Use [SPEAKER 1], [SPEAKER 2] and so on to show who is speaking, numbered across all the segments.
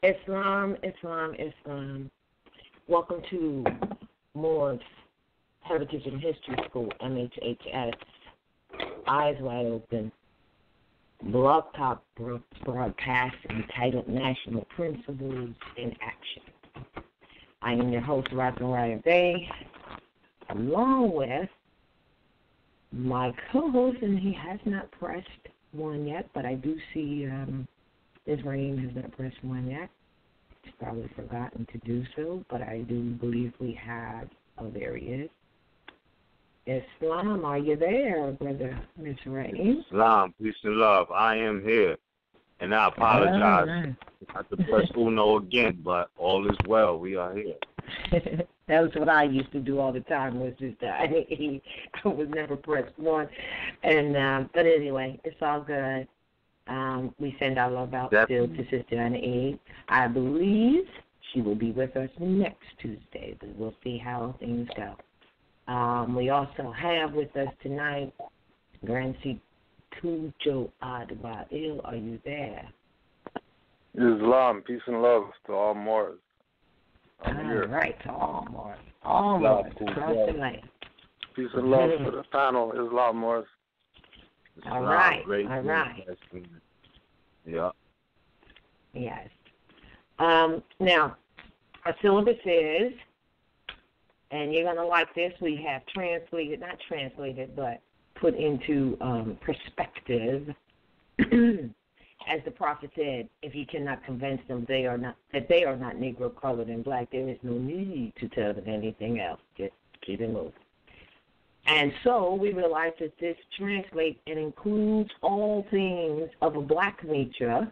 [SPEAKER 1] Islam, Islam, Islam. Welcome to Moor's Heritage and History School, MHHS Eyes Wide Open, blog talk broadcast entitled National Principles in Action. I am your host, RVBey, along with my co-host, and he has not pressed one yet, but I do see Israel has not pressed one yet. He's probably forgotten to do so, but I do believe we have. Oh, there he is. Islam, are you there, Brother Israel?
[SPEAKER 2] Islam, peace and love. I am here, and I apologize. I have to press Uno again, but all is well. We are here.
[SPEAKER 1] That was what I used to do all the time. Was just I was never pressed one, and but anyway, it's all good. We send our love out still to Sister Anna E. I believe she will be with us next Tuesday, but we'll see how things go. We also have with us tonight Grancy Tujo Adwail. Are you there?
[SPEAKER 3] Islam, peace and love to all Moors.
[SPEAKER 1] All right, to all Moors. All Moors across the land.
[SPEAKER 3] Peace and love to the panel, Islam Moors.
[SPEAKER 1] All right, all right.
[SPEAKER 2] Yeah.
[SPEAKER 1] Yes. Now, our syllabus is, and you're going to like this, we have translated, not translated, but put into perspective. As the prophet said, if you cannot convince them that they are not Negro, colored, and black, there is no need to tell them anything else. Just keep it moving. And so we realize that this translates and includes all things of a black nature.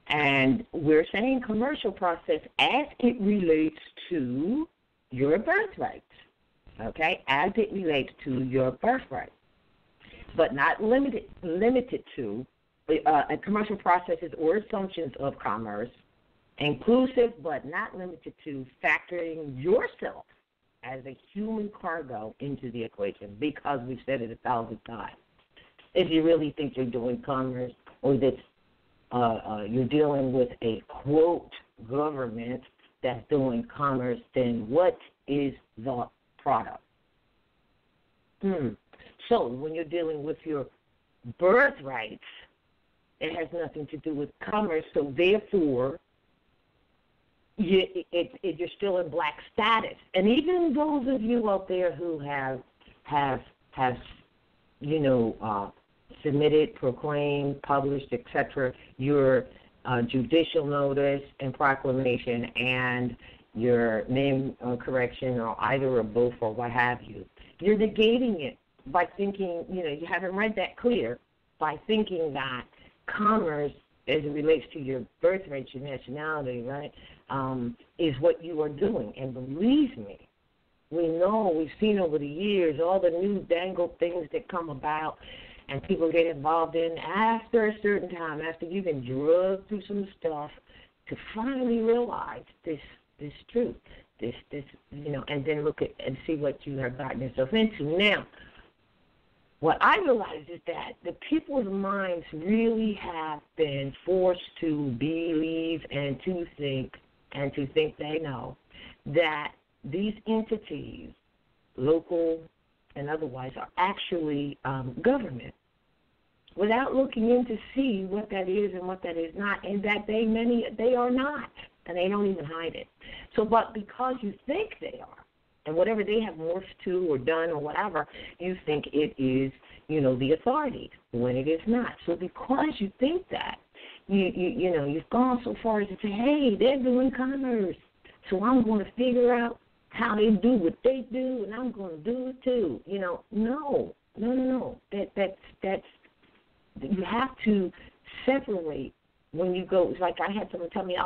[SPEAKER 1] And we're saying commercial process as it relates to your birthright, okay, as it relates to your birthright, but not limited to commercial processes or assumptions of commerce, inclusive but not limited to factoring yourself as a human cargo into the equation, because we've said it 1,000 times. If you really think you're doing commerce or that you're dealing with a, quote, government that's doing commerce, then what is the product? So when you're dealing with your birthrights, it has nothing to do with commerce, so therefore you're still in black status. And even those of you out there who have submitted, proclaimed, published, etc., your judicial notice and proclamation and your name correction, or either or both or what have you, you're negating it by thinking, you haven't read that clear, by thinking that commerce, as it relates to your birthright, your nationality, right, is what you are doing. And believe me, we know, we've seen over the years all the new dangled things that come about and people get involved in after a certain time, after you've been drugged through some stuff to finally realize this truth, this and then look at and see what you have gotten yourself into. Now, what I realize is that the people's minds really have been forced to believe and to think they know that these entities, local and otherwise, are actually government, without looking in to see what that is and what that is not, and that they are not, and they don't even hide it. So, but because you think they are, and whatever they have morphed to or done or whatever, you think it is, the authorities, when it is not. So because you think that, you've gone so far as to say, hey, they're doing commerce, so I'm going to figure out how they do what they do, and I'm going to do it too. No. That's you have to separate when you go. It's like I had someone tell me,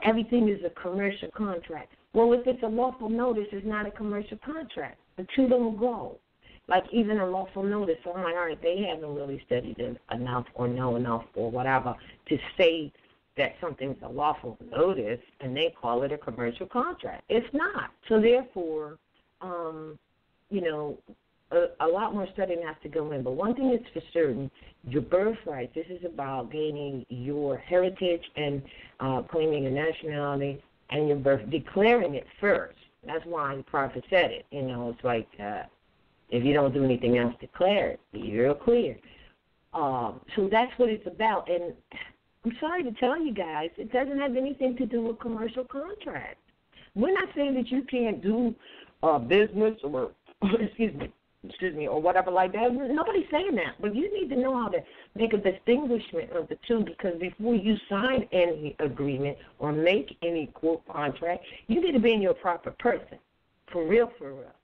[SPEAKER 1] everything is a commercial contract. Well, if it's a lawful notice, it's not a commercial contract. The two don't go. Like even a lawful notice, so I'm like, all right, they haven't really studied it enough or know enough or whatever to say that something's a lawful notice, and they call it a commercial contract. It's not. So therefore, a lot more studying has to go in. But one thing is for certain, your birthright, this is about gaining your heritage and claiming your nationality and your birth, declaring it first. That's why the prophet said it. You know, it's like if you don't do anything else, declare it. Be real clear. So that's what it's about. And I'm sorry to tell you guys, it doesn't have anything to do with commercial contracts. We're not saying that you can't do business or, excuse me, or whatever like that. Nobody's saying that. But you need to know how to make a distinguishment of the two, because before you sign any agreement or make any quote contract, you need to be in your proper person. For real, for real.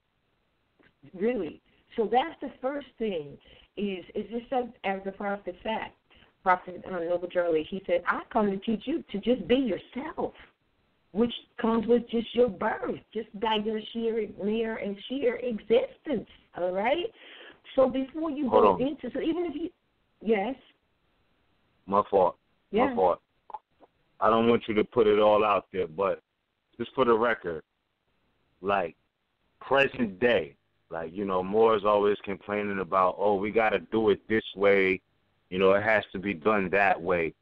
[SPEAKER 1] Really. So that's the first thing is just as the prophet said. Prophet Noble Charlie, he said, I come to teach you to just be yourself, which comes with just your birth, just by your mere and sheer existence, all right? So before you go into, so even if you, yes?
[SPEAKER 2] My fault.
[SPEAKER 1] Yeah.
[SPEAKER 2] My fault. I don't want you to put it all out there, but just for the record, like present day, like, you know, Moor is always complaining about, oh, we got to do it this way. You know, it has to be done that way.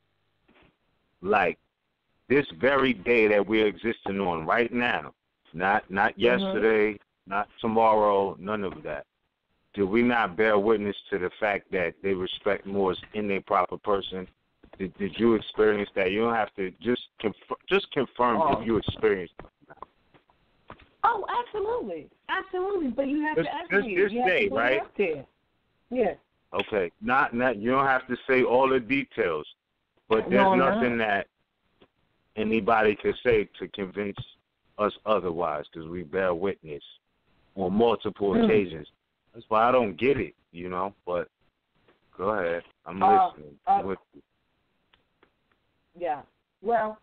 [SPEAKER 2] Like, this very day that we're existing on right now, not yesterday, not tomorrow, none of that. Do we not bear witness to the fact that they respect Moors in their proper person? Did you experience that? You don't have to just confirm if you experienced it.
[SPEAKER 1] Oh, absolutely. Absolutely. But you have to ask me.
[SPEAKER 2] This day, right?
[SPEAKER 1] Yeah.
[SPEAKER 2] Okay. Not you don't have to say all the details, but there's nothing that anybody could say to convince us otherwise, because we bear witness on multiple occasions. That's why I don't get it, you know, but go ahead. I'm listening. With you.
[SPEAKER 1] Yeah. Well,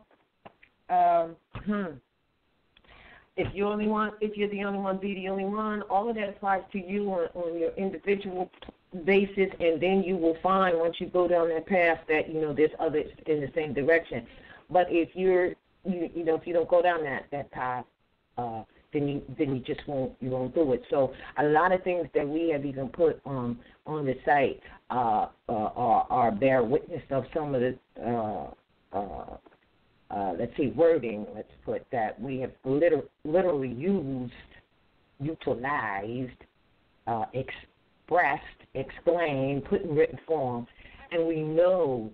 [SPEAKER 1] if you're the only one, be the only one. All of that applies to you on your individual basis, and then you will find once you go down that path that, you know, there's others in the same direction. But if if you don't go down that path, then you just won't do it. So a lot of things that we have even put on the site are bear witness of some of the wording. Let's put that we have literally utilized, expressed, explained, put in written form, and we know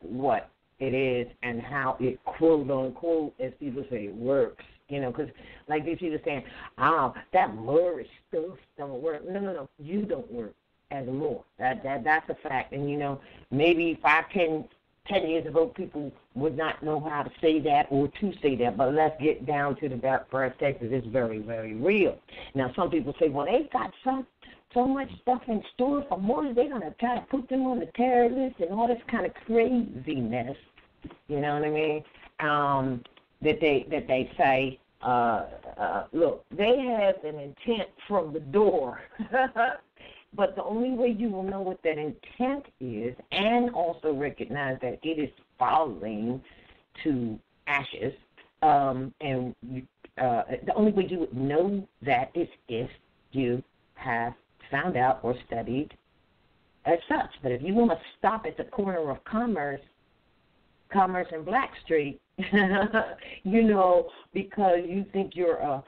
[SPEAKER 1] what it is and how it, quote unquote, as people say, works. You know, because like these people saying, that Moorish stuff don't work. No, you don't work as a Moor. That's a fact. And, you know, maybe 5, 10 years ago, people would not know how to say that or to say that. But let's get down to the brass tacks. It's very, very real. Now, some people say, well, they got so much stuff in store for Moors, they're going to try to put them on the terror list and all this kind of craziness. You know what I mean? That they say, look, they have an intent from the door. But the only way you will know what that intent is, and also recognize that it is falling to ashes, and the only way you would know that is if you have found out or studied as such. But if you want to stop at the corner of Commerce and Black Street, you know, because you think you're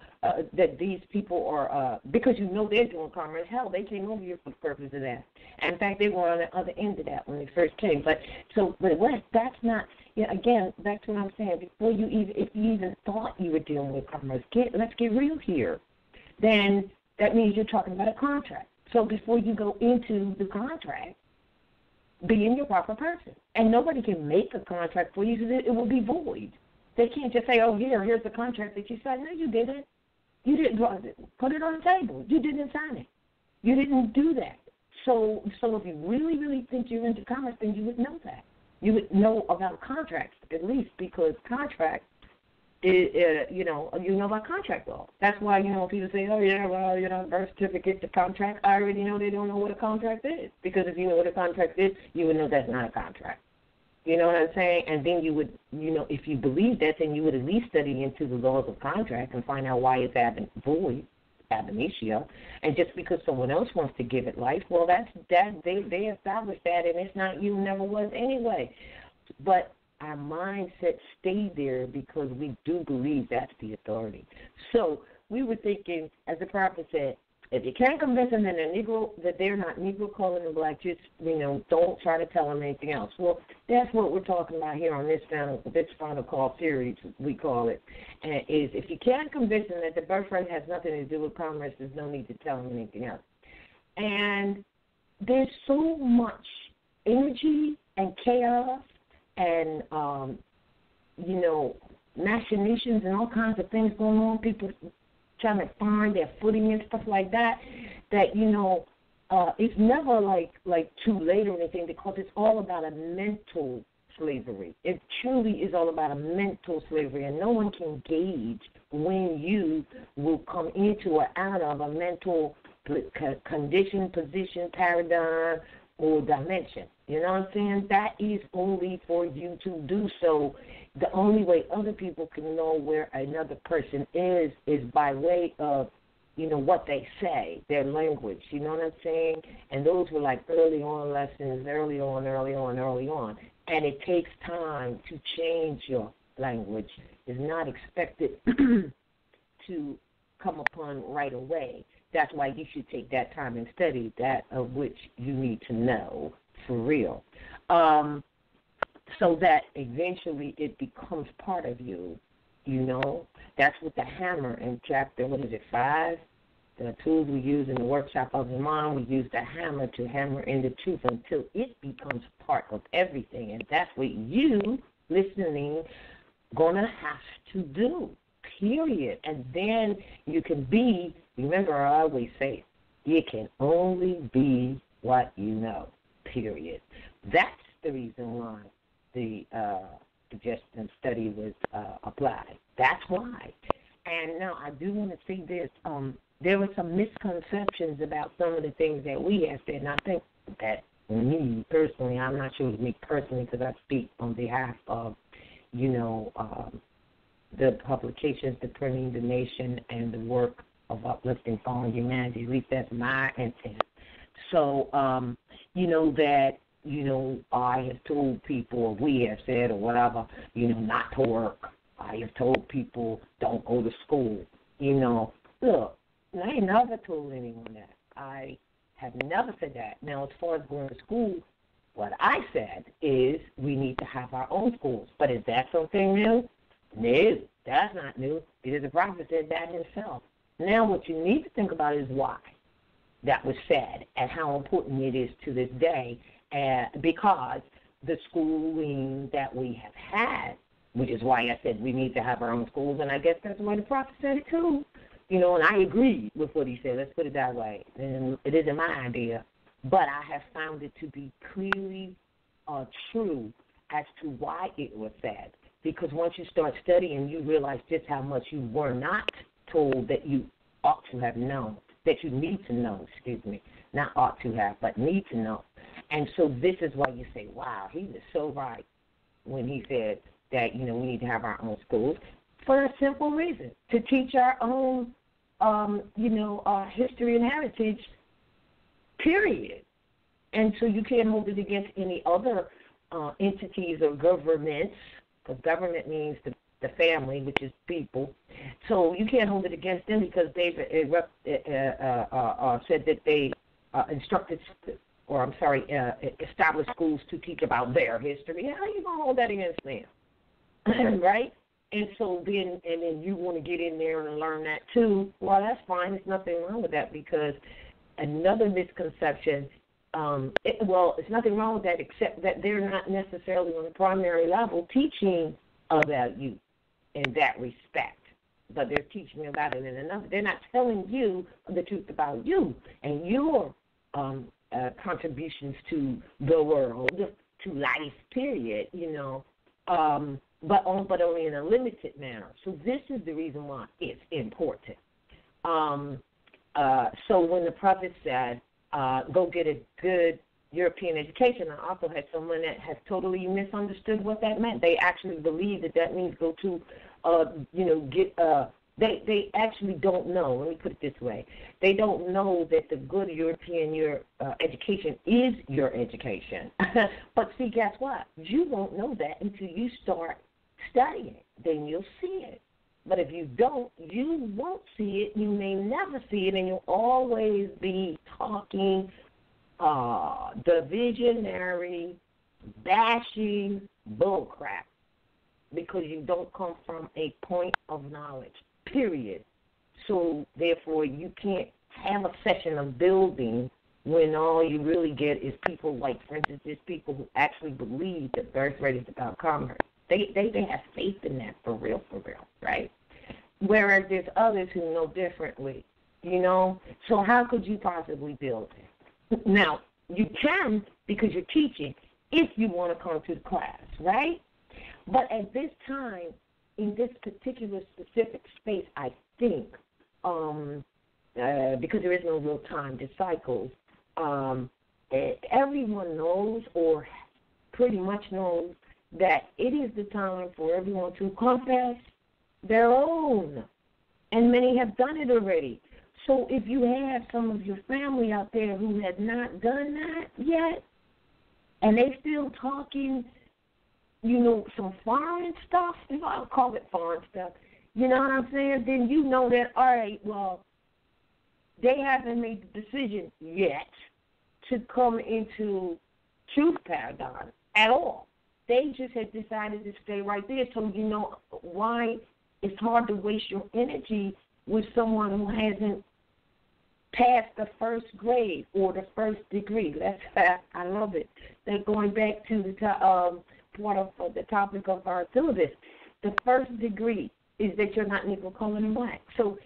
[SPEAKER 1] that these people are because you know they're doing commerce. Hell, they came over here for the purpose of that. And in fact, they were on the other end of that when they first came. But that's not. Yeah, again, back to what I'm saying. Before you if you even thought you were dealing with commerce, let's get real here. Then that means you're talking about a contract. So before you go into the contract, be in your proper person. And nobody can make a contract for you because it will be void. They can't just say, oh, here's the contract that you signed. No, you didn't. You didn't put it on the table. You didn't sign it. You didn't do that. So if you really, really think you're into commerce, then you would know that. You would know about contracts, at least, because contract is, you know about contract law. That's why, you know, people say, oh, yeah, well, you know, birth certificate, the contract. I already know they don't know what a contract is, because if you know what a contract is, you would know that's not a contract. You know what I'm saying? And then you would, you know, if you believe that, then you would at least study into the laws of contract and find out why it's void. ab initio, and just because someone else wants to give it life, well, they established that, and it's not you, never was anyway. But our mindset stayed there because we do believe that's the authority. So we were thinking, as the prophet said, if you can't convince them that they're not Negro, colored, and black, just, don't try to tell them anything else. Well, that's what we're talking about here on this final call series, we call it, is if you can't convince them that the birthright has nothing to do with commerce, there's no need to tell them anything else. And there's so much energy and chaos and, machinations and all kinds of things going on, people trying to find their footing and stuff like that, it's never like too late or anything, because it's all about a mental slavery. It truly is all about a mental slavery, and no one can gauge when you will come into or out of a mental condition, position, paradigm, or dimension. You know what I'm saying? That is only for you to do so. The only way other people can know where another person is by way of, what they say, their language. You know what I'm saying? And those were like early on lessons, early on. And it takes time to change your language. It's not expected to come upon right away. That's why you should take that time and study that of which you need to know for real. So that eventually it becomes part of you, That's what the hammer in chapter, 5? The tools we use in the workshop of the mind, we use the hammer to hammer in the truth until it becomes part of everything. And that's what you, listening, going to have to do, period. And then you can be, remember I always say, you can only be what you know, period. That's the reason why the suggestion study was applied. That's why. And now I do want to say this. There were some misconceptions about some of the things that we have said, and I think that me personally, I'm not sure it was me personally because I speak on behalf of, the publications, the printing, the nation, and the work of uplifting fallen humanity. At least that's my intent. So, that, I have told people, or we have said, or whatever, not to work. I have told people, don't go to school. Look, I ain't never told anyone that. I have never said that. Now, as far as going to school, what I said is we need to have our own schools. But is that something new? No, that's not new, because the prophet said that himself. Now, what you need to think about is why that was said and how important it is to this day, because the schooling that we have had, which is why I said we need to have our own schools, and I guess that's why the prophet said it too. And I agree with what he said. Let's put it that way. And it isn't my idea, but I have found it to be clearly true as to why it was said. Because once you start studying, you realize just how much you were not told that you ought to have known, that you need to know, not ought to have, but need to know. And so this is why you say, wow, he was so right when he said that, we need to have our own schools for a simple reason, to teach our own, history and heritage, period. And so you can't hold it against any other entities or governments, because government means the family, which is people. So you can't hold it against them because they've said that they established schools to teach about their history. How are you going to hold that against them? Right? And so then you want to get in there and learn that too. Well, that's fine. There's nothing wrong with that, because another misconception, it's nothing wrong with that except that they're not necessarily on the primary level teaching about you in that respect, but they're teaching about it in another. They're not telling you the truth about you and your contributions to the world, to life, period, but only in a limited manner. So this is the reason why it's important. So when the prophet said, go get a good European education, I also had someone that has totally misunderstood what that meant. They actually believe that means go to, get They actually don't know. Let me put it this way. They don't know that the good European education is your education. But see, guess what? You won't know that until you start studying. Then you'll see it. But if you don't, you won't see it. You may never see it, and you'll always be talking divisionary, bashing bullcrap because you don't come from a point of knowledge, period. So, therefore, you can't have a session of building when all you really get is people like, for instance, there's people who actually believe that Birthright is about commerce. They have faith in that for real, right? Whereas there's others who know differently, you know? So how could you possibly build it? Now, you can because you're teaching if you want to come to the class, right? But at this time, in this particular specific space, I think, because there is no real time to cycles, everyone knows or pretty much knows that it is the time for everyone to confess their own. And many have done it already. So if you have some of your family out there who has not done that yet, and they still talking, you know, some foreign stuff, if I'll call it foreign stuff, you know what I'm saying, then you know that, all right, well, they haven't made the decision yet to come into truth paradigm at all. They just had decided to stay right there. So you know why it's hard to waste your energy with someone who hasn't passed the first grade or the first degree. I love it. They're going back to the part of the topic of our syllabus. The first degree is that you're not negro, colored, and black. So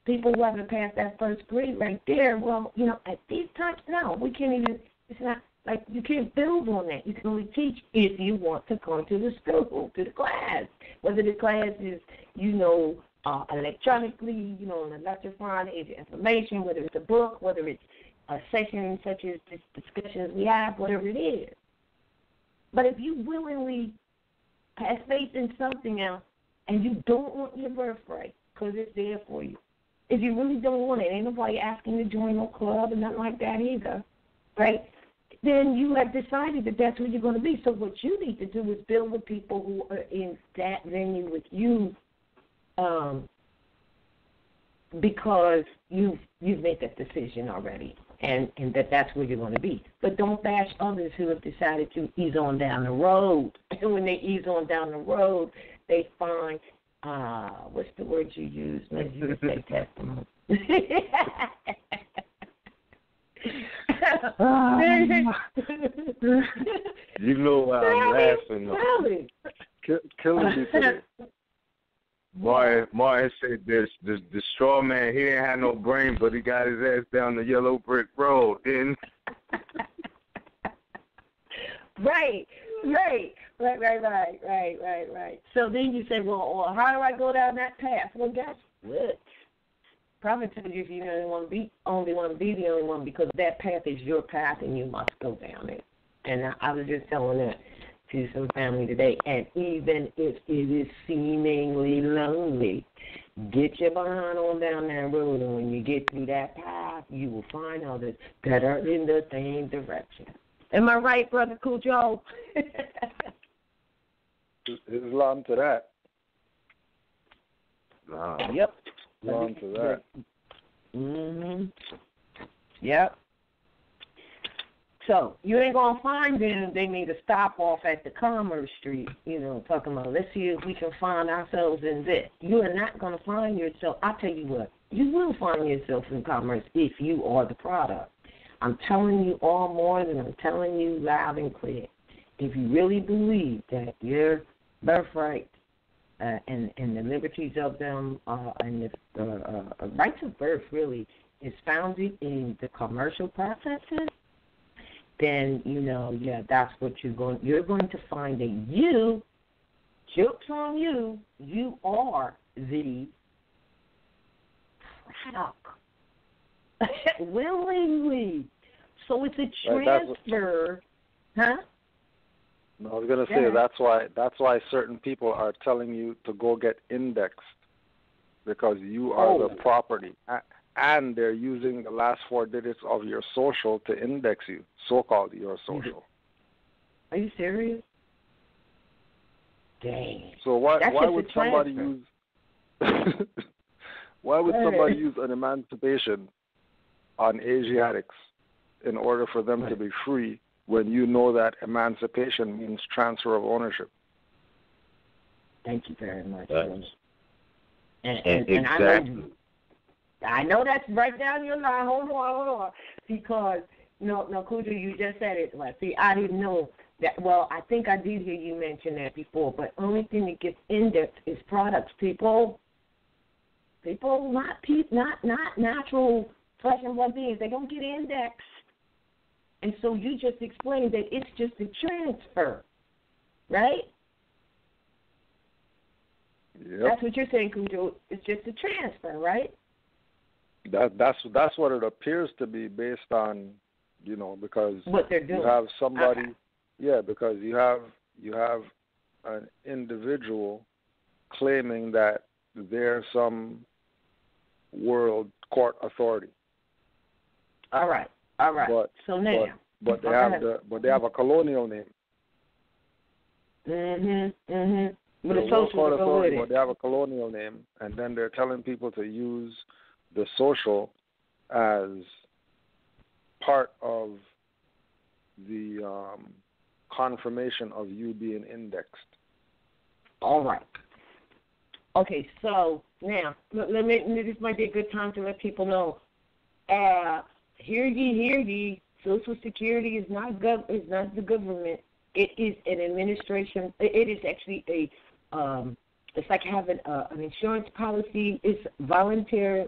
[SPEAKER 1] people who haven't passed that first grade right there, well, you know, at these times now, we can't even, it's not, like, you can't build on that. You can only teach if you want to come to the school, to the class. Whether the class is, you know, electronically, you know, on the electrifying information, whether it's a book, whether it's a session such as this discussions we have, whatever it is. But if you willingly have faith in something else and you don't want your birthright because it's there for you, if you really don't want it, ain't nobody asking you to join no club and nothing like that either, right? Then you have decided that that's where you're going to be. So what you need to do is build with people who are in that venue with you, because you've made that decision already, and that's where you're going to be. But don't bash others who have decided to ease on down the road. And when they ease on down the road, they find, what's the word you use? Maybe you say testimony.
[SPEAKER 2] You know why I'm laughing.
[SPEAKER 1] Really?
[SPEAKER 3] Killing me today.
[SPEAKER 2] Martin said this the straw man, he didn't have no brain, but he got his ass down the yellow brick road, didn't? Right. So then you say, well, how do I go down that path? Well, guess what? Probably told you if you only want to be the only one, because that path is your path and you must go down it. And I was just telling that to some family today. And even if it is seemingly lonely, get your behind on down that road, and when you get through that path, you will find others that are in the same direction. Am I right, Brother Cujo?
[SPEAKER 3] Islam to that.
[SPEAKER 1] Yep.
[SPEAKER 3] Islam to that.
[SPEAKER 1] Mm-hmm. Yep. So you ain't going to find them. They need to stop off at the Commerce Street, you know, talking about, let's see if we can find ourselves in this. You are not going to find yourself. I'll tell you what, you will find yourself in commerce if you are the product. I'm telling you all more than I'm telling you loud and clear. If you really believe that your birthright and the liberties of them and the rights of birth really is founded in the commercial processes, then, you know, yeah, that's what you're going to find that you, jokes on you, you are the product. Willingly. So it's a transfer. Huh?
[SPEAKER 3] I was going to say that's why certain people are telling you to go get indexed because you are the property. And they're using the last 4 digits of your social to index you, so-called your social.
[SPEAKER 1] Are you serious? Dang.
[SPEAKER 3] So why would somebody use why would somebody use an emancipation on Asiatics in order for them to be free when you know that emancipation means transfer of ownership?
[SPEAKER 1] Thank you very much.
[SPEAKER 2] And
[SPEAKER 1] exactly. I know that's right down your line. Hold on. Because, no, Kuja, you just said it. Like, see, I didn't know that. Well, I think I did hear you mention that before, but only thing that gets indexed is products, people. People, not natural flesh and blood beings. They don't get indexed. And so you just explained that it's just a transfer, right?
[SPEAKER 3] Yep.
[SPEAKER 1] That's what you're saying, Kujo. It's just a transfer, right?
[SPEAKER 3] That's what it appears to be based on, because
[SPEAKER 1] what they're doing.
[SPEAKER 3] You have somebody, because you have an individual claiming that they're some world court authority.
[SPEAKER 1] All right.
[SPEAKER 3] But,
[SPEAKER 1] so now,
[SPEAKER 3] but they have a colonial name.
[SPEAKER 1] With a social authority,
[SPEAKER 3] but they have a colonial name, and then they're telling people to use the social as part of the confirmation of you being indexed.
[SPEAKER 1] All right. Okay, so now this might be a good time to let people know. Hear ye! Social Security is not the government. It is an administration. It is actually it's like having an insurance policy. It's voluntary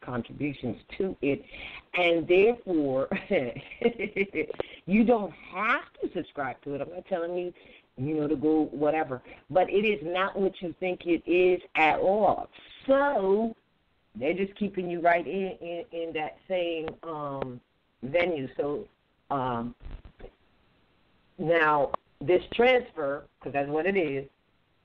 [SPEAKER 1] contributions to it, and therefore you don't have to subscribe to it. I'm not telling you, to go whatever, but it is not what you think it is at all. So they're just keeping you right in that same venue. So now this transfer, because that's what it is,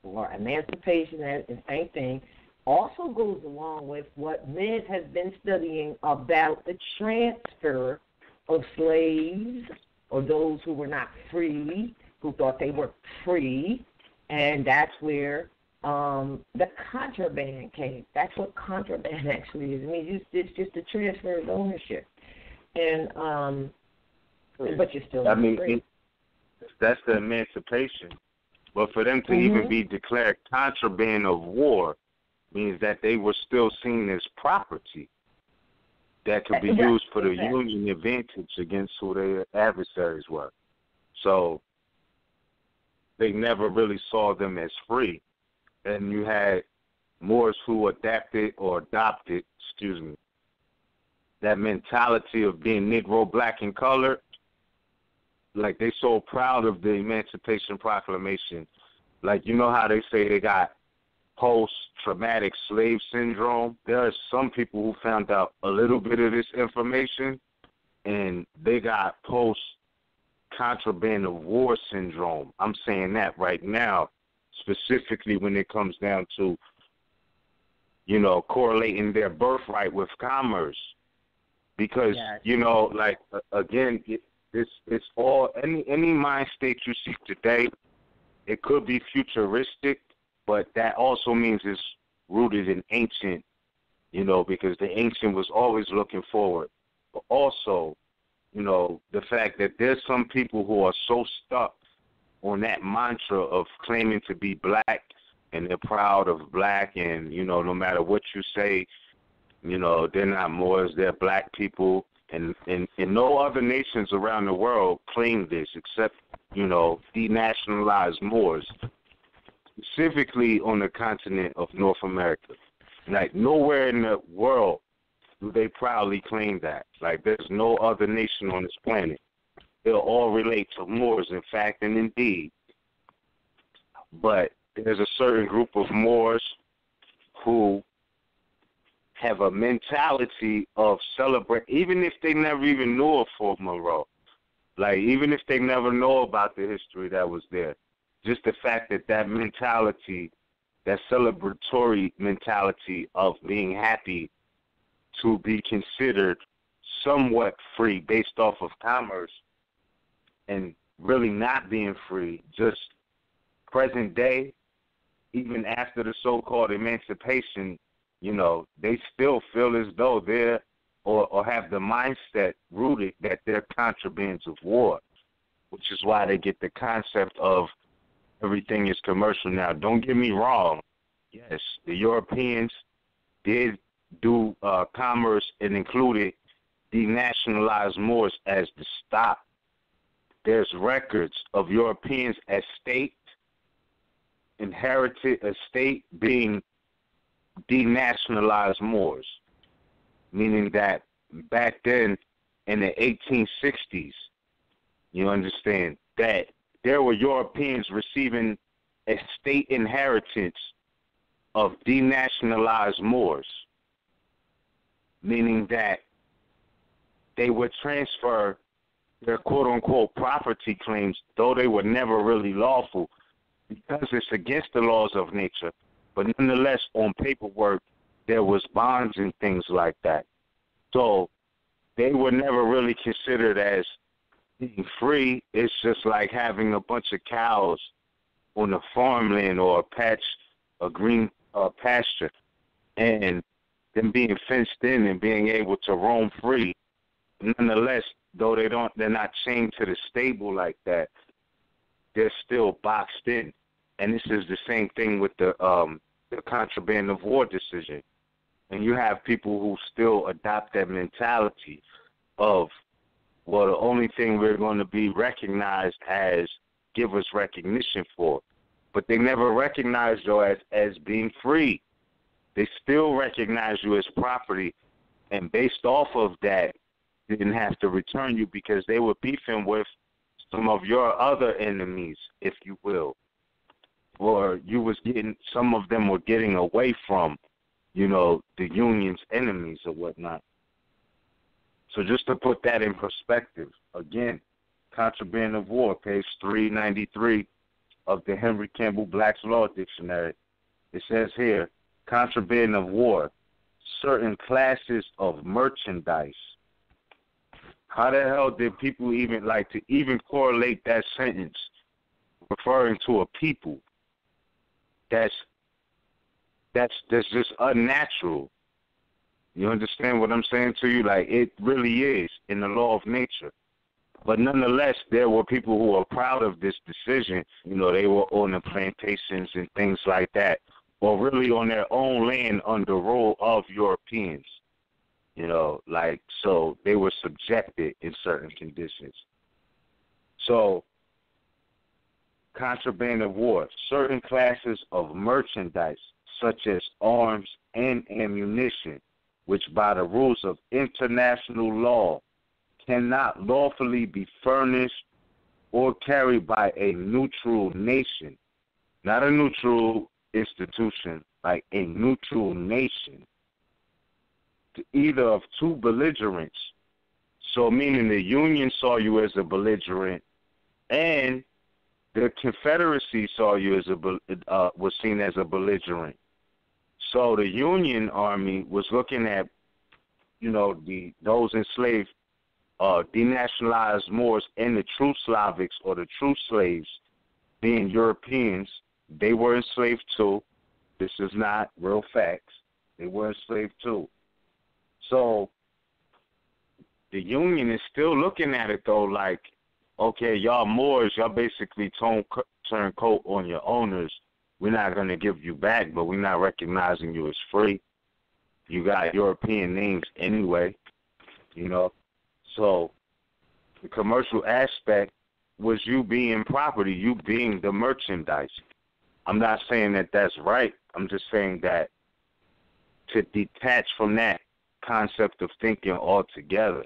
[SPEAKER 1] or emancipation, that's the same thing, also goes along with what Ms. has been studying about the transfer of slaves or those who were not free, who thought they were free, and that's where the contraband came. That's what contraband actually is. I mean, it's just a transfer of ownership, and but you're still not free.
[SPEAKER 2] That's the emancipation. But for them to even be declared contraband of war means that they were still seen as property that could be used for the Union advantage against who their adversaries were. So they never really saw them as free. And you had Moors who adopted that mentality of being Negro, black, and colored. Like, they so proud of the Emancipation Proclamation. Like, you know how they say they got post-traumatic slave syndrome? There are some people who found out a little bit of this information, and they got post-contraband of war syndrome. I'm saying that right now, specifically when it comes down to, correlating their birthright with commerce. Because, again, it's all, any mind state you see today, it could be futuristic, but that also means it's rooted in ancient, because the ancient was always looking forward. But also, the fact that there's some people who are so stuck on that mantra of claiming to be black, and they're proud of black, and, no matter what you say, they're not Moors, they're black people. And no other nations around the world claim this except, denationalized Moors, specifically on the continent of North America. Like, nowhere in the world do they proudly claim that. Like, there's no other nation on this planet. They'll all relate to Moors, in fact and indeed. But there's a certain group of Moors who have a mentality of celebrate, even if they never even knew of Fort Monroe. Like, even if they never know about the history that was there, just the fact that mentality that celebratory mentality of being happy to be considered somewhat free based off of commerce and really not being free, just present day, even after the so-called emancipation, you know, they still feel as though they're or have the mindset rooted that they're contrabands of war, which is why they get the concept of everything is commercial now. Don't get me wrong. Yes, the Europeans did do commerce and included denationalized Moors as the stop. There's records of Europeans as inherited estate being denationalized Moors, meaning that back then in the 1860s, you understand, that there were Europeans receiving estate inheritance of denationalized Moors, meaning that they would transfer their quote-unquote property claims, though they were never really lawful, because it's against the laws of nature. But nonetheless, on paperwork, there was bonds and things like that. So they were never really considered as being free. It's just like having a bunch of cows on a farmland or a green pasture, and them being fenced in and being able to roam free. Nonetheless, though they're not chained to the stable like that, they're still boxed in. And this is the same thing with the contraband of war decision. And you have people who still adopt that mentality of, well, the only thing we're going to be recognized as, give us recognition for. But they never recognize you as being free. They still recognize you as property. And based off of that, they didn't have to return you because they were beefing with some of your other enemies, if you will. Or some of them were getting away from, you know, the Union's enemies or whatnot. So just to put that in perspective, again, Contraband of War, page 393 of the Henry Campbell Black's Law Dictionary. It says here, contraband of war, certain classes of merchandise. How the hell did people even like to even correlate that sentence referring to a people? That's just unnatural. You understand what I'm saying to you? Like, it really is in the law of nature. But nonetheless, there were people who were proud of this decision. You know, they were on the plantations and things like that, or really on their own land under rule of Europeans. You know, like, so they were subjected in certain conditions. So, contraband of war, certain classes of merchandise, such as arms and ammunition, which by the rules of international law cannot lawfully be furnished or carried by a neutral nation, not a neutral institution, like a neutral nation, to either of two belligerents. So meaning the Union saw you as a belligerent, and the Confederacy saw you as was seen as a belligerent. So the Union Army was looking at, you know, those enslaved, denationalized Moors and the true Slavics or the true slaves being Europeans. They were enslaved too. This is not real facts. They were enslaved too. So the Union is still looking at it though like, okay, y'all Moors, y'all basically turn coat on your owners. We're not going to give you back, but we're not recognizing you as free. You got European names anyway, you know. So the commercial aspect was you being property, you being the merchandise. I'm not saying that that's right. I'm just saying that to detach from that concept of thinking altogether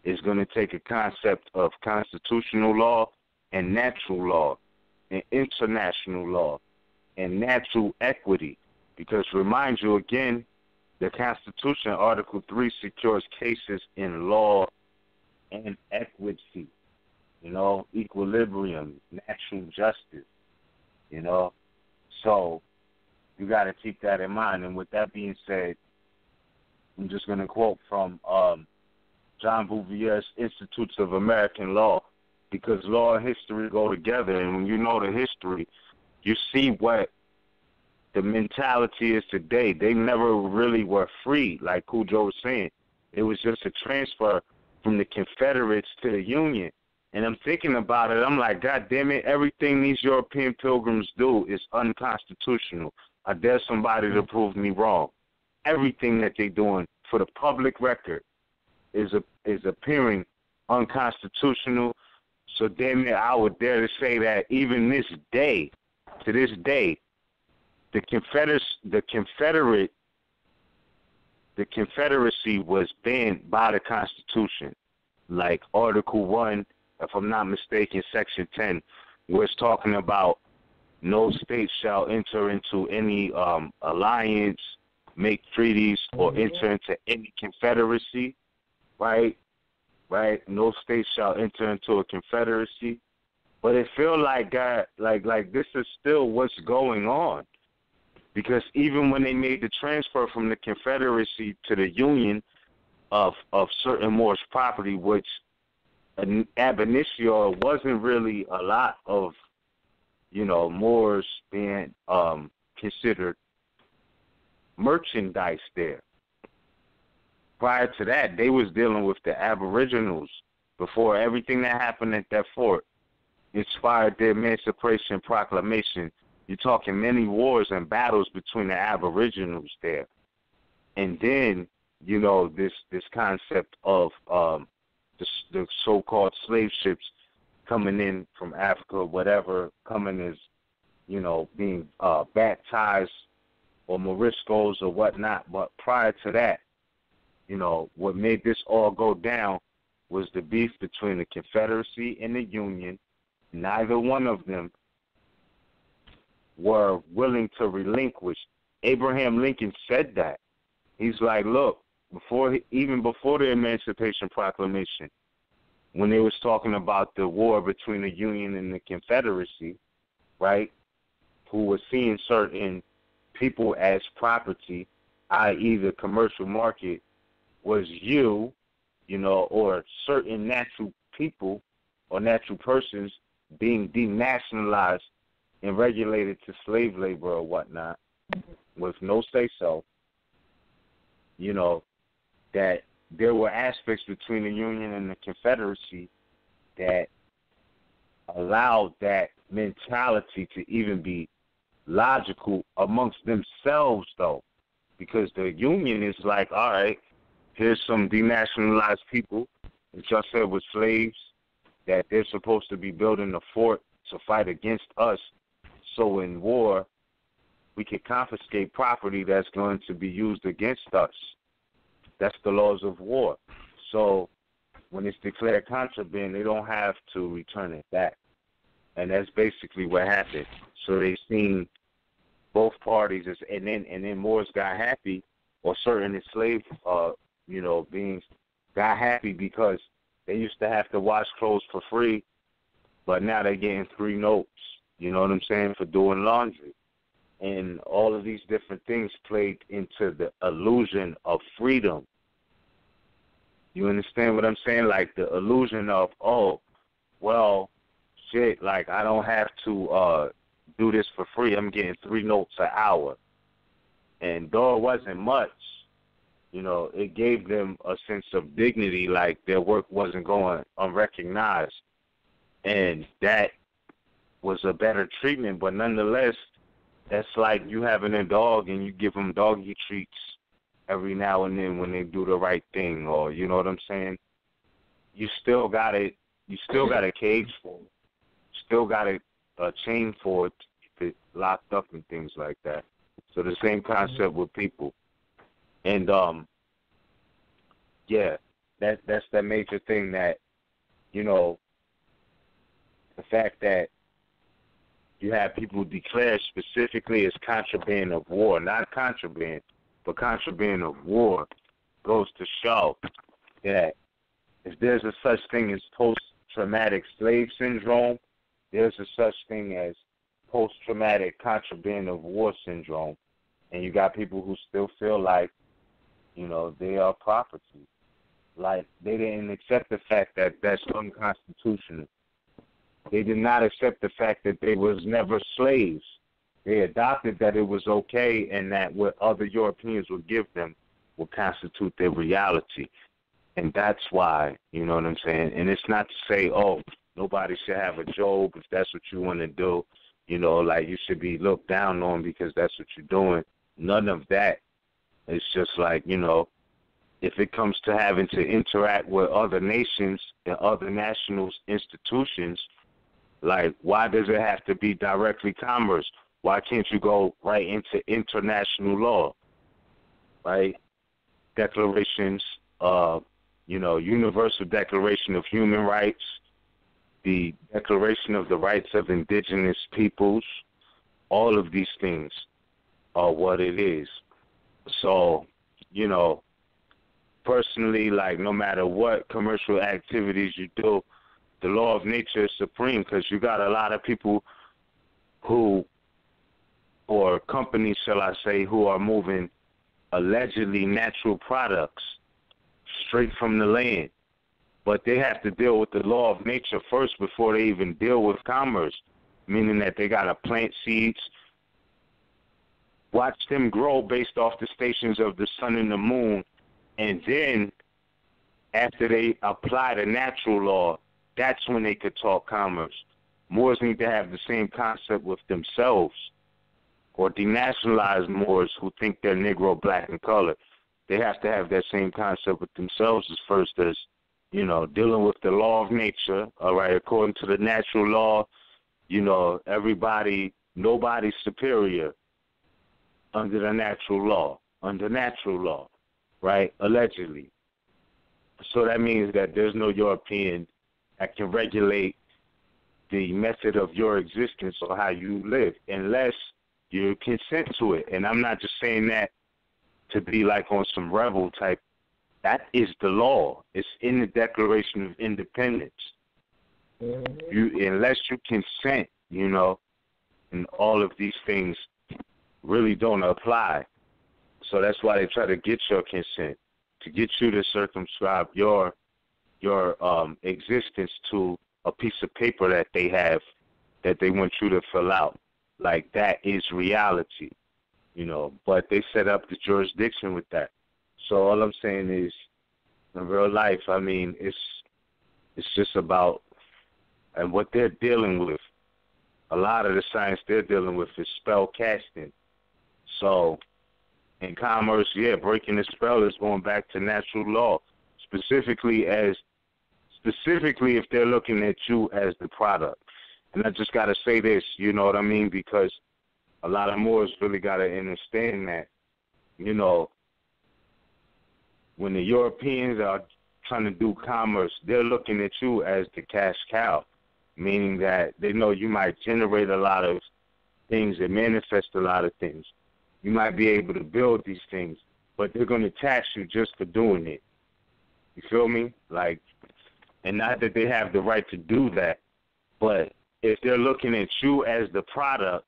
[SPEAKER 2] is going to take a concept of constitutional law and natural law and international law and natural equity. Because remind you again, the Constitution, Article 3, secures cases in law and equity, you know, equilibrium, natural justice, you know. So You got to keep that in mind. And with that being said, I'm just going to quote from John Bouvier's Institutes of American Law, because law and history go together. And when you know the history, you see what the mentality is today. They never really were free, like Cujo was saying. It was just a transfer from the Confederates to the Union. And I'm thinking about it. I'm like, God damn it, everything these European pilgrims do is unconstitutional. I dare somebody to prove me wrong. Everything that they're doing for the public record is appearing unconstitutional. So damn it, I would dare to say that even to this day, the Confederacy was banned by the Constitution, like Article 1, if I'm not mistaken, Section 10, where it's talking about no state shall enter into any alliance, make treaties, or enter into any confederacy, right? Right? No state shall enter into a confederacy. But it feels like this is still what's going on. Because even when they made the transfer from the Confederacy to the Union of certain Moorish property, which ab initio wasn't really a lot of, Moors being considered merchandise there. Prior to that, they was dealing with the Aboriginals before everything that happened at that fort inspired the Emancipation Proclamation. You're talking many wars and battles between the Aboriginals there. And then, this concept of the so-called slave ships coming in from Africa, whatever, coming as, being baptized or Moriscos or whatnot. But prior to that, what made this all go down was the beef between the Confederacy and the Union. Neither one of them were willing to relinquish. Abraham Lincoln said that. He's like, look, even before the Emancipation Proclamation, when they was talking about the war between the Union and the Confederacy, right, who was seeing certain people as property, i.e. the commercial market was or certain natural people or natural persons being denationalized and regulated to slave labor or whatnot with no say-so, that there were aspects between the Union and the Confederacy that allowed that mentality to even be logical amongst themselves, though, because the Union is like, all right, here's some denationalized people that y'all said were slaves, that they're supposed to be building a fort to fight against us. So in war, we can confiscate property that's going to be used against us. That's the laws of war. So when it's declared contraband, they don't have to return it back. And that's basically what happened. So they seen both parties, and then Moors got happy, or certain enslaved, beings got happy because they used to have to wash clothes for free, but now they're getting 3 notes, you know what I'm saying, for doing laundry. And all of these different things played into the illusion of freedom. You understand what I'm saying? Like the illusion of, oh, well, shit, like I don't have to do this for free. I'm getting 3 notes an hour. And though it wasn't much, it gave them a sense of dignity, like their work wasn't going unrecognized. And that was a better treatment, but nonetheless, that's like you having a dog and you give them doggy treats every now and then when they do the right thing, or you know what I'm saying? You still got a cage for it. Still got a chain for it to keep it locked up and things like that. So the same concept with people. And that's that major thing that, the fact that you have people declare specifically as contraband of war, not contraband, but contraband of war, goes to show that if there's a such thing as post-traumatic slave syndrome, there's a such thing as post-traumatic contraband of war syndrome, and you got people who still feel like, you know, they are property. Like, they didn't accept the fact that that's unconstitutional. They did not accept the fact that they was never slaves. They adopted that it was okay and that what other Europeans would give them will constitute their reality. And that's why, you know what I'm saying? And it's not to say, oh, nobody should have a job if that's what you want to do. You know, like you should be looked down on because that's what you're doing. None of that. It's just like, you know, if it comes to having to interact with other nations and other nationals, institutions, like, why does it have to be directly commerce? Why can't you go right into international law, right? Declarations, you know, Universal Declaration of Human Rights, the Declaration of the Rights of Indigenous Peoples, all of these things are what it is. So, you know, personally, like, no matter what commercial activities you do, the law of nature is supreme because you got a lot of people who, or companies, shall I say, who are moving allegedly natural products straight from the land. But they have to deal with the law of nature first before they even deal with commerce, meaning that they got to plant seeds, watch them grow based off the stations of the sun and the moon, and then after they apply the natural law, that's when they could talk commerce. Moors need to have the same concept with themselves, or denationalized Moors who think they're Negro, black, and colored. They have to have that same concept with themselves as first as, you know, dealing with the law of nature, all right, according to the natural law, you know, nobody's superior under the natural law, right, allegedly. So that means that there's no European that can regulate the method of your existence or how you live unless you consent to it. And I'm not just saying that to be like on some rebel type. That is the law. It's in the Declaration of Independence. Unless you consent, you know, and all of these things really don't apply. So that's why they try to get your consent, to get you to circumscribe your existence to a piece of paper that they have that they want you to fill out. Like, that is reality, you know. But they set up the jurisdiction with that. So all I'm saying is, in real life, I mean, it's just about, and what they're dealing with, a lot of the science they're dealing with is spell casting. So in commerce, yeah, breaking the spell is going back to natural law, specifically if they're looking at you as the product. And I just got to say this, you know what I mean, because a lot of Moors really got to understand that, you know, when the Europeans are trying to do commerce, they're looking at you as the cash cow, meaning that they know you might generate a lot of things and manifest a lot of things. You might be able to build these things, but they're going to tax you just for doing it. You feel me? Like, and not that they have the right to do that, but if they're looking at you as the product,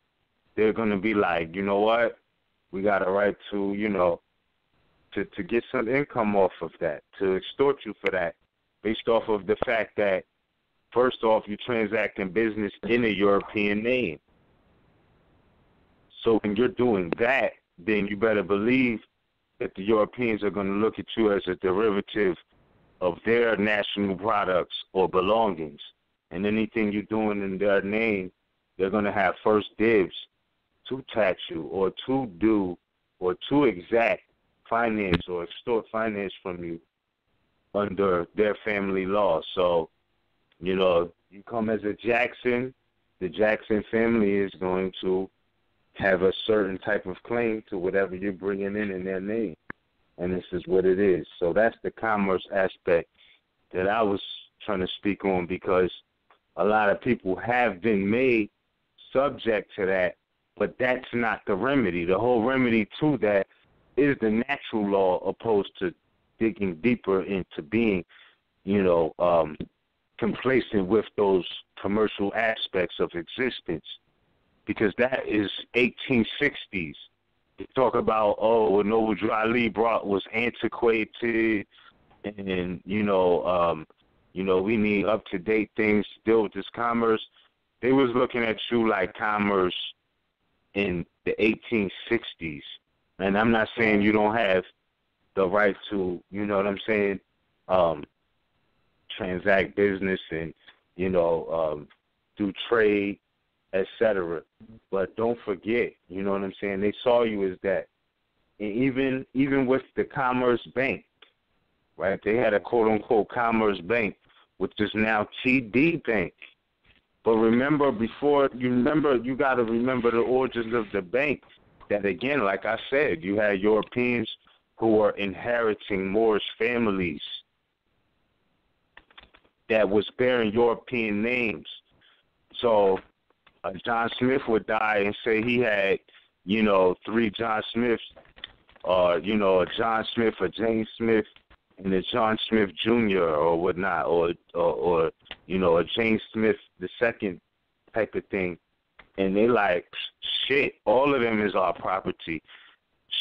[SPEAKER 2] they're going to be like, you know what? We got a right to, you know, to get some income off of that, to extort you for that, based off of the fact that, first off, you're transacting business in a European name. So when you're doing that, then you better believe that the Europeans are going to look at you as a derivative of their national products or belongings. And anything you're doing in their name, they're going to have first dibs to tax you or to do or to exact finance or extort finance from you under their family law. So, you know, you come as a Jackson, the Jackson family is going to have a certain type of claim to whatever you're bringing in their name. And this is what it is. So that's the commerce aspect that I was trying to speak on, because a lot of people have been made subject to that, but that's not the remedy. The whole remedy to that is the natural law, opposed to digging deeper into being, you know, complacent with those commercial aspects of existence. because that is 1860s. They talk about, what Noble Drew Ali brought was antiquated, and we need up-to-date things to deal with this commerce. They was looking at you like commerce in the 1860s. And I'm not saying you don't have the right to, transact business and, do trade, etc. But don't forget, they saw you as that. And even with the Commerce Bank, right, they had a quote-unquote Commerce Bank, which is now TD Bank. But you got to remember the origins of the bank, that, again, like I said, you had Europeans who were inheriting Moorish families that was bearing European names. So John Smith would die and say he had, 3 John Smiths, or, a John Smith, a James Smith, and a John Smith Jr. or whatnot, or a James Smith the second type of thing. And they like, shit, all of them is our property.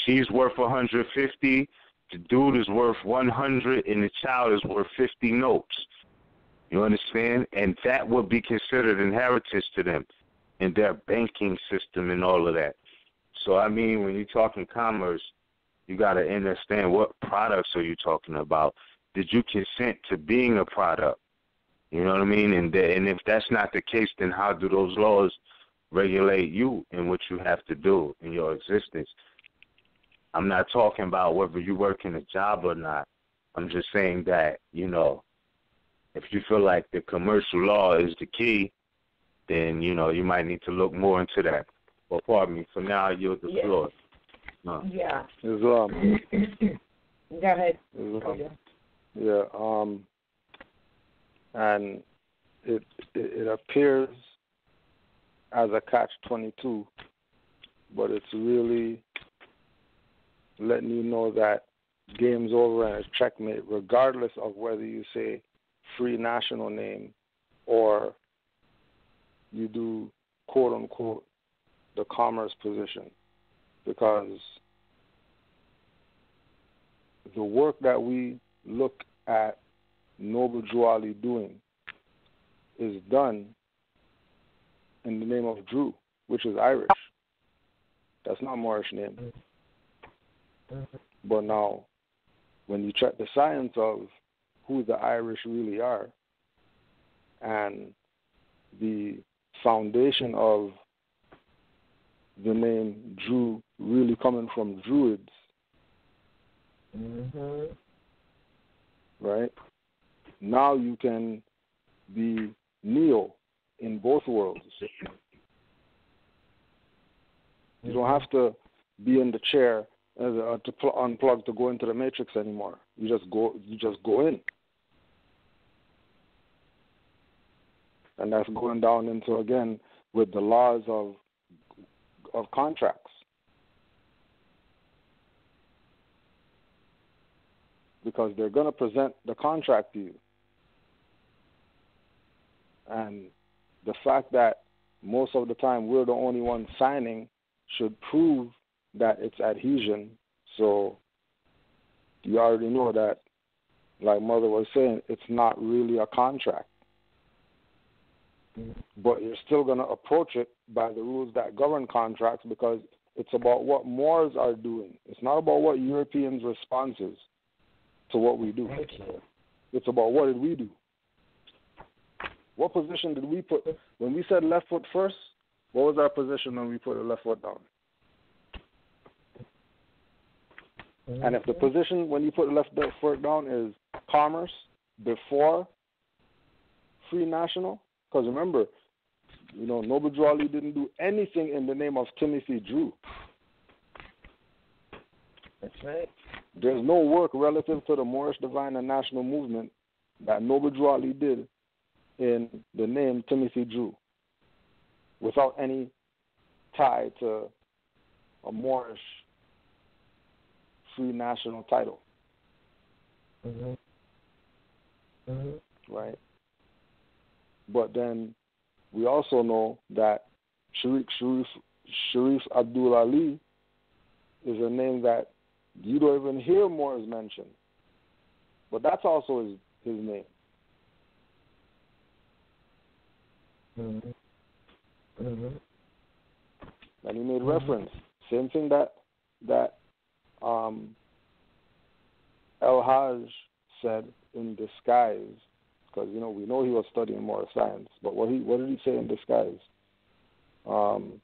[SPEAKER 2] She's worth 150, the dude is worth 100, and the child is worth 50 notes. You understand? And that would be considered inheritance to them in their banking system and all of that. So, I mean, when you're talking commerce, you got to understand what products are you talking about. Did you consent to being a product? You know what I mean? And if that's not the case, then how do those laws regulate you and what you have to do in your existence? I'm not talking about whether you work in a job or not. I'm just saying that, if you feel like the commercial law is the key, then, you might need to look more into that. Well, pardon me. For now, I yield the floor.
[SPEAKER 1] Yeah.
[SPEAKER 3] Islam.
[SPEAKER 1] Go ahead.
[SPEAKER 3] Islam. Yeah. And it appears as a catch-22, but it's really letting you know that game's over and it's checkmate, regardless of whether you say free national name or you do quote-unquote the commerce position, because the work that we look at Noble Drew Ali doing is done in the name of Drew, which is Irish. That's not Moorish name. But now, when you check the science of who the Irish really are and the foundation of the name Drew really coming from Druids, right? Now you can be Neo in both worlds. You don't have to be in the chair to unplug to go into the matrix anymore. You just go in. And that's going down into, again, with the laws of contracts. Because they're going to present the contract to you. And the fact that most of the time we're the only ones signing should prove that it's adhesion. So you already know that, like Mother was saying, it's not really a contract. But you're still going to approach it by the rules that govern contracts, because it's about what Moors are doing. It's not about what Europeans' response is to what we do. It's about what did we do. What position did we put? When we said left foot first, what was our position when we put the left foot down? And if the position when you put the left foot down is commerce before free national, because remember, Noble Drew Ali didn't do anything in the name of Timothy Drew.
[SPEAKER 1] That's right.
[SPEAKER 3] There's no work relative to the Moorish Divine and National Movement that Noble Drew Ali did in the name Timothy Drew without any tie to a Moorish free national title. Right? But then we also know that Sharif Abdul Ali is a name that you don't even hear Moors mentioned. But that's also his name.
[SPEAKER 1] Mm-hmm. Mm-hmm.
[SPEAKER 3] And he made reference. Same thing that El-Hajj said in disguise, because we know he was studying Moorish science. But what did he say in disguise? I'm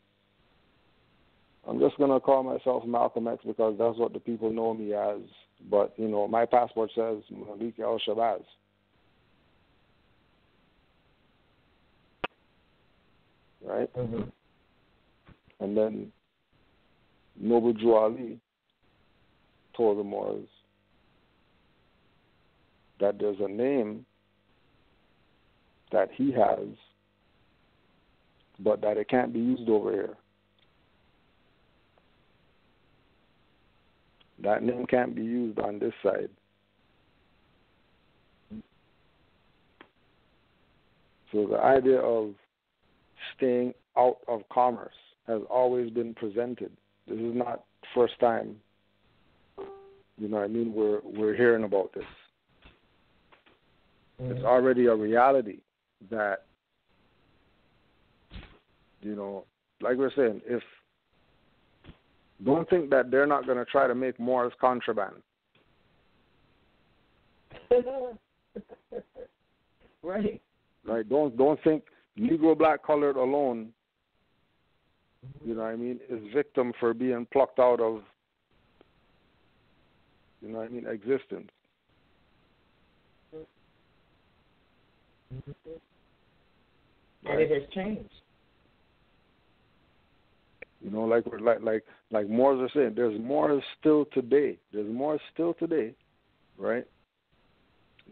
[SPEAKER 3] just gonna call myself Malcolm X because that's what the people know me as. But my passport says Malik El-Shabazz. Right?
[SPEAKER 1] Mm-hmm.
[SPEAKER 3] And then Noble Drew Ali told the Moors that there's a name that he has, but that it can't be used over here. That name can't be used on this side. So the idea of staying out of commerce has always been presented. This is not first time. We're hearing about this.
[SPEAKER 1] Mm-hmm.
[SPEAKER 3] It's already a reality that, like we're saying, don't think that they're not going to try to make Moors contraband.
[SPEAKER 1] Right.
[SPEAKER 3] Right. Don't think Negro black colored alone, is victim for being plucked out of, existence.
[SPEAKER 1] And it has changed.
[SPEAKER 3] Like Moors are saying, there's Moors still today. There's Moors still today, right?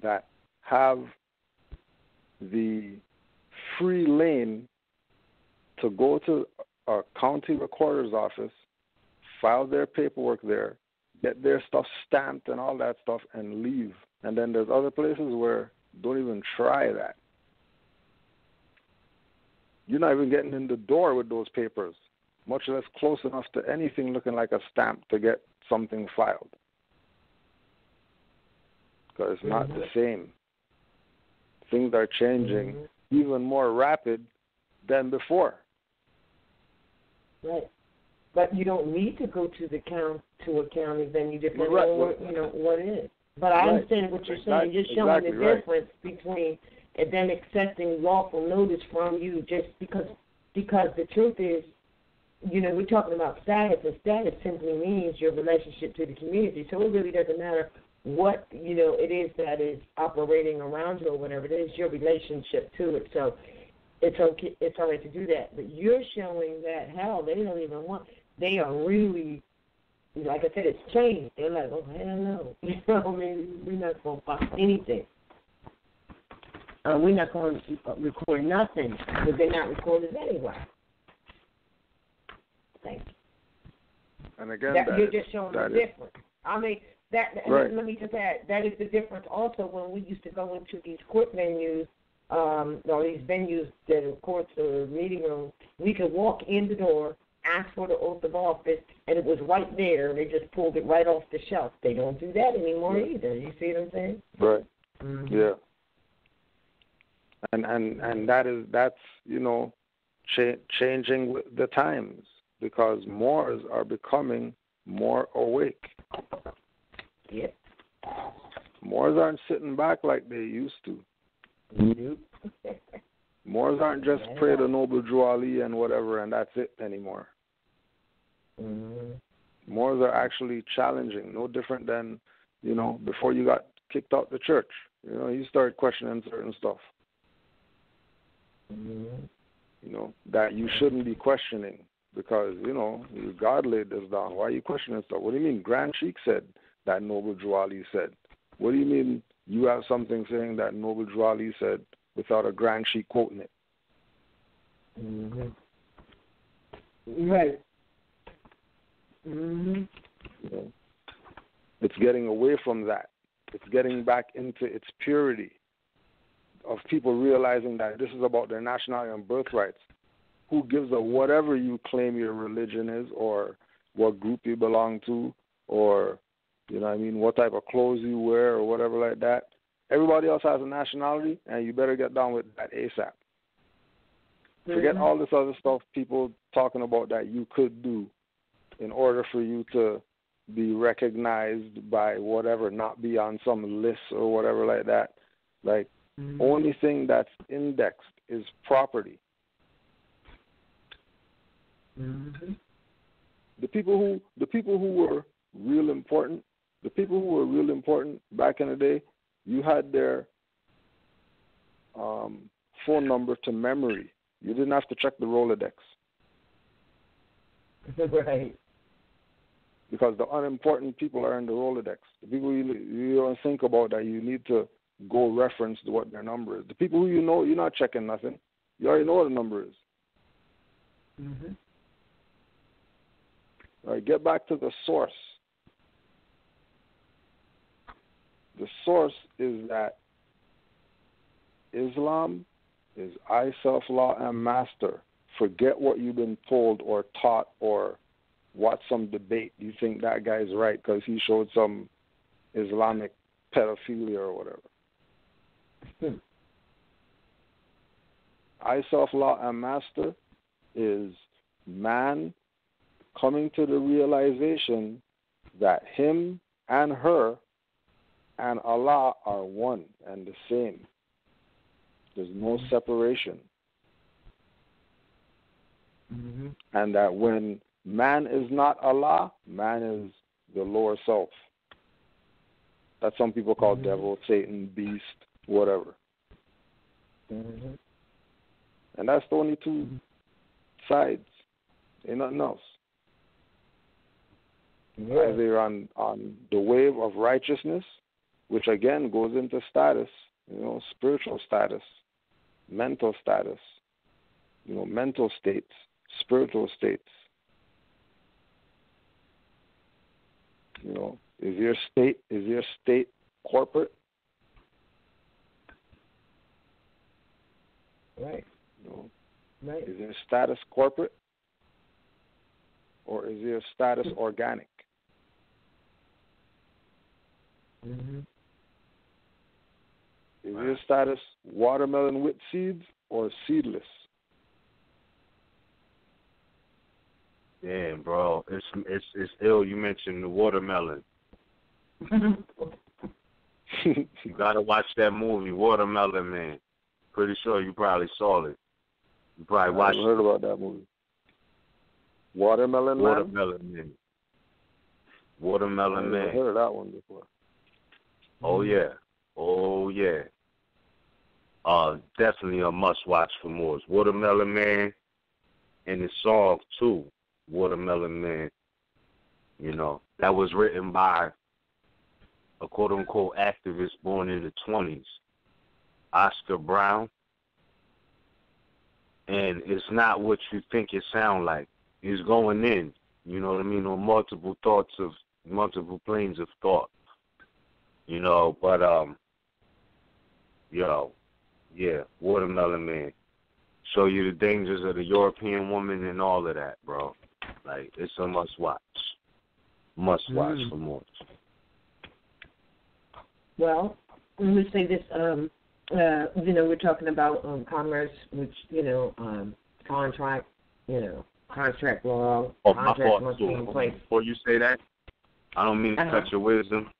[SPEAKER 3] That have the free lane to go to a county recorder's office, file their paperwork there, get their stuff stamped and all that stuff, and leave. And then there's other places where don't even try that. You're not even getting in the door with those papers, much less close enough to anything looking like a stamp to get something filed. Because it's not the same. Things are changing even more rapid than before.
[SPEAKER 1] Right. But you don't need to go to a county venue depending on what it is. But I understand what you're saying. You're showing the difference between them accepting lawful notice from you just because the truth is, we're talking about status, and status simply means your relationship to the community. So it really doesn't matter what, it is that is operating around you or whatever it is, your relationship to it. So it's okay, it's all right to do that. But you're showing that, hell, they don't even want, they are really, like I said, it's changed. They're like, oh, hell no. We're not going to buy anything. We're not going to record nothing because they're not recorded anyway. Thank you.
[SPEAKER 3] And again,
[SPEAKER 1] you're just showing the difference.
[SPEAKER 3] Right.
[SPEAKER 1] Let me just add, that is the difference also when we used to go into these court venues, or these venues that are courts or meeting rooms. We could walk in the door, ask for the oath of office, and it was right there. They just pulled it right off the shelf. They don't do that anymore either. You see what I'm saying?
[SPEAKER 3] Right.
[SPEAKER 1] Mm-hmm.
[SPEAKER 3] Yeah. And that's changing with the times because Moors are becoming more awake.
[SPEAKER 1] Yep.
[SPEAKER 3] Moors aren't sitting back like they used to.
[SPEAKER 1] Nope.
[SPEAKER 3] Moors aren't just pray to Noble Drew Ali and whatever and that's it anymore.
[SPEAKER 1] Mm-hmm.
[SPEAKER 3] Moors are actually challenging, no different than, before you got kicked out the church. You started questioning certain stuff.
[SPEAKER 1] Mm-hmm.
[SPEAKER 3] That you shouldn't be questioning because, God laid this down. Why are you questioning stuff? What do you mean? Grand Sheikh said that Noble Drew Ali said. What do you mean you have something saying that Noble Drew Ali said without a Grand Sheikh quoting it?
[SPEAKER 1] Mm-hmm. Right. Mm-hmm.
[SPEAKER 3] It's getting away from that. It's getting back into its purity of people realizing that this is about their nationality and birthrights. who gives a whatever you claim your religion is, or what group you belong to, or, you know what I mean, what type of clothes you wear or whatever like that. Everybody else has a nationality, and you better get down with that ASAP. Forget all this other stuff people talking about that you could do in order for you to be recognized by whatever, not be on some list or whatever like that. Like, only thing that's indexed is property. The people who were real important, back in the day, you had their phone number to memory. You didn't have to check the Rolodex.
[SPEAKER 1] Right.
[SPEAKER 3] Because the unimportant people are in the Rolodex. The people you don't think about that you need to go reference to what their number is. The people who you know, you're not checking nothing. You already know what the number is. All right, get back to the source. The source is that Islam is I, self, law, and master. Forget what you've been told or taught or watch some debate. You think that guy's right because he showed some Islamic pedophilia or whatever. I, self, law, and master is man coming to the realization that him and her and Allah are one and the same. There's no separation. And that when man is not Allah, man is the lower self. That some people call devil, Satan, beast, whatever. And that's the only two sides. Ain't nothing else. Either you're on the wave of righteousness, which again goes into status, spiritual status, mental status, mental states, spiritual states. Is your state corporate?
[SPEAKER 1] Right. Right.
[SPEAKER 3] Is your status corporate, or is your status organic? Is your status watermelon with seeds or seedless?
[SPEAKER 2] Damn, bro, it's ill. You mentioned the watermelon. You gotta watch that movie, Watermelon Man. Pretty sure you probably saw it. You probably watched.
[SPEAKER 3] I heard about that movie. Watermelon Man.
[SPEAKER 2] Watermelon Man.
[SPEAKER 3] I've heard of that one before.
[SPEAKER 2] Oh yeah. Definitely a must watch for Moors. Watermelon Man, and the song too, Watermelon Man. That was written by a quote unquote activist born in the 20s, Oscar Brown. And it's not what you think it sounds like. He's going in, on multiple planes of thought. Watermelon Man. Show you the dangers of the European woman and all of that, bro. Like, it's a must watch. Must watch for more.
[SPEAKER 1] Well, let me say this. We're talking about commerce, which, contract, contract law.
[SPEAKER 2] My fault, too. Before you say that, I don't mean to cut your wisdom.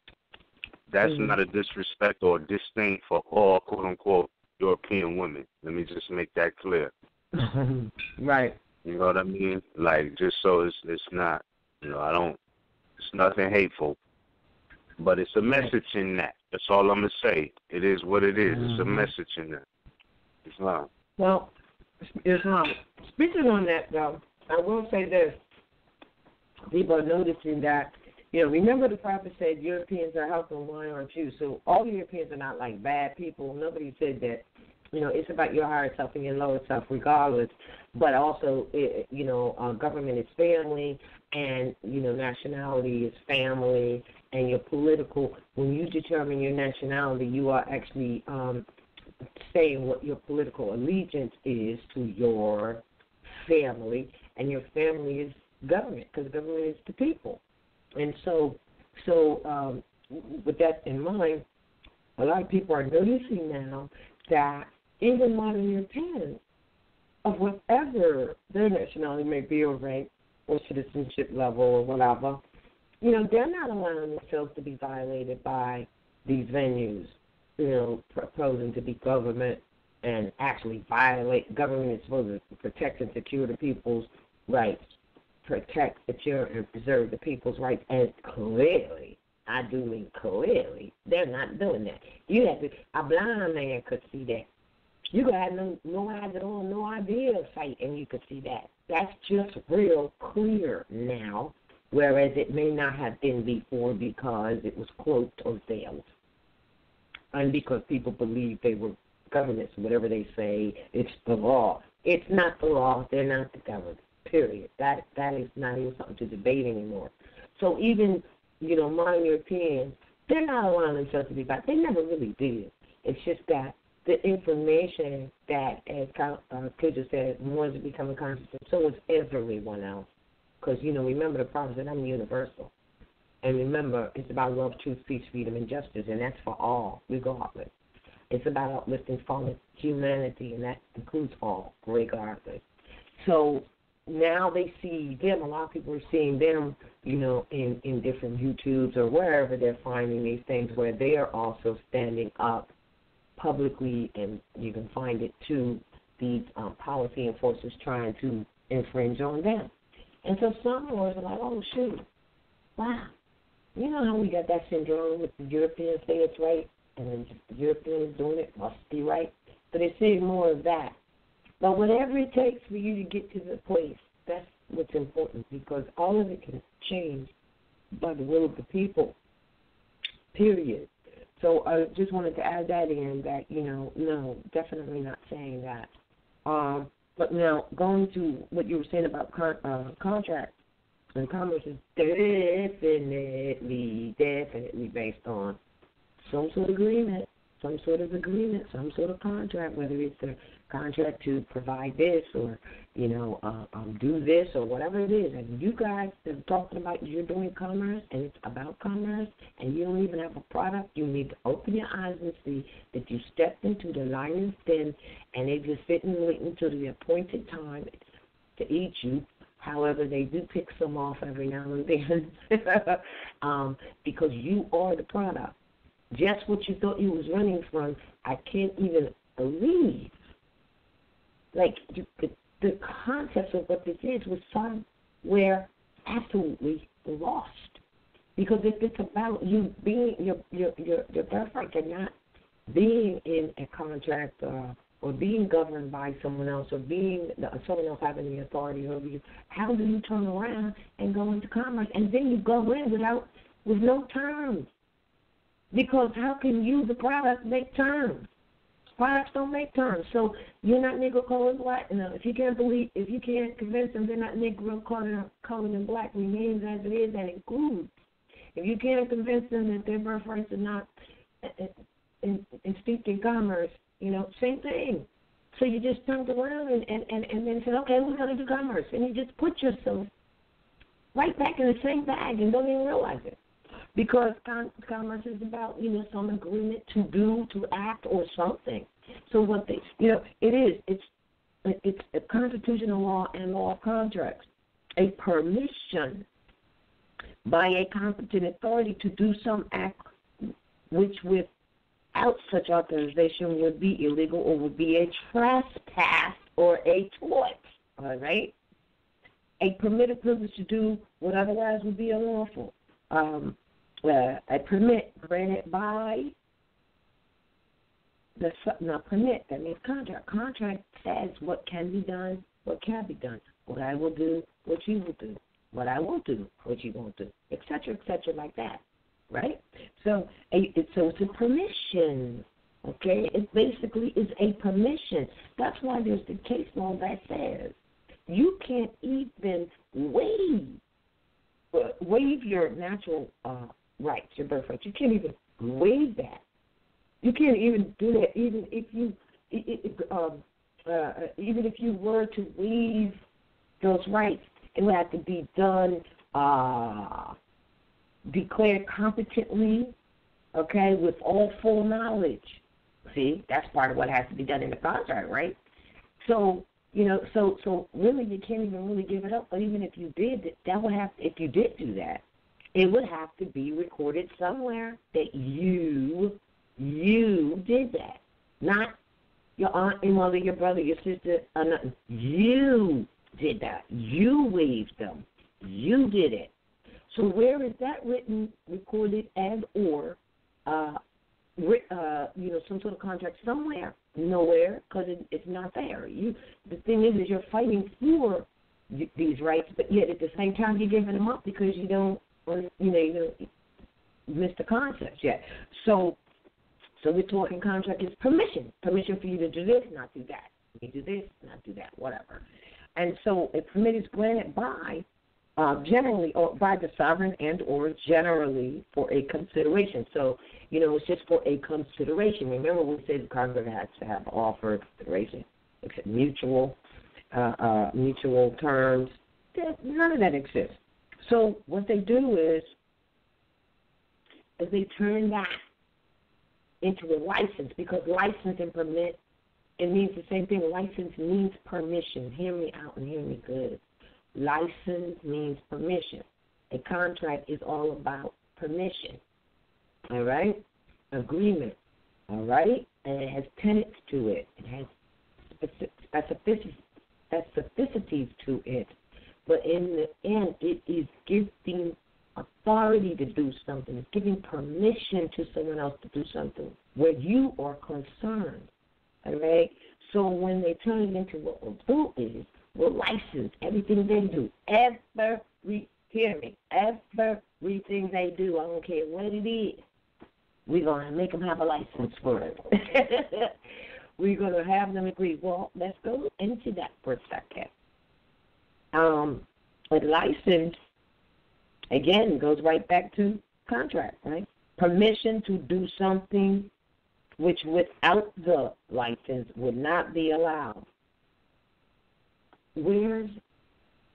[SPEAKER 2] That's not a disrespect or a disdain for all, quote-unquote, European women. Let me just make that clear.
[SPEAKER 1] Right.
[SPEAKER 2] You know what I mean? Like, just so it's not, it's nothing hateful. But it's a message in that. That's all I'm going to say. It is what it is. It's a message in that. Islam.
[SPEAKER 1] Well, Islam. Speaking on that, though, I will say this. People are noticing that, remember the prophet said Europeans are helping, why aren't you? So all Europeans are not like bad people. Nobody said that. It's about your higher self and your lower self regardless. But also, government is family, and, nationality is family, and your political, when you determine your nationality, you are actually saying what your political allegiance is to your family, and your family is government, because government is the people. And so with that in mind, a lot of people are noticing now that even modern Europeans, of whatever their nationality may be or rank or citizenship level or whatever, you know, they're not allowing themselves to be violated by these venues, you know, proposing to be government and actually violate. Government is supposed to protect and secure the people's rights, protect, secure, and preserve the people's rights, and clearly, I do mean clearly, they're not doing that. You have to, a blind man could see that. You could have no eyes at all, no idea of sight, and you could see that. That's just real clear now, whereas it may not have been before because it was cloaked or veiled. And because people believe they were governments, whatever they say, it's the law. It's not the law. They're not the government, period. That is not even something to debate anymore. So even, you know, modern Europeans, they're not allowing themselves to be back. They never really did. It's just that the information that, as Kidja said, Moors are becoming conscious, and so is everyone else. Because, you know, remember the promise that I'm universal. And remember, it's about love, truth, peace, freedom, and justice, and that's for all, regardless. It's about uplifting fallen humanity, and that includes all, regardless. So now they see them, a lot of people are seeing them, you know, in different YouTubes or wherever they're finding these things where they are also standing up publicly, and you can find it to these policy enforcers trying to infringe on them. And so some Moors are like, oh, shoot, wow. You know how we got that syndrome with the Europeans say it's right, and then the Europeans doing it must be right. So they're seeing more of that. But whatever it takes for you to get to the place, that's what's important, because all of it can change by the will of the people, period. So I just wanted to add that in, that, you know, no, definitely not saying that. But now, going to what you were saying about contracts and commerce is definitely based on some sort of agreement, some sort of contract, whether it's a contract to provide this or, you know, do this or whatever it is. And you guys are talking about you're doing commerce and it's about commerce and you don't even have a product, you need to open your eyes and see that you stepped into the lion's den and they're just sitting waiting until the appointed time to eat you. However, they do pick some off every now and then because you are the product. Just what you thought you was running from, I can't even believe. Like, the concept of what this is was somewhere absolutely lost. Because if it's about you being your birthright and not being in a contract or being governed by someone else or being someone else having the authority over you, how do you turn around and go into commerce? And then you go in with no terms. Because how can you, the product, make terms? Products don't make terms. So you're not Negro, colored, black. No, if you can't convince them they're not Negro, colored, and black, remains as it is, that includes. If you can't convince them that their birthrights are not steeped in commerce, you know, same thing. So you just turned around and then said, okay, we're going to do commerce. And you just put yourself right back in the same bag and don't even realize it. Because commerce is about, you know, some agreement to do, to act, or something. So what they, you know, it's a constitutional law and law of contracts, a permission by a competent authority to do some act which without such authorization would be illegal or would be a trespass or a tort. All right? A permitted privilege to do what otherwise would be unlawful. A permit granted by permit, that means contract. Contract says what can be done, what can't be done, what I will do, what you will do, what I won't do, what you won't do, et cetera, like that, right? So it's a permission, okay? It basically is a permission. That's why there's the case law that says you can't even waive your natural rights, your birthright. You can't even waive that. You can't even do that, even if you were to waive those rights, it would have to be done, declared competently, okay, with all full knowledge. See, that's part of what has to be done in the contract, right? So, so really you can't even really give it up. But even if you did, if you did do that, it would have to be recorded somewhere that you did that. Not your aunt, your mother, your brother, your sister, or nothing. You did that. You waived them. You did it. So where is that written, recorded, and or some sort of contract somewhere? Nowhere, because it's not there. The thing is you're fighting for these rights, but yet at the same time you're giving them up because you don't miss the concept yet. So we're talking contract is permission for you to do this, not do that. You do this, not do that, whatever. And so a permit is granted by generally or by the sovereign and or generally for a consideration. So, it's just for a consideration. Remember we said the contract has to have offer, consideration, except mutual terms. None of that exists. So what they do is they turn that into a license, because license and permit, it means the same thing. License means permission. Hear me out and hear me good. License means permission. A contract is all about permission. All right? Agreement. All right? And it has tenets to it. It has specificities to it. But in the end, it is giving authority to do something. It's giving permission to someone else to do something where you are concerned. All right? So when they turn it into what we'll do is, we'll license everything they do. Everything they do, I don't care what it is, we're going to make them have a license for it. We're going to have them agree. Well, let's go into that for a second. A license, again, goes right back to contract, right? Permission to do something which without the license would not be allowed. Where's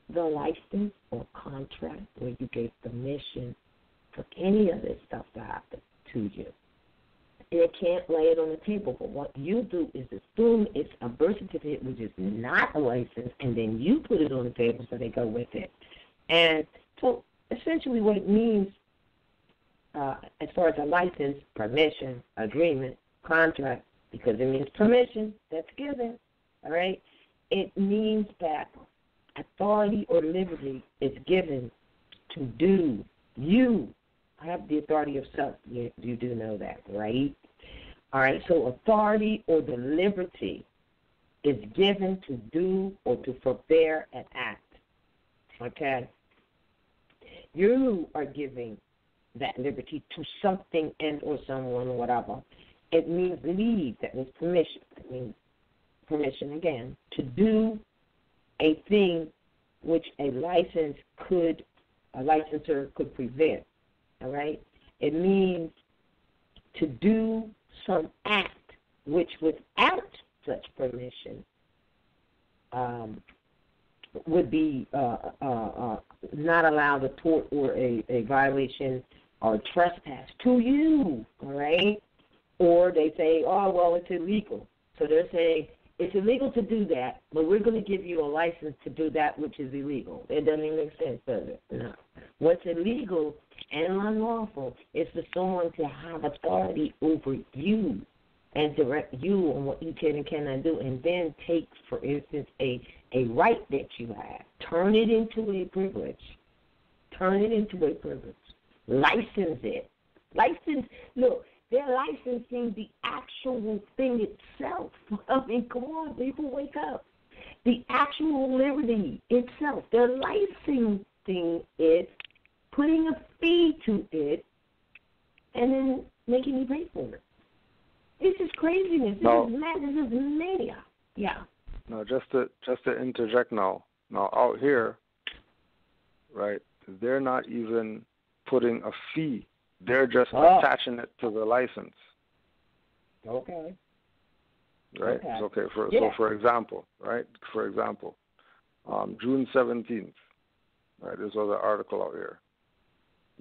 [SPEAKER 1] the license or contract where you gave permission for any of this stuff to happen to you? You can't lay it on the table, but what you do is assume it's a birth certificate, which is not a license, and then you put it on the table so they go with it. And so essentially what it means as far as a license, permission, agreement, contract, because it means permission, that's given, all right? It means that authority or liberty is given to do. You have the authority of self. You do know that, right? All right, so authority or the liberty is given to do or to forbear an act, okay? You are giving that liberty to something and or someone or whatever. It means leave, that means permission. It means permission, again, to do a thing which a licensor could prevent, all right? It means to do some act which without such permission would be not allowed a tort or a violation or trespass to you, all right? Or they say, oh, well, it's illegal. So they're saying, it's illegal to do that, but we're going to give you a license to do that which is illegal. It doesn't even make sense, does it? No. What's illegal and unlawful is for someone to have authority over you and direct you on what you can and cannot do, and then take, for instance, a right that you have, turn it into a privilege. Turn it into a privilege. License it. Look, they're licensing the actual thing itself. I mean, come on, people, wake up. The actual liberty itself. They're licensing it, putting a fee to it, and then making you pay for it. This is craziness. This is madness. This is mania. Yeah.
[SPEAKER 3] No, just to interject now. Now, out here, right, they're not even putting a fee. They're just attaching it to the license.
[SPEAKER 1] Okay.
[SPEAKER 3] Right?
[SPEAKER 1] Okay.
[SPEAKER 3] Okay. So for example, right? For example, June 17th. Right, this was an article out here.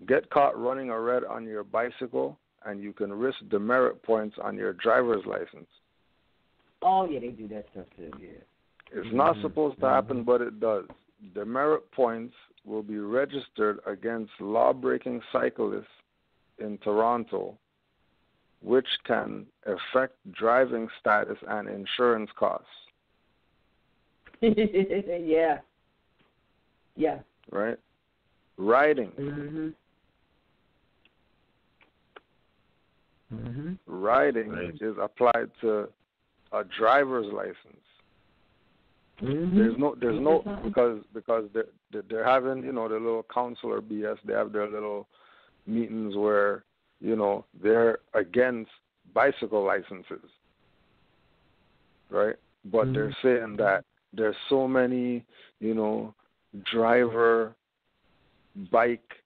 [SPEAKER 3] Get caught running a red on your bicycle, and you can risk demerit points on your driver's license.
[SPEAKER 1] Oh, yeah, they do that stuff too, yeah.
[SPEAKER 3] It's not supposed to happen, but it does. Demerit points will be registered against law-breaking cyclists in Toronto, which can affect driving status and insurance costs.
[SPEAKER 1] Yeah. Yeah.
[SPEAKER 3] Right? Riding. Riding is applied to a driver's license. There's no because they're having, the little counselor BS. They have their little meetings where, they're against bicycle licenses, right? But they're saying that there's so many, driver bike,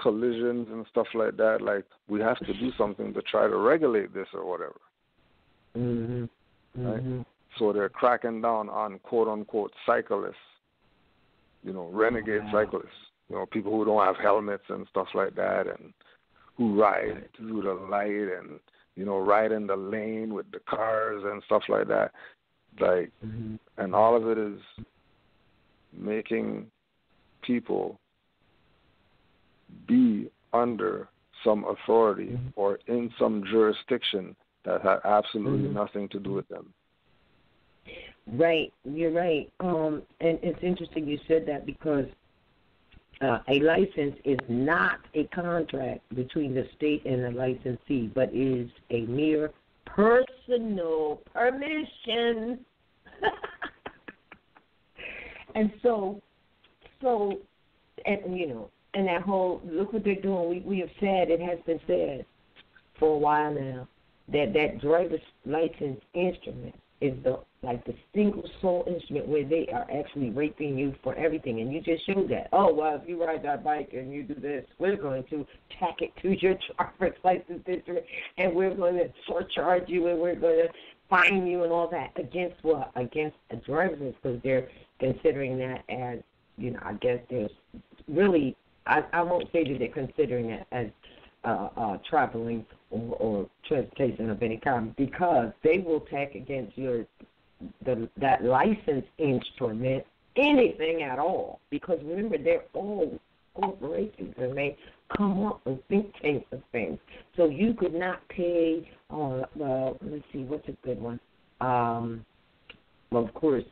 [SPEAKER 3] collisions and stuff like that. Like, we have to do something to try to regulate this or whatever. Right? So they're cracking down on quote-unquote cyclists, renegade cyclists, people who don't have helmets and stuff like that, and who ride through the light and, ride in the lane with the cars and stuff like that. Like, and all of it is making people be under some authority or in some jurisdiction that had absolutely nothing to do with them.
[SPEAKER 1] Right, you're right. And it's interesting you said that because a license is not a contract between the state and the licensee, but is a mere personal permission. And so, and and that whole, look what they're doing. We have said, it has been said for a while now, that driver's license instrument is the single sole instrument where they are actually raping you for everything. And you just showed that. Oh, well, if you ride that bike and you do this, we're going to tack it to your driver's license instrument, and we're going to surcharge you, and we're going to fine you and all that. Against what? Against a driver's license, because they're considering that as, I guess there's really, I won't say that they're considering it as traveling or transportation of any kind, because they will tack against that license instrument anything at all. Because remember, they're all corporations and they come up with think tanks of things. So you could not pay. Well, let's see, what's a good one? Well, of course,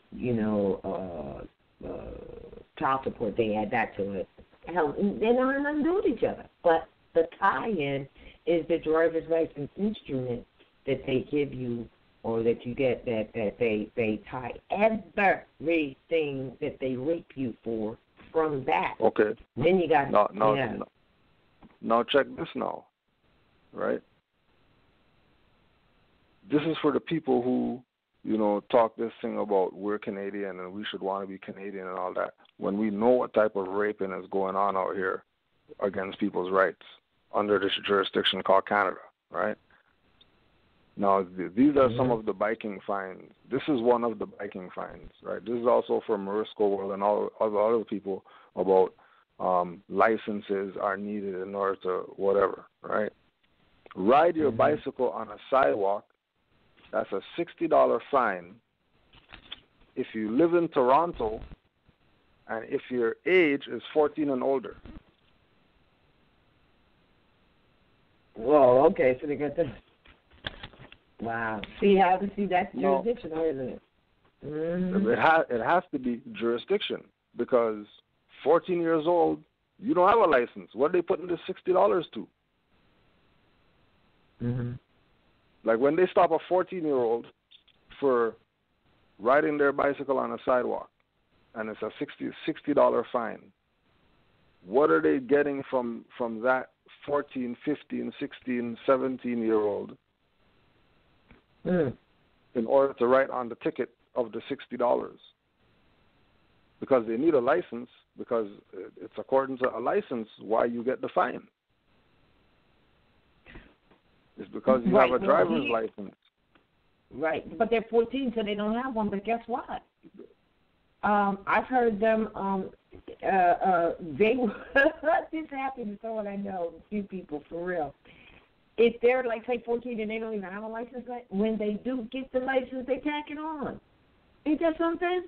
[SPEAKER 1] child support. They add that to it. Hell, they don't have nothing to do with each other. But the tie-in is the driver's license instrument that they give you or that you get, that they tie everything that they rape you for from that.
[SPEAKER 3] Okay.
[SPEAKER 1] Then you got
[SPEAKER 3] Now check this now, right? This is for the people who, talk this thing about we're Canadian and we should want to be Canadian and all that, when we know what type of raping is going on out here against people's rights under this jurisdiction called Canada, right? Now, these are some of the biking fines. This is one of the biking fines, right? This is also from Morisco World and all other people about licenses are needed in order to whatever, right? Ride your bicycle on a sidewalk, that's a $60 fine. If you live in Toronto and if your age is 14 and older.
[SPEAKER 1] Whoa, okay, so they got this. Wow. That's jurisdictional, isn't it?
[SPEAKER 3] It has to be jurisdiction because 14 years old, you don't have a license. What are they putting this $60 to? Like when they stop a 14-year-old for riding their bicycle on a sidewalk, and it's a $60 fine, what are they getting from that 14, 15, 16, 17-year-old in order to write on the ticket of the $60? Because they need a license, because it's according to a license why you get the fine. It's because you have a driver's license.
[SPEAKER 1] Right, but they're 14, so they don't have one, but guess what? I've heard them. They this happens. So I know a few people for real. If they're like say 14 and they don't even have a license, when they do get the license, they tack it on. Ain't that something?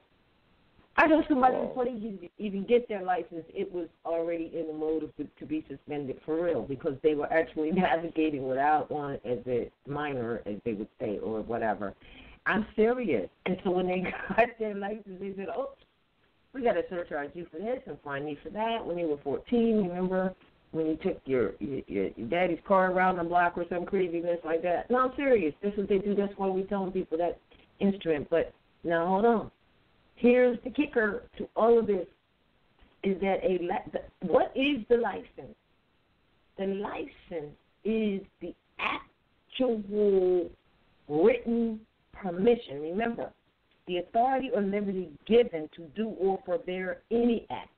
[SPEAKER 1] I know somebody before they even get their license, it was already in the mode of to be suspended for real because they were actually navigating without one as a minor, as they would say, or whatever. I'm serious. And so when they got their license, they said, "Oh, we got to surcharge you for this and fine you for that." When you were 14, remember when you took your daddy's car around the block or some craziness like that? No, I'm serious. This is what they do. That's why we're telling people that instrument. But now hold on. Here's the kicker to all of this, is that what is the license? The license is the actual written permission. Remember, the authority or liberty given to do or forbear any act.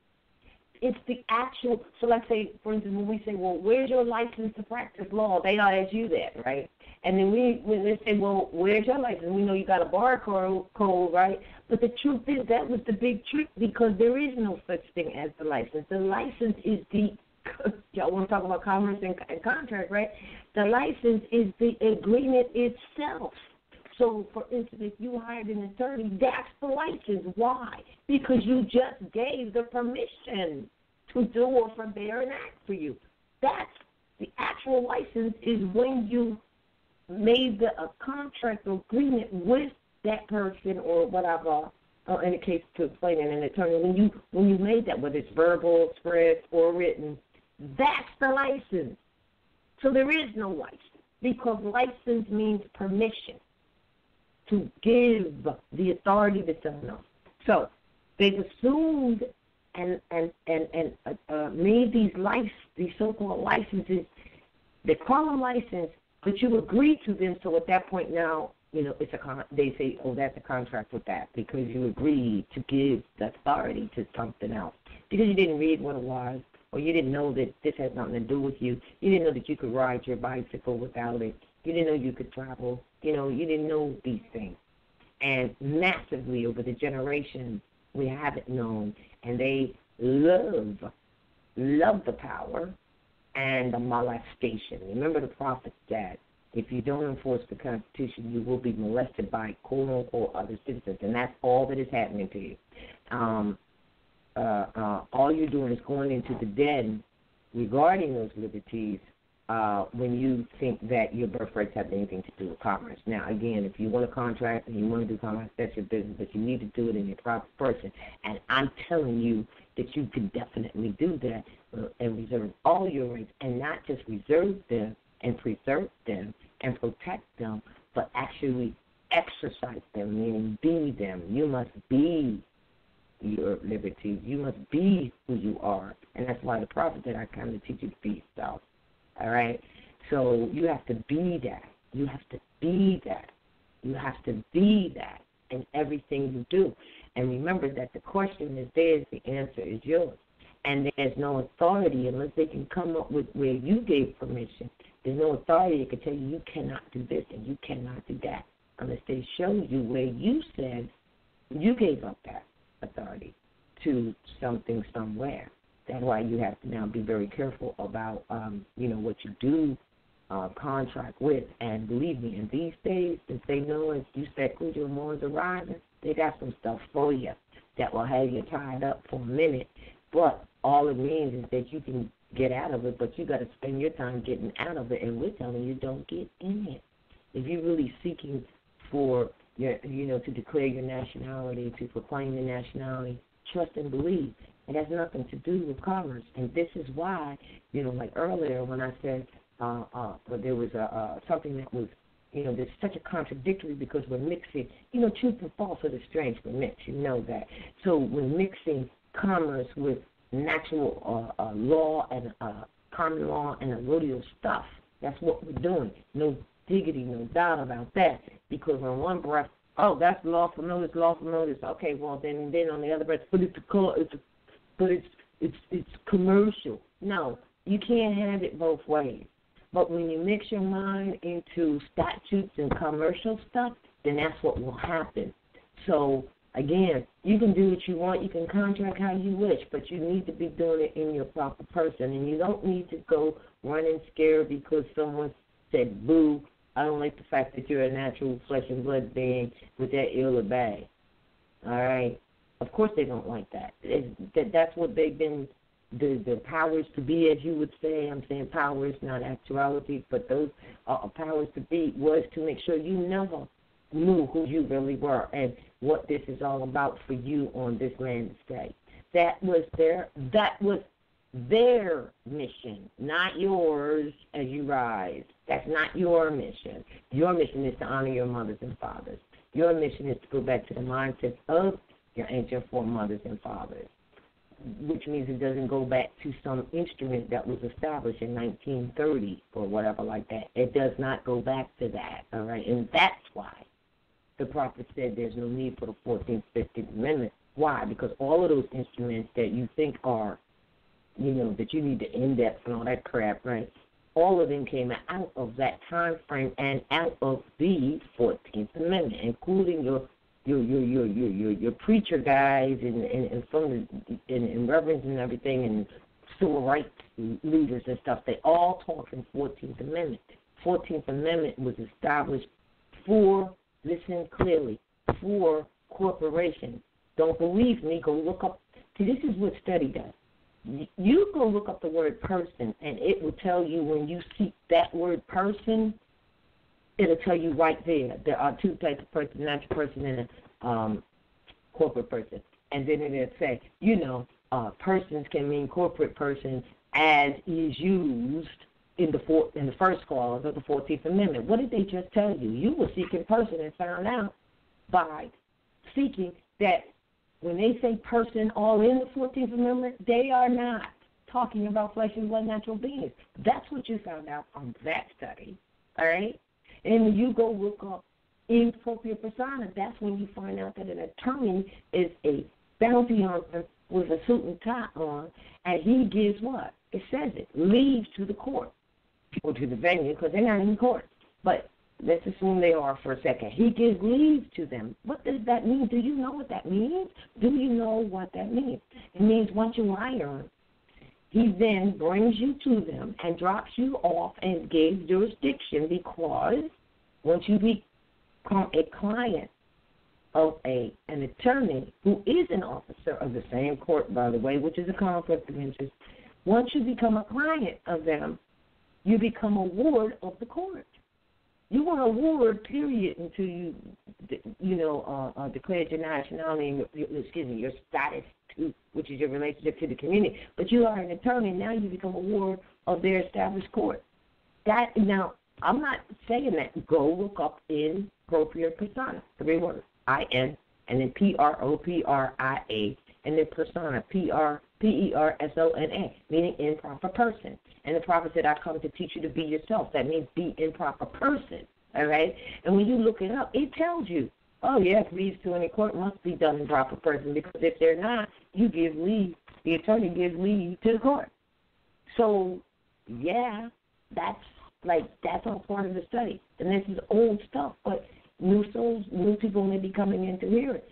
[SPEAKER 1] It's the actual, so let's say, for instance, when we say, well, where's your license to practice law? They ask you that, right? And then when they say, well, where's your license? We know you got a bar code, right? But the truth is that was the big trick because there is no such thing as the license. The license is y'all want to talk about commerce and contract, right? The license is the agreement itself. So, for instance, if you hired an attorney, that's the license. Why? Because you just gave the permission to do or forbear an act for you. That's the actual license is when you made a contract or agreement with that person or whatever, in the case to explain it, an attorney, when you made that, whether it's verbal, expressed, or written, that's the license. So there is no license because license means permission to give the authority to someone else. So they've assumed and made these so-called licenses. They call them license, but you agree to them. So at that point now, it's they say, oh, that's a contract with that because you agreed to give the authority to something else because you didn't read what it was, or you didn't know that this had nothing to do with you. You didn't know that you could ride your bicycle without it. You didn't know you could travel. You didn't know these things. And massively over the generations, we haven't known. And they love the power and the molestation. Remember the prophet said, if you don't enforce the Constitution, you will be molested by quote-unquote other citizens. And that's all that is happening to you. All you're doing is going into the den regarding those liberties when you think that your birthrights have anything to do with commerce. Now, again, if you want a contract and you want to do commerce, that's your business, but you need to do it in your proper person. And I'm telling you that you can definitely do that and reserve all your rights, and not just reserve them and preserve them and protect them, but actually exercise them, meaning be them. You must be your liberties. You must be who you are. And that's why the prophet that I kind of teach you to be yourself. All right? So you have to be that. You have to be that. You have to be that in everything you do. And remember that the question is theirs, the answer is yours. And there's no authority unless they can come up with where you gave permission. There's no authority that can tell you cannot do this and you cannot do that unless they show you where you said you gave up that authority to something somewhere. That's why you have to now be very careful about, what you do contract with. And believe me, in these days, if they know, as you said, Cujo Moor's arriving, they got some stuff for you that will have you tied up for a minute. But all it means is that you can get out of it, but you got to spend your time getting out of it. And we're telling you, don't get in it. If you're really seeking for to declare your nationality, to proclaim your nationality, trust and believe. It has nothing to do with commerce. And this is why, like earlier when I said there was something that was, there's such a contradictory because we're mixing, truth and falsehood is strange for mix, you know that. So we're mixing commerce with natural law and common law and the rodeo stuff. That's what we're doing. No diggity, no doubt about that. Because on one breath, oh, that's lawful notice. Okay, well then on the other breath, but it's commercial. No, you can't have it both ways. But when you mix your mind into statutes and commercial stuff, then that's what will happen. So Again, you can do what you want. You can contract how you wish, but you need to be doing it in your proper person. And you don't need to go running scared because someone said, boo, I don't like the fact that you're a natural flesh and blood being with that ill or bad. All right? Of course they don't like that. That's what they've been, the powers to be, as you would say. I'm saying powers, not actuality, but those powers to be was to make sure you never knew who you really were and what this is all about for you on this land state. That was their mission, not yours as you rise. That's not your mission. Your mission is to honor your mothers and fathers. Your mission is to go back to the mindset of your ancient foremothers and fathers, which means it doesn't go back to some instrument that was established in 1930 or whatever like that. It does not go back to that, all right? And that's why the prophet said there's no need for the 14th, 15th Amendment. Why? Because all of those instruments that you think are, that you need to index and all that crap, right? All of them came out of that time frame and out of the 14th Amendment, including your preacher guys and from the reverends and everything and civil rights leaders and stuff. They all talk in 14th Amendment. 14th Amendment was established for, listen clearly, for corporations. Don't believe me? Go look up. See, this is what study does. You go look up the word person, and it will tell you when you see that word person, it'll tell you right there. There are two types of person, natural person and a corporate person. And then it'll say, persons can mean corporate person as is used in the first clause of the 14th Amendment. What did they just tell you? You were seeking person and found out by seeking that when they say person all in the 14th Amendment, they are not talking about flesh and blood natural beings. That's what you found out from that study, all right? And when you go look up inappropriate persona, that's when you find out that an attorney is a bounty hunter with a suit and tie on, and he gives what? It says it, leave to the court or to the venue because they're not in court. But let's assume they are for a second. He gives leave to them. What does that mean? Do you know what that means? Do you know what that means? It means once you hire him, he then brings you to them and drops you off and gives jurisdiction because once you become a client of an attorney who is an officer of the same court, by the way, which is a conflict of interest, once you become a client of them, you become a ward of the court. You want a ward, period, until you declared your nationality, your status, which is your relationship to the community. But you are an attorney, now you become a ward of their established court. Now, I'm not saying that. Go look up inappropriate persona, 3 words, I-N, and then P-R-O-P-R-I-A, and then persona, P-E-R-S-O-N-A, meaning improper person. And the prophet said, I come to teach you to be yourself. That means be improper person, all right? And when you look it up, it tells you, oh, yes, leave to any court must be done in proper person, because if they're not, you give leave. The attorney gives leave to the court. So, yeah, that's all part of the study. And this is old stuff, but new souls, new people may be coming in to hear it.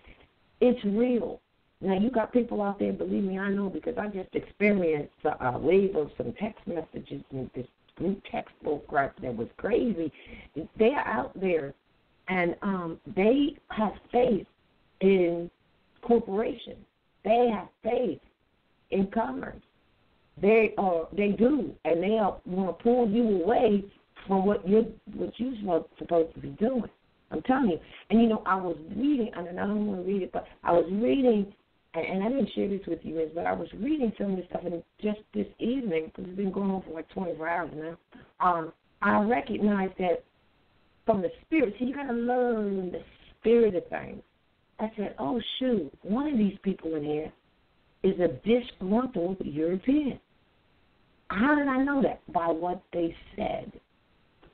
[SPEAKER 1] It's real. Now, you got people out there, believe me, I know, because I just experienced a wave of some text messages and this new textbook crap that was crazy. They are out there, and they have faith in corporations. They have faith in commerce. They do, and they want to pull you away from what you're supposed to be doing. I'm telling you. And, I was reading, and I don't want to read it, but I was reading, and I didn't share this with you, but I was reading some of this stuff, and just this evening, because it's been going on for like 24 hours now, I recognized that from the spirit, see, you got to learn the spirit of things. I said, oh, shoot, one of these people in here is a disgruntled European. How did I know that? By what they said.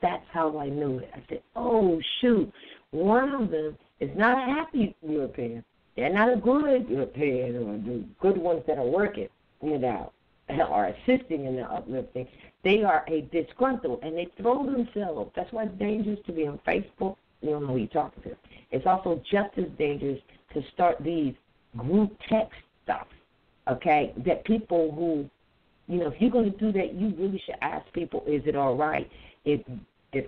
[SPEAKER 1] That's how I knew it. I said, oh, shoot, one of them is not a happy European. They're not a good European or the good ones that are working, or assisting in the uplifting. They are a disgruntled, and they throw themselves. That's why it's dangerous to be on Facebook you don't know who you're talking to. It's also just as dangerous to start these group text stuff, okay, that people who, if you're going to do that, you really should ask people, is it all right if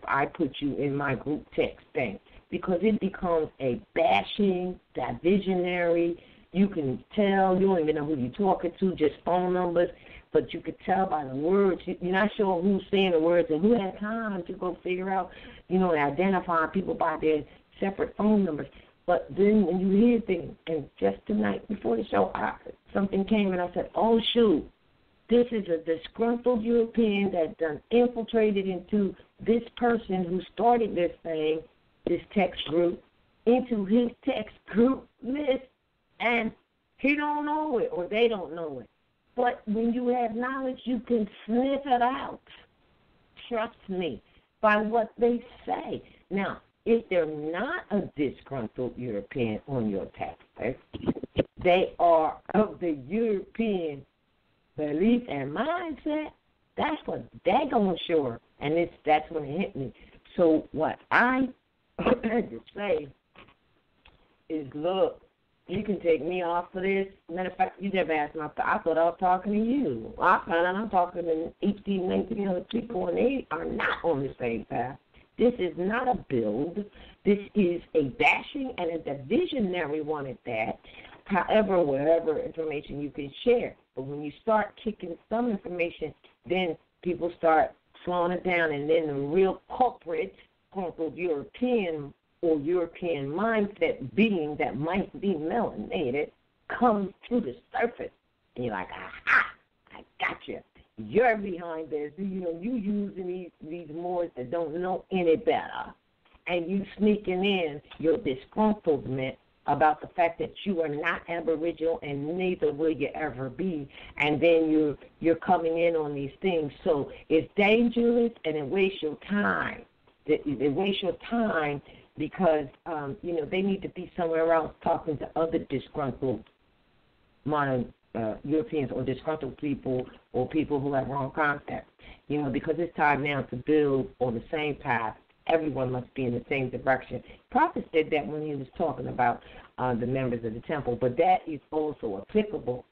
[SPEAKER 1] I put you in my group text thing? Because it becomes a bashing, divisionary. You can tell, you don't even know who you're talking to, just phone numbers, but you could tell by the words. You're not sure who's saying the words and who has time to go figure out, and identify people by their separate phone numbers. But then when you hear things, and just tonight before the show, something came and I said, oh, shoot, this is a disgruntled European that done infiltrated into this person who started this thing, this text group, into his text group list, and he don't know it or they don't know it. But when you have knowledge, you can sniff it out. Trust me, by what they say. Now, if they're not a disgruntled European on your text list, they are of the European belief and mindset, that's what they're going to show. And that's when it hit me. So what I had to say is, look, you can take me off of this. Matter of fact, you never asked me. I thought I was talking to you. I found out I'm talking to 18, 19 other people, and they are not on the same path. This is not a build. This is a bashing and a divisionary one at that. However, whatever information you can share. But when you start kicking some information, then people start slowing it down, and then the real culprit, quote-unquote, European or European mindset being that might be melanated comes to the surface. And you're like, aha, I got you. You're behind this. You using these Moors that don't know any better. And you sneaking in your disgruntlement about the fact that you are not Aboriginal and neither will you ever be. And then you're coming in on these things. So it's dangerous and it wastes your time. It wastes your time because, they need to be somewhere else talking to other disgruntled modern Europeans or disgruntled people or people who have wrong concepts, because it's time now to build on the same path. Everyone must be in the same direction. Prophet said that when he was talking about the members of the temple, but that is also applicable,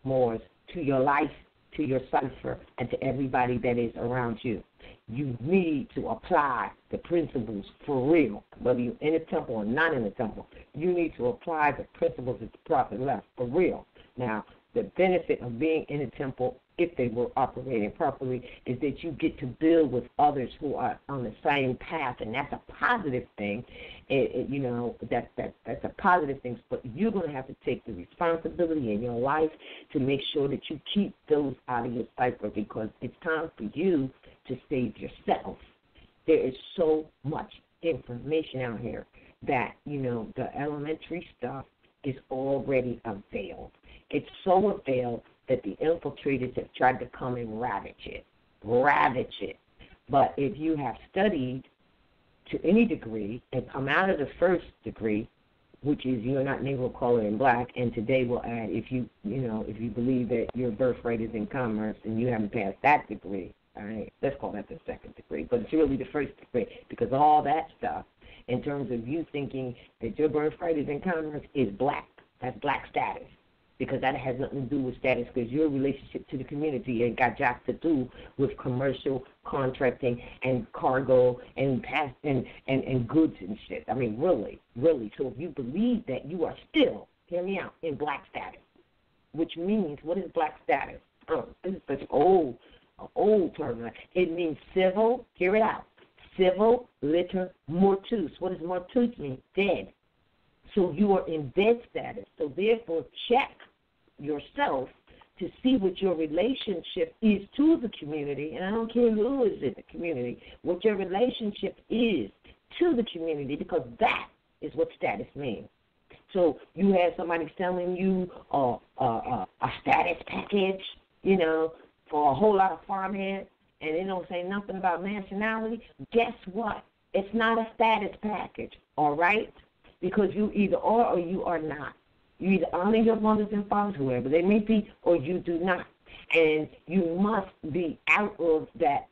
[SPEAKER 1] Moors, to your life, to your cipher, and to everybody that is around you. You need to apply the principles for real, whether you're in the temple or not in the temple. You need to apply the principles that the prophet left for real. Now, the benefit of being in the temple, if they were operating properly, is that you get to build with others who are on the same path, and that's a positive thing. That's a positive thing. But you're going to have to take the responsibility in your life to make sure that you keep those out of your cipher, because it's time for you to save yourself. There is so much information out here that, the elementary stuff is already availed. It's so availed that the infiltrators have tried to come and ravage it. But if you have studied to any degree and come out of the first degree, which is you're not Negro, color, and black, and today we'll add if you believe that your birthright is in commerce and you haven't passed that degree, all right, let's call that the second degree, but it's really the first degree, because all that stuff in terms of you thinking that your birthright is in commerce is black. That's black status, because that has nothing to do with status, because your relationship to the community ain't got jack to do with commercial contracting and cargo and goods and shit. I mean, really. So if you believe that, you are still, hear me out, in black status, which means, what is black status? Oh, this is such old term. It means civil, hear it out, civil liter mortus. What does mortus mean? Dead. So you are in dead status. So therefore, check yourself to see what your relationship is to the community, and I don't care who is in the community, what your relationship is to the community, because that is what status means. So you have somebody selling you a status package, for a whole lot of farmhands, and they don't say nothing about nationality. Guess what? It's not a status package, all right? Because you either are or you are not. You either honor your mothers and fathers, whoever they may be, or you do not. And you must be out of that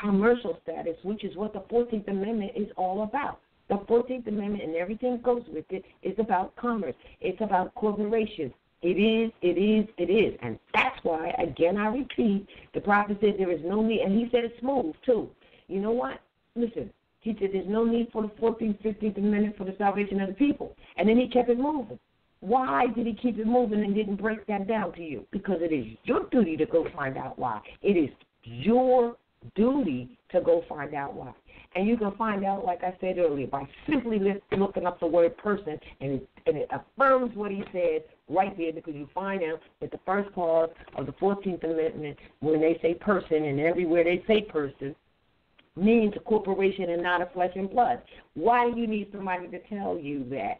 [SPEAKER 1] commercial status, which is what the 14th Amendment is all about. The 14th Amendment and everything that goes with it is about commerce. It's about corporations. It is. And that's why, again, I repeat, the prophet said there is no need, and he said it smooth, too. You know what? Listen, he said there's no need for the 14th, 15th Amendment for the salvation of the people. And then he kept it moving. Why did he keep it moving and didn't break that down to you? Because it is your duty to go find out why. It is your duty to go find out why. And you can find out, like I said earlier, by simply looking up the word person, and it affirms what he said right there, because you find out that the first clause of the 14th Amendment, when they say person, and everywhere they say person, means a corporation and not a flesh and blood. Why do you need somebody to tell you that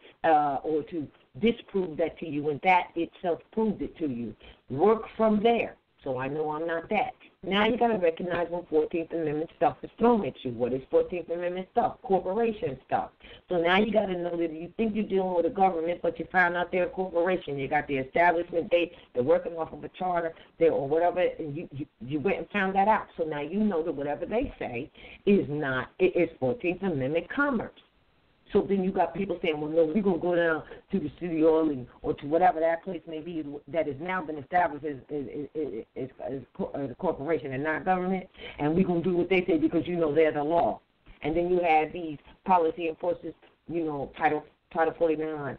[SPEAKER 1] or to disprove that to you, and that itself proved it to you? Work from there. So I know I'm not that. Now you got to recognize when 14th Amendment stuff is thrown at you. What is 14th Amendment stuff? Corporation stuff. So now you got to know that you think you're dealing with a government, but you found out they're a corporation. You got the establishment date. They're working off of a charter or whatever, and you went and found that out. So now you know that whatever they say is not, it is 14th Amendment commerce. So then you got people saying, well, no, we're going to go down to the city hall or to whatever that place may be that has now been established as a corporation and not government, and we're going to do what they say because, you know, they're the law. And then you have these policy enforcers, you know, Title 49,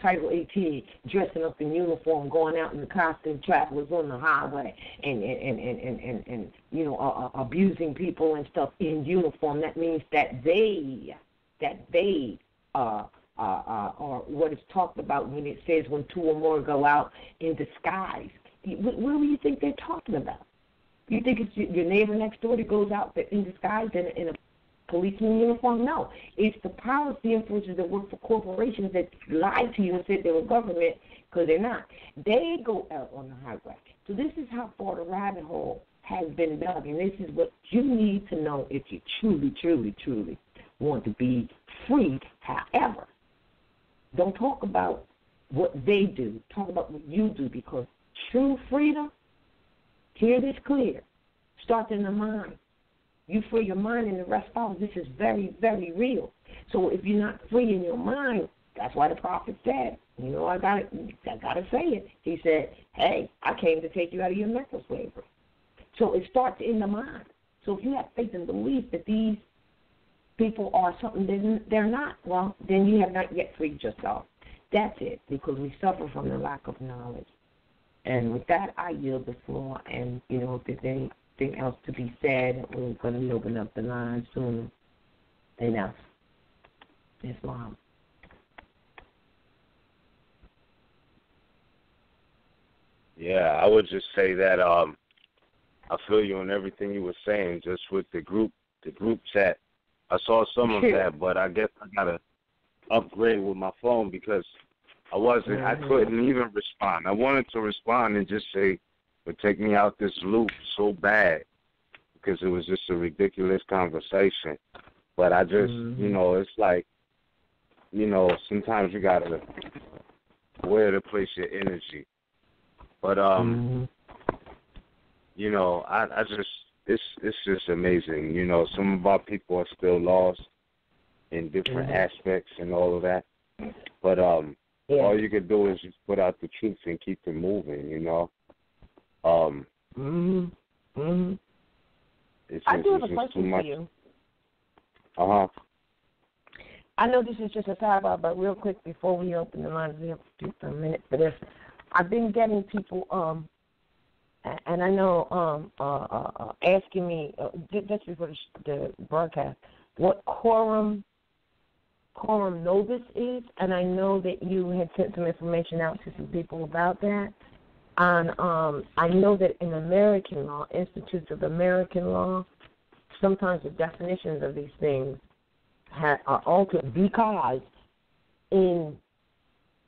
[SPEAKER 1] Title 18, dressing up in uniform, going out in the costume, travelers on the highway, and you know, abusing people and stuff in uniform. That means that they are what is talked about when it says when two or more go out in disguise. What do you think they're talking about? You think it's your neighbor next door that goes out in disguise in a policeman uniform? No. It's the policy enforcers that work for corporations that lied to you and said they were government, because they're not. They go out on the highway. So this is how far the rabbit hole has been dug, and this is what you need to know if you truly, truly, truly want to be free. However, don't talk about what they do. Talk about what you do, because true freedom, hear this clear, starts in the mind. You free your mind and the rest follows. This is very, very real. So if you're not free in your mind, that's why the prophet said, you know, I gotta say it. He said, hey, I came to take you out of your mental slavery. So it starts in the mind. So if you have faith and belief that these people are something they're not, well, then you have not yet freed yourself. That's it, because we suffer from the lack of knowledge. And with that, I yield the floor. And, you know, if there's anything else to be said, we're going to open up the line soon enough. Islam.
[SPEAKER 2] Yeah, I would just say that I feel you on everything you were saying, just with the group chat. I saw some of that, but I guess I got to upgrade with my phone because I couldn't even respond. I wanted to respond and just say, but take me out this loop so bad, because it was just a ridiculous conversation. But I just, you know, it's like, you know, sometimes you got to where to place your energy. But, you know, I just, it's just amazing. You know, some of our people are still lost in different aspects and all of that. But all you can do is just put out the truth and keep it moving, you know. It's
[SPEAKER 1] I do have a
[SPEAKER 2] just
[SPEAKER 1] question
[SPEAKER 2] too much.
[SPEAKER 1] for you.
[SPEAKER 2] I
[SPEAKER 1] know this is just a sidebar, but real quick before we open the lines, we have to do a minute for this. I've been getting people, and I know asking me just before the broadcast what quorum novus is, and I know that you had sent some information out to some people about that. And I know that in American law, Institutes of American Law, sometimes the definitions of these things are altered because in,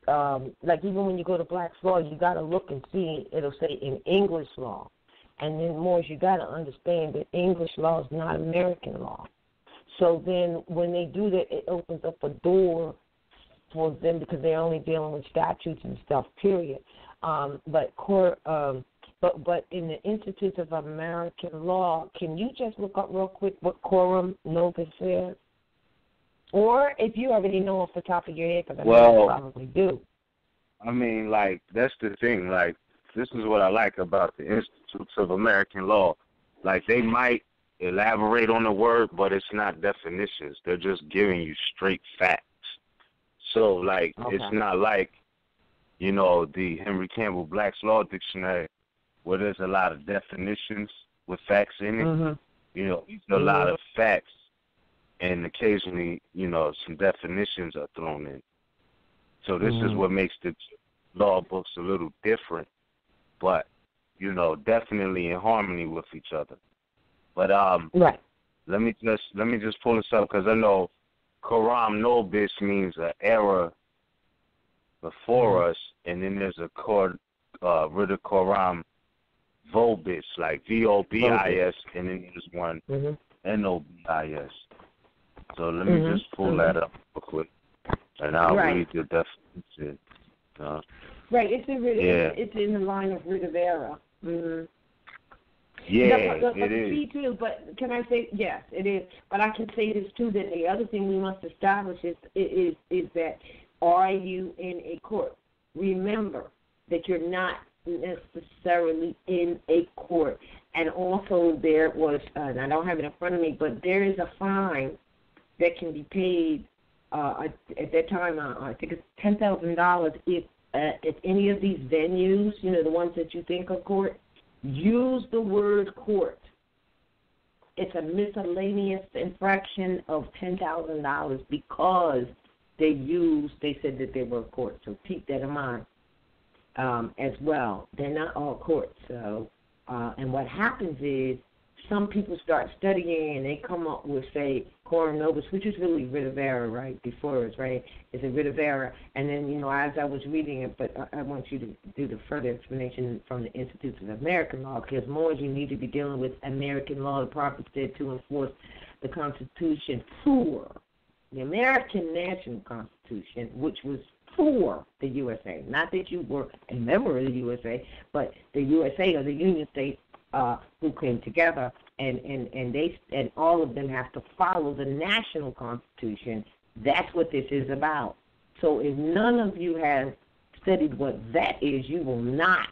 [SPEAKER 1] like even when you go to Black's Law, you got to look and see, it'll say in English law. And then Moorish, you got to understand that English law is not American law. So then when they do that, it opens up a door for them because they're only dealing with statutes and stuff, period. But But in the Institute of American Law, can you just look up real quick what quorum nobis is? Or if you already know off the top of your head, because I know you probably do.
[SPEAKER 2] I mean, like, that's the thing. Like, this is what I like about the Institutes of American Law. Like, they might elaborate on the word, but it's not definitions. They're just giving you straight facts. So, like, it's not like, you know, the Henry Campbell Black's Law Dictionary, where there's a lot of definitions with facts in it. You know, there's a lot of facts, and occasionally, you know, some definitions are thrown in. So this is what makes the law books a little different, but, you know, definitely in harmony with each other. But let me just pull this up, because I know Coram nobis means an era before us, and then there's a written Coram vobis, like VOBIS, and then there's one NOBIS. So let me just pull that up real quick, and I'll read the definition.
[SPEAKER 1] Right, it's in the line of writ of error.
[SPEAKER 2] Yeah, it is.
[SPEAKER 1] Me too, but can I say, yes, it is. But I can say this too, that the other thing we must establish is that, are you in a court? Remember that you're not necessarily in a court. And also there was, and I don't have it in front of me, but there is a fine that can be paid at that time. I think it's $10,000 if any of these venues, you know, the ones that you think of court, use the word court. It's a miscellaneous infraction of $10,000 because they said that they were court. So keep that in mind as well. They're not all courts. So, and what happens is some people start studying and they come up with, say, coram nobis, which is really writ of error, right, before us, right? It's a writ of error. And then, you know, as I was reading it, but I want you to do the further explanation from the Institute of American Law, because more you need to be dealing with American law, the proper said, to enforce the Constitution for the American National Constitution, which was for the USA. Not that you were a member of the USA, but the USA or the Union States who came together, and all of them have to follow the national Constitution. That's what this is about. So if none of you have studied what that is, you will not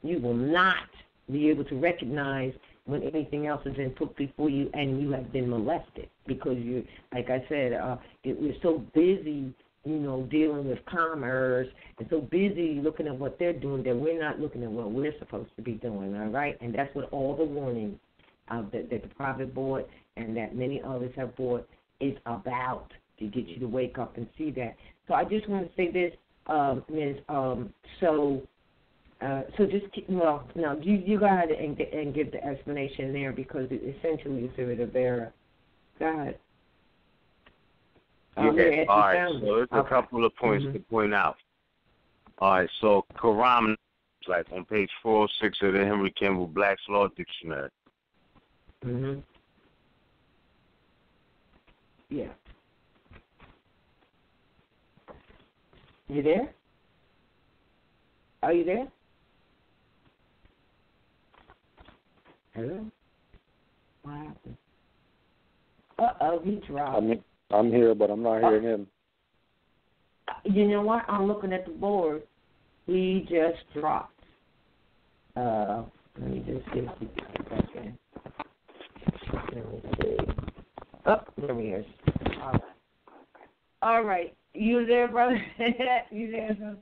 [SPEAKER 1] be able to recognize when anything else has been put before you and you have been molested, because you, like I said, we're so busy, you know, dealing with commerce and so busy looking at what they're doing that we're not looking at what we're supposed to be doing, all right? And that's what all the warnings that the Prophet brought and that many others have brought is about, to get you to wake up and see that. So I just want to say this, Ms. So just keep, well, no, you go ahead and give the explanation there, because it essentially is a bit of error. Go ahead.
[SPEAKER 2] All right, so there's a couple of points to point out. All right, so Coram, like on page 406 of the Henry Campbell Black's Law Dictionary.
[SPEAKER 1] Yeah. You there? Are you there? Hello? What happened? Uh-oh, he dropped.
[SPEAKER 3] I'm here, but I'm not hearing him.
[SPEAKER 1] You know what? I'm looking at the board. He just dropped. Let me just see if he can back in. Let me see. Oh, there he is. All right. You there, brother? You there, son?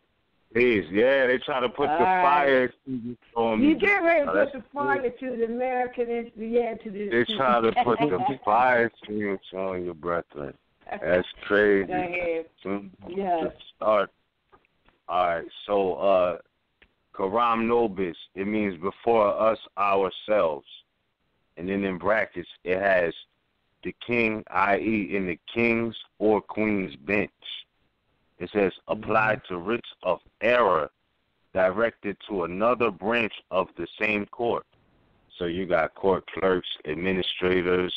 [SPEAKER 2] Please, yeah, they try to put the fire extinguisher on me.
[SPEAKER 1] You get ready to put the fire to the American, to the...
[SPEAKER 2] They try to put the fire extinguisher on your brethren. That's crazy.
[SPEAKER 1] Go ahead. Yes.
[SPEAKER 2] Start. All right, so Coram nobis, it means before us, ourselves. And then in brackets, it has the king, i.e. in the king's or queen's bench. It says, applied to writs of error directed to another branch of the same court. So you got court clerks, administrators,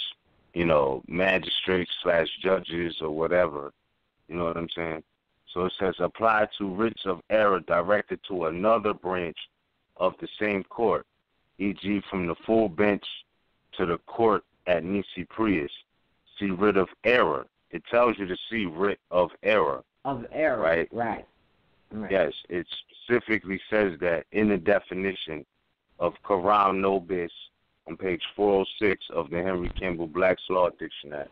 [SPEAKER 2] you know, magistrates / judges or whatever. You know what I'm saying? So it says, applied to writs of error directed to another branch of the same court, e.g. from the full bench to the court at nisi prius. See writ of error. It tells you to see writ of error.
[SPEAKER 1] Of error, right.
[SPEAKER 2] Yes, it specifically says that in the definition of coram nobis on page 406 of the Henry Kimball Black's Law Dictionary.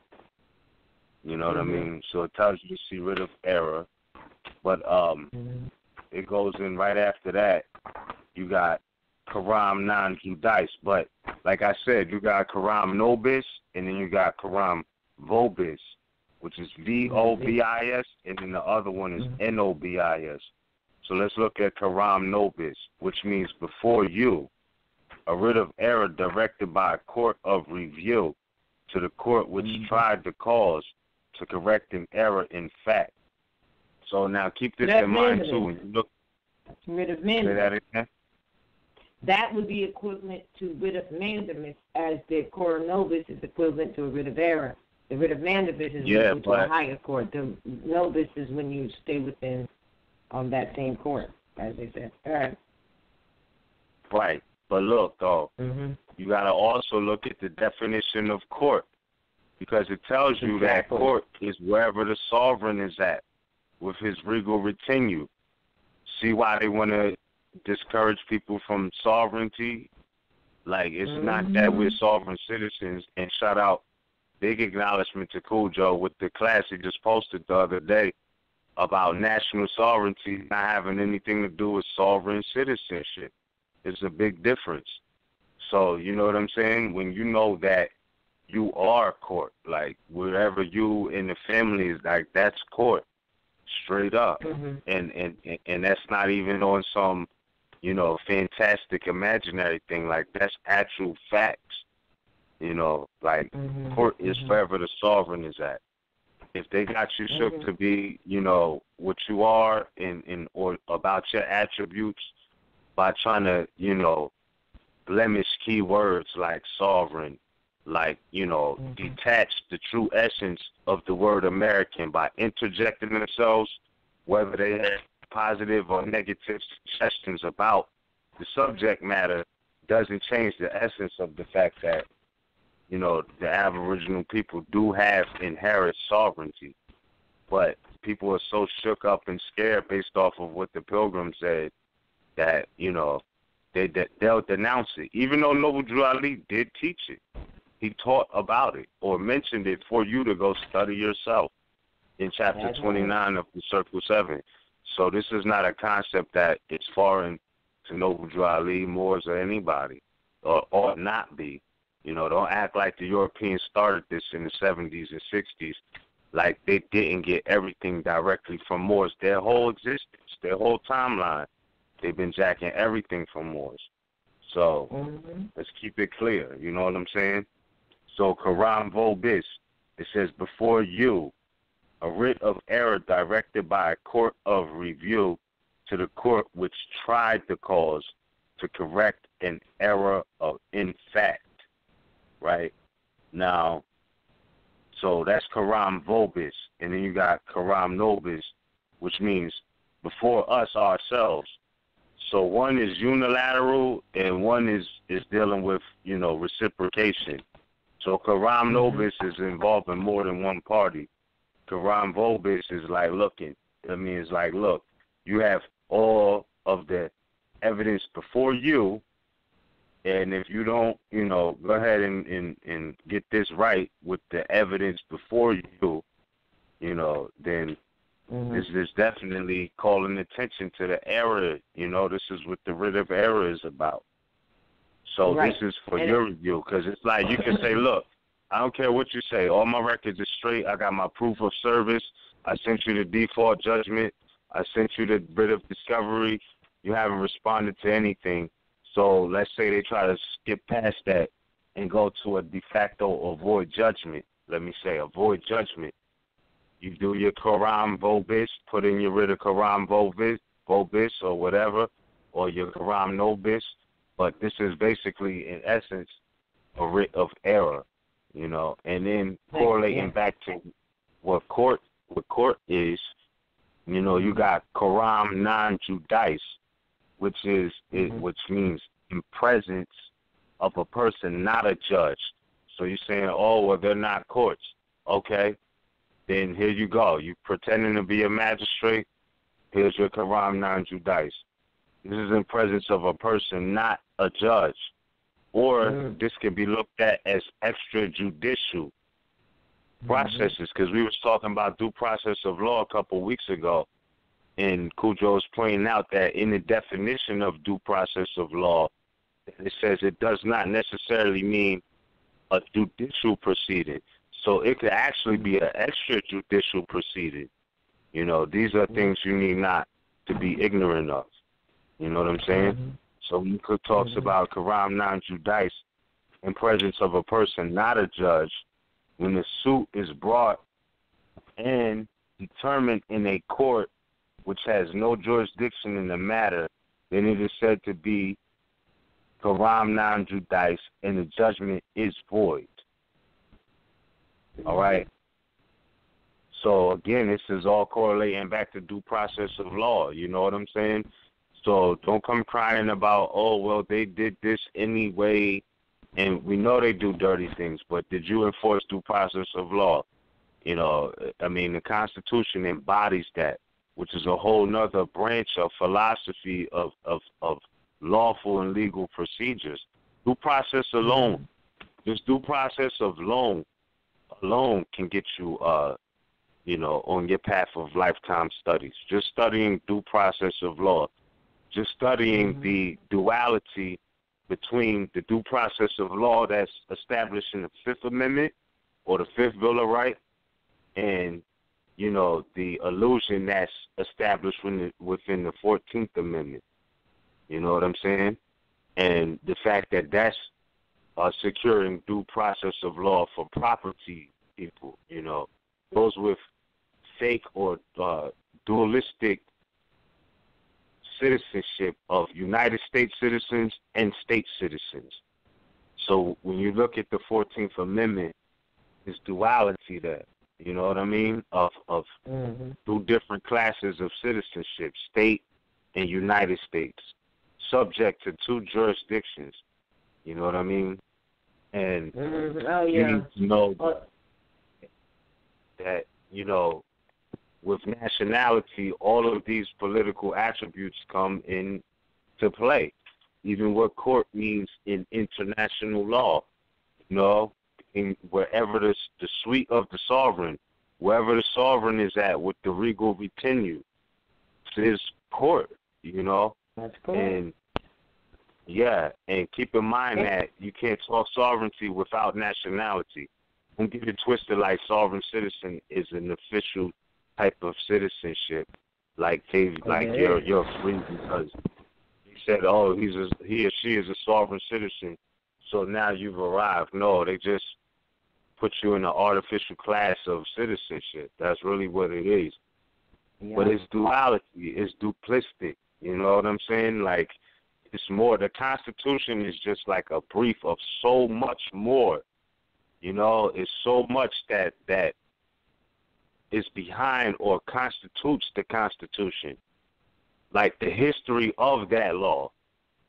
[SPEAKER 2] You know what I mean? So it tells you to see writ of error. But it goes in right after that. You got coram non judice. But like I said, you got coram nobis, and then you got coram vobis, which is V-O-B-I-S, and then the other one is N-O-B-I-S. So let's look at coram nobis, which means before you, a writ of error directed by a court of review to the court which tried the cause to correct an error in fact. So now keep this in mind, too. When you look,
[SPEAKER 1] writ of
[SPEAKER 2] say
[SPEAKER 1] mandamus.
[SPEAKER 2] that again?
[SPEAKER 1] That would be equivalent to writ of mandamus, as the coram nobis is equivalent to a writ of error. The writ of mandamus is when you go to a higher court. The nobis is when you stay within that same court, as they said. All right.
[SPEAKER 2] Right. But look, though, you got to also look at the definition of court, because it tells you that court is wherever the sovereign is at with his regal retinue. See why they want to discourage people from sovereignty? Like, it's not that we're sovereign citizens. And shout out, big acknowledgement to Cool Joe with the class he just posted the other day about national sovereignty not having anything to do with sovereign citizenship. It's a big difference. So, you know what I'm saying? When you know that you are court, like wherever you in the family is, like that's court, straight up. And that's not even on some, you know, fantastic imaginary thing. Like that's actual facts. You know, like court is wherever the sovereign is at. If they got you shook to be, you know, what you are or about your attributes by trying to, you know, blemish key words like sovereign, like, you know, detach the true essence of the word American by interjecting themselves, whether they have positive or negative suggestions about the subject matter, doesn't change the essence of the fact that, you know, the Aboriginal people do have inherent sovereignty. But people are so shook up and scared based off of what the Pilgrim said that, you know, they'll denounce it. Even though Noble Drew Ali did teach it. He taught about it or mentioned it for you to go study yourself in chapter 29 of the Circle 7. So this is not a concept that is foreign to Noble Drew Ali, Moors, or anybody, or ought not be. You know, don't act like the Europeans started this in the 70s and 60s, like they didn't get everything directly from Moors. Their whole existence, their whole timeline, they've been jacking everything from Moors. So let's keep it clear. You know what I'm saying? So coram vobis, it says before you, a writ of error directed by a court of review to the court which tried the cause to correct an error in fact. Right? Now, so that's coram vobis, and then you got coram nobis, which means before us ourselves. So one is unilateral and one is dealing with, you know, reciprocation. So coram nobis is involving more than one party. Coram vobis is like looking. I mean, it's like, look, you have all of the evidence before you, and if you don't, you know, go ahead and get this right with the evidence before you, you know, then this is definitely calling attention to the error. You know, this is what the writ of error is about. So this is for your review, because it's like you can say, look, I don't care what you say. All my records are straight. I got my proof of service. I sent you the default judgment. I sent you the writ of discovery. You haven't responded to anything. So let's say they try to skip past that and go to a de facto or void judgment. Let me say a void judgment. You do your coram vobis, put in your writ of coram vobis or whatever, or your coram nobis. But this is basically, in essence, a writ of error, you know. And then correlating back to what court is, you know, you got coram non judice, which means in presence of a person, not a judge. So you're saying, oh, well, they're not courts. Okay, then here you go. You pretending to be a magistrate. Here's your Quran non-judice. This is in presence of a person, not a judge. Or this can be looked at as extrajudicial processes, because we was talking about due process of law a couple of weeks ago, and Cujo was pointing out that in the definition of due process of law, it says it does not necessarily mean a judicial proceeding. So it could actually be an extrajudicial proceeding. You know, these are things you need not to be ignorant of. You know what I'm saying? So when Cook talks about Quran non-judice in presence of a person, not a judge, when the suit is brought and determined in a court which has no jurisdiction in the matter, then it is said to be Quran non-judice, and the judgment is void. All right? So, again, this is all correlating back to due process of law. You know what I'm saying? So don't come crying about, oh, well, they did this anyway, and we know they do dirty things, but did you enforce due process of law? You know, I mean, the Constitution embodies that, which is a whole nother branch of philosophy of lawful and legal procedures. Due process alone, this due process of alone can get you, you know, on your path of lifetime studies. Just studying due process of law, just studying the duality between the due process of law that's established in the Fifth Amendment or the Fifth Bill of Rights and, you know, the illusion that's established within the 14th Amendment. You know what I'm saying? And the fact that that's securing due process of law for property people, you know, goes with fake or dualistic citizenship of United States citizens and state citizens. So when you look at the 14th Amendment, there's duality there, you know what I mean, of two different classes of citizenship, state and United States, subject to two jurisdictions, you know what I mean? And you need to know that, you know, with nationality, all of these political attributes come into play. Even what court means in international law, you know, in wherever the suite of the sovereign, wherever the sovereign is at with the regal retinue, it's court, you know.
[SPEAKER 1] That's cool.
[SPEAKER 2] And yeah, and keep in mind that you can't talk sovereignty without nationality. Don't get it twisted like sovereign citizen is an official type of citizenship, like you're free because he said, oh, he or she is a sovereign citizen, so now you've arrived. No, they just put you in an artificial class of citizenship. That's really what it is. Yeah. But it's duality, it's duplistic. You know what I'm saying? Like, it's more. The Constitution is just like a brief of so much more. You know, it's so much that is behind or constitutes the Constitution. Like the history of that law.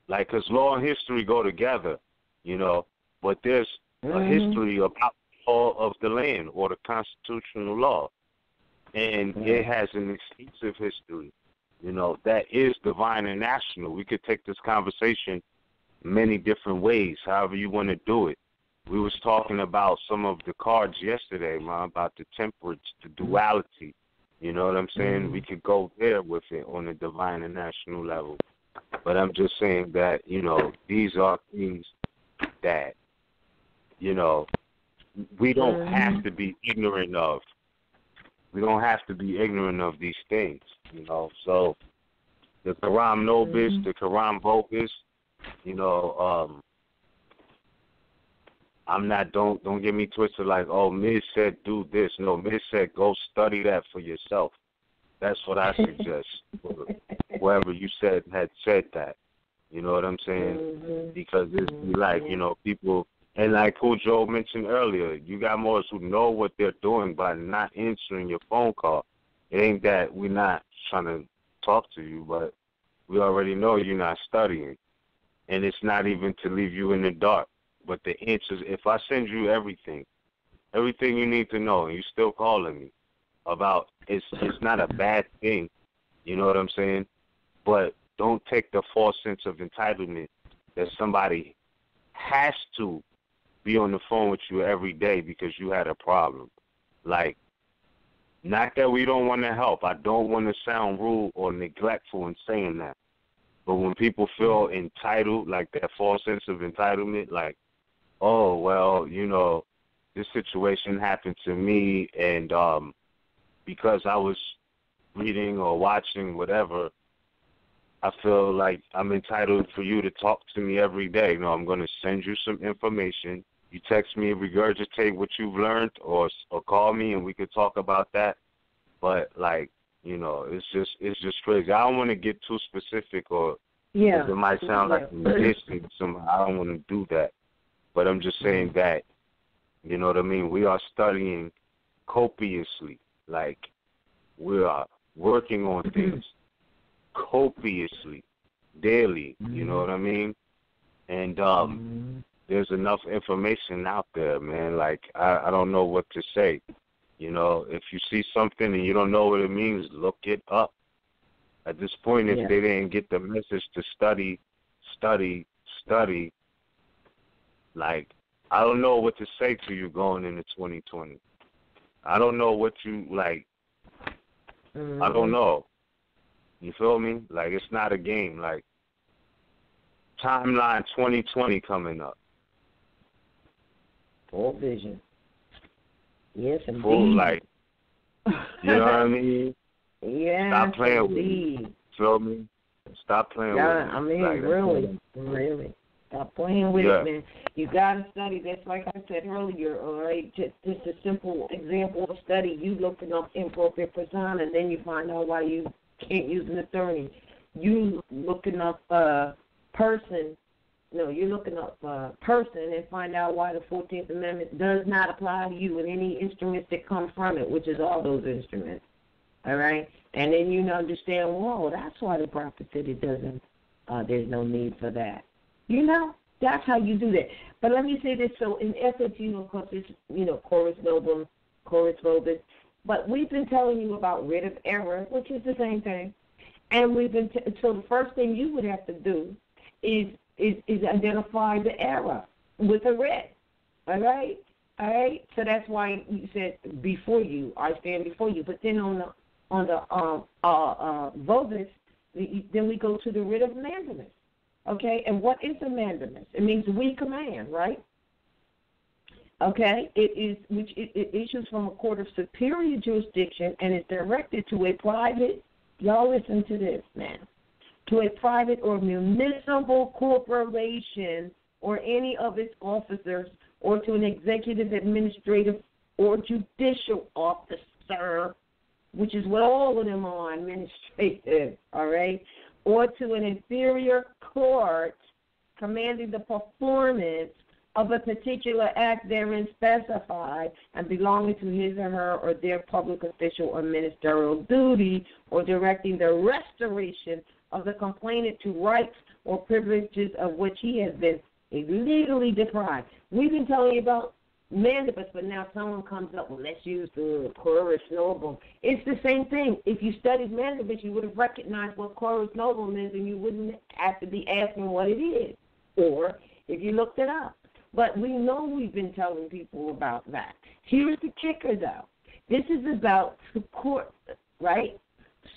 [SPEAKER 2] Like, because law and history go together, you know, but there's a history about the law of the land or the constitutional law. And it has an extensive history, you know, that is divine and national. We could take this conversation many different ways, however you want to do it. We was talking about some of the cards yesterday, man, about the temperance, the duality. You know what I'm saying? We could go there with it on the divine and national level. But I'm just saying that, you know, these are things that, you know, we don't have to be ignorant of. We don't have to be ignorant of these things, you know. So the Quran Nobis, the Quran Bogus, you know, I'm not, don't get me twisted like, oh, Miz said do this. No, Miz said go study that for yourself. That's what I suggest. Whoever you said had said that. You know what I'm saying? Because it's like, you know, people, and like Cujo mentioned earlier, you got Moors who know what they're doing by not answering your phone call. It ain't that we're not trying to talk to you, but we already know you're not studying. And it's not even to leave you in the dark. But the answers, if I send you everything you need to know, and you're still calling me about, it's not a bad thing, you know what I'm saying? But don't take the false sense of entitlement that somebody has to be on the phone with you every day because you had a problem. Like, not that we don't want to help. I don't want to sound rude or neglectful in saying that. But when people feel entitled, like that false sense of entitlement, like, oh, well, you know, this situation happened to me, and because I was reading or watching whatever, I feel like I'm entitled for you to talk to me every day. No, I'm going to send you some information. You text me, regurgitate what you've learned, or call me, and we could talk about that. But, like, you know, it's just crazy. I don't want to get too specific, or it might sound like I'm dissing somehow. I don't want to do that. But I'm just saying that, you know what I mean? We are studying copiously. Like, we are working on things copiously, daily, you know what I mean? And there's enough information out there, man. Like, I don't know what to say. You know, if you see something and you don't know what it means, look it up. At this point, if they didn't get the message to study, like, I don't know what to say to you going into 2020. I don't know what you, like, I don't know. You feel me? Like, it's not a game. Like, timeline 2020 coming up.
[SPEAKER 1] Full vision. Yes, indeed.
[SPEAKER 2] Full, like, you know what I mean?
[SPEAKER 1] Yeah.
[SPEAKER 2] Stop playing with me. Feel me? Stop playing with me.
[SPEAKER 1] I mean, like, really. Stop playing with it, man. You got to study. That's like I said earlier, all right? Just a simple example of study. You looking up improper persona, and then you find out why you can't use an attorney. You looking up person. No, you're looking up person and find out why the 14th Amendment does not apply to you and any instruments that come from it, which is all those instruments. All right? And then you understand, whoa, that's why the prophet said it doesn't, there's no need for that. You know, that's how you do that. But let me say this. So in essence, you know, because it's, you know, chorus nobis, but we've been telling you about writ of error, which is the same thing. And we've been, so the first thing you would have to do is identify the error with a writ. All right? So that's why you said before you, I stand before you. But then on the vobis, then we go to the writ of mandamus. Okay? And what is a mandamus? It means we command, right? Okay? It issues from a court of superior jurisdiction and is directed to a private, y'all listen to this, man, to a private or municipal corporation or any of its officers, or to an executive, administrative, or judicial officer, which is what all of them are, administrative, all right, or to an inferior court commanding the performance of a particular act therein specified and belonging to his or her or their public official or ministerial duty, or directing the restoration of the complainant to rights or privileges of which he has been illegally deprived. We've been telling you about mandamus, but now someone comes up, well, let's use the chorus nobis. It's the same thing. If you studied mandamus, you would have recognized what chorus nobis is, and you wouldn't have to be asking what it is, or if you looked it up. But we know we've been telling people about that. Here's the kicker, though. This is about the court, right?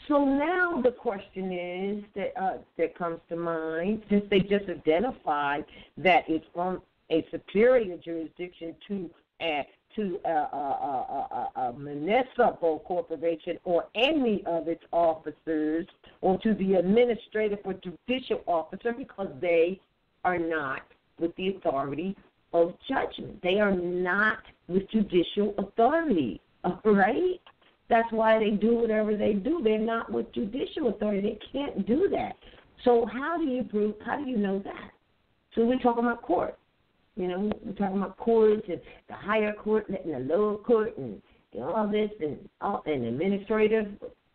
[SPEAKER 1] So now the question is that comes to mind, since they just identified that it's from a superior jurisdiction to a municipal corporation or any of its officers, or to the administrative or judicial officer, because they are not with the authority of judgment. They are not with judicial authority, right? That's why they do whatever they do. They're not with judicial authority. They can't do that. So how do you know that? So we're talking about court. You know, we're talking about courts and the higher court and the lower court and all this and administrative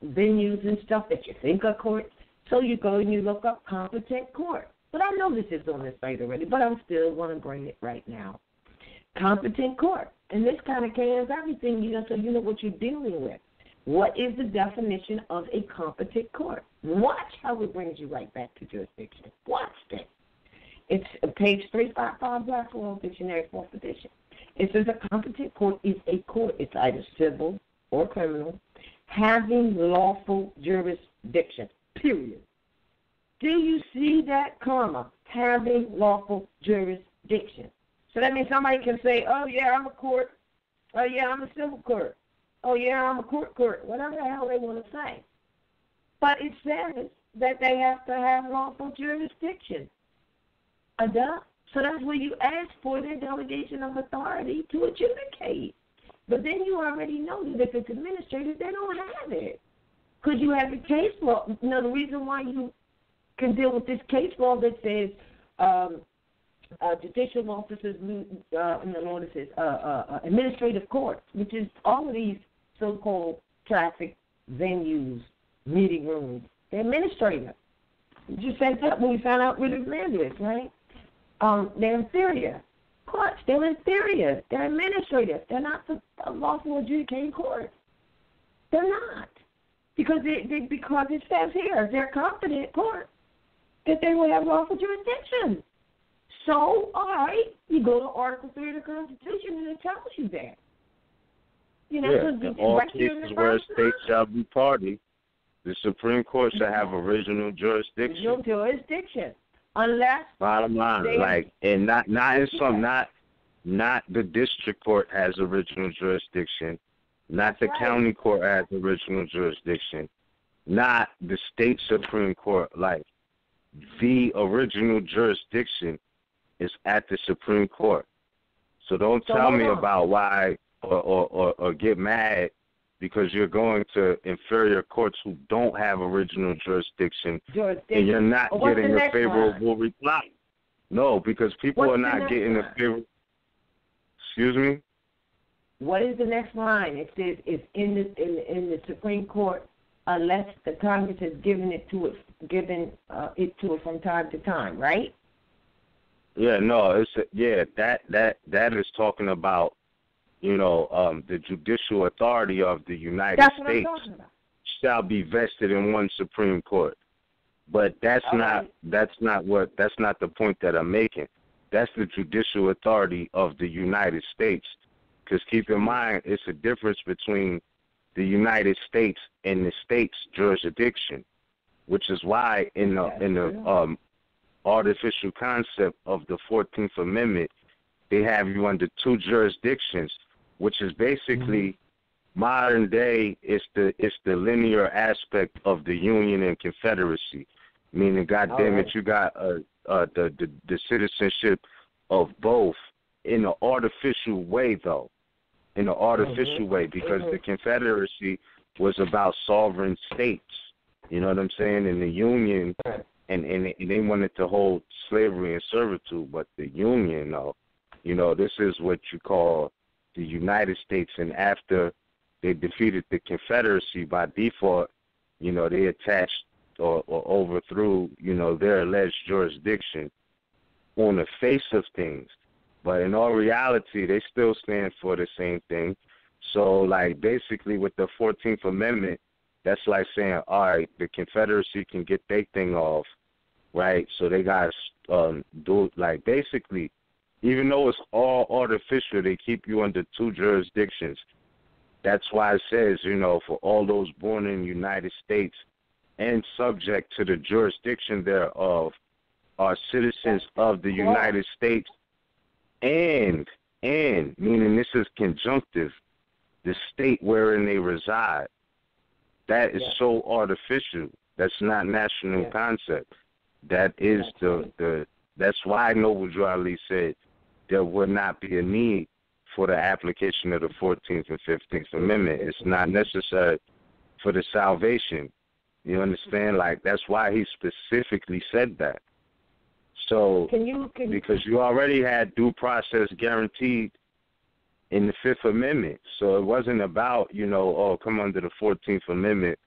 [SPEAKER 1] venues and stuff that you think are courts. So you go and you look up competent court. But I know this is on the site already, but I'm still going to bring it right now. Competent court. And this kind of cans everything, so you know what you're dealing with. What is the definition of a competent court? Watch how it brings you right back to jurisdiction. Watch this. It's page 355, Black Law Dictionary, 4th edition. It says a competent court is a court. It's either civil or criminal, having lawful jurisdiction, period. Do you see that, comma, having lawful jurisdiction? So that means somebody can say, oh, yeah, I'm a court. Oh, yeah, I'm a civil court. Oh, yeah, I'm a court, whatever the hell they want to say. But it says that they have to have lawful jurisdiction. So that's where you ask for their delegation of authority to adjudicate. But then you already know that if it's administrative, they don't have it. Because you have the case law. The reason why you can deal with this case law that says judicial officers, administrative courts, which is all of these so-called traffic venues, meeting rooms. They're administrative. You just said that when we found out where the land is, right? They're inferior courts. They're inferior. They're administrative. They're not the lawful adjudicating courts. They're not. Because it says here, they're competent courts, that they will have lawful jurisdiction. So, all right, you go to Article 3 of the Constitution and it tells you that.
[SPEAKER 2] All cases where a state shall be party, the Supreme Court shall have original jurisdiction.
[SPEAKER 1] Original jurisdiction. Unless
[SPEAKER 2] bottom line, and not the district court has original jurisdiction, not the county court has original jurisdiction, not the state Supreme Court. The original jurisdiction is at the Supreme Court. So don't tell me about why or get mad because you're going to inferior courts who don't have original jurisdiction. And you're not getting a favorable reply. No, because people are not getting a favorable. Excuse me?
[SPEAKER 1] What is the next line? It says it's in the Supreme Court unless the Congress has given it to it from time to time, right?
[SPEAKER 2] Yeah, no, that is talking about the judicial authority of the United States shall be vested in one Supreme Court. But that's not the point that I'm making. That's the judicial authority of the United States. Because keep in mind, it's a difference between the United States and the state's jurisdiction, which is why in the artificial concept of the 14th Amendment, they have you under two jurisdictions, which is basically modern day. It's the linear aspect of the Union and Confederacy, meaning, goddamn it, you got the citizenship of both in an artificial way, though, because the Confederacy was about sovereign states. You know what I'm saying? And the Union, and they wanted to hold slavery and servitude, but the Union, this is what you call the United States. And after they defeated the Confederacy by default, they attached or overthrew, their alleged jurisdiction on the face of things. But in all reality, they still stand for the same thing. So, basically with the 14th Amendment, that's like saying, all right, the Confederacy can get their thing off, right? So they got to do, basically, even though it's all artificial, they keep you under two jurisdictions. That's why it says, for all those born in the United States and subject to the jurisdiction thereof are citizens of the United States and meaning this is conjunctive, the state wherein they reside. That is so artificial. That's not national concept. That is that's why Noble Drew Ali said there would not be a need for the application of the 14th and 15th Amendment. It's not necessary for the salvation. You understand? That's why he specifically said that. So, because you already had due process guaranteed in the Fifth Amendment. So it wasn't about, come under the 14th Amendment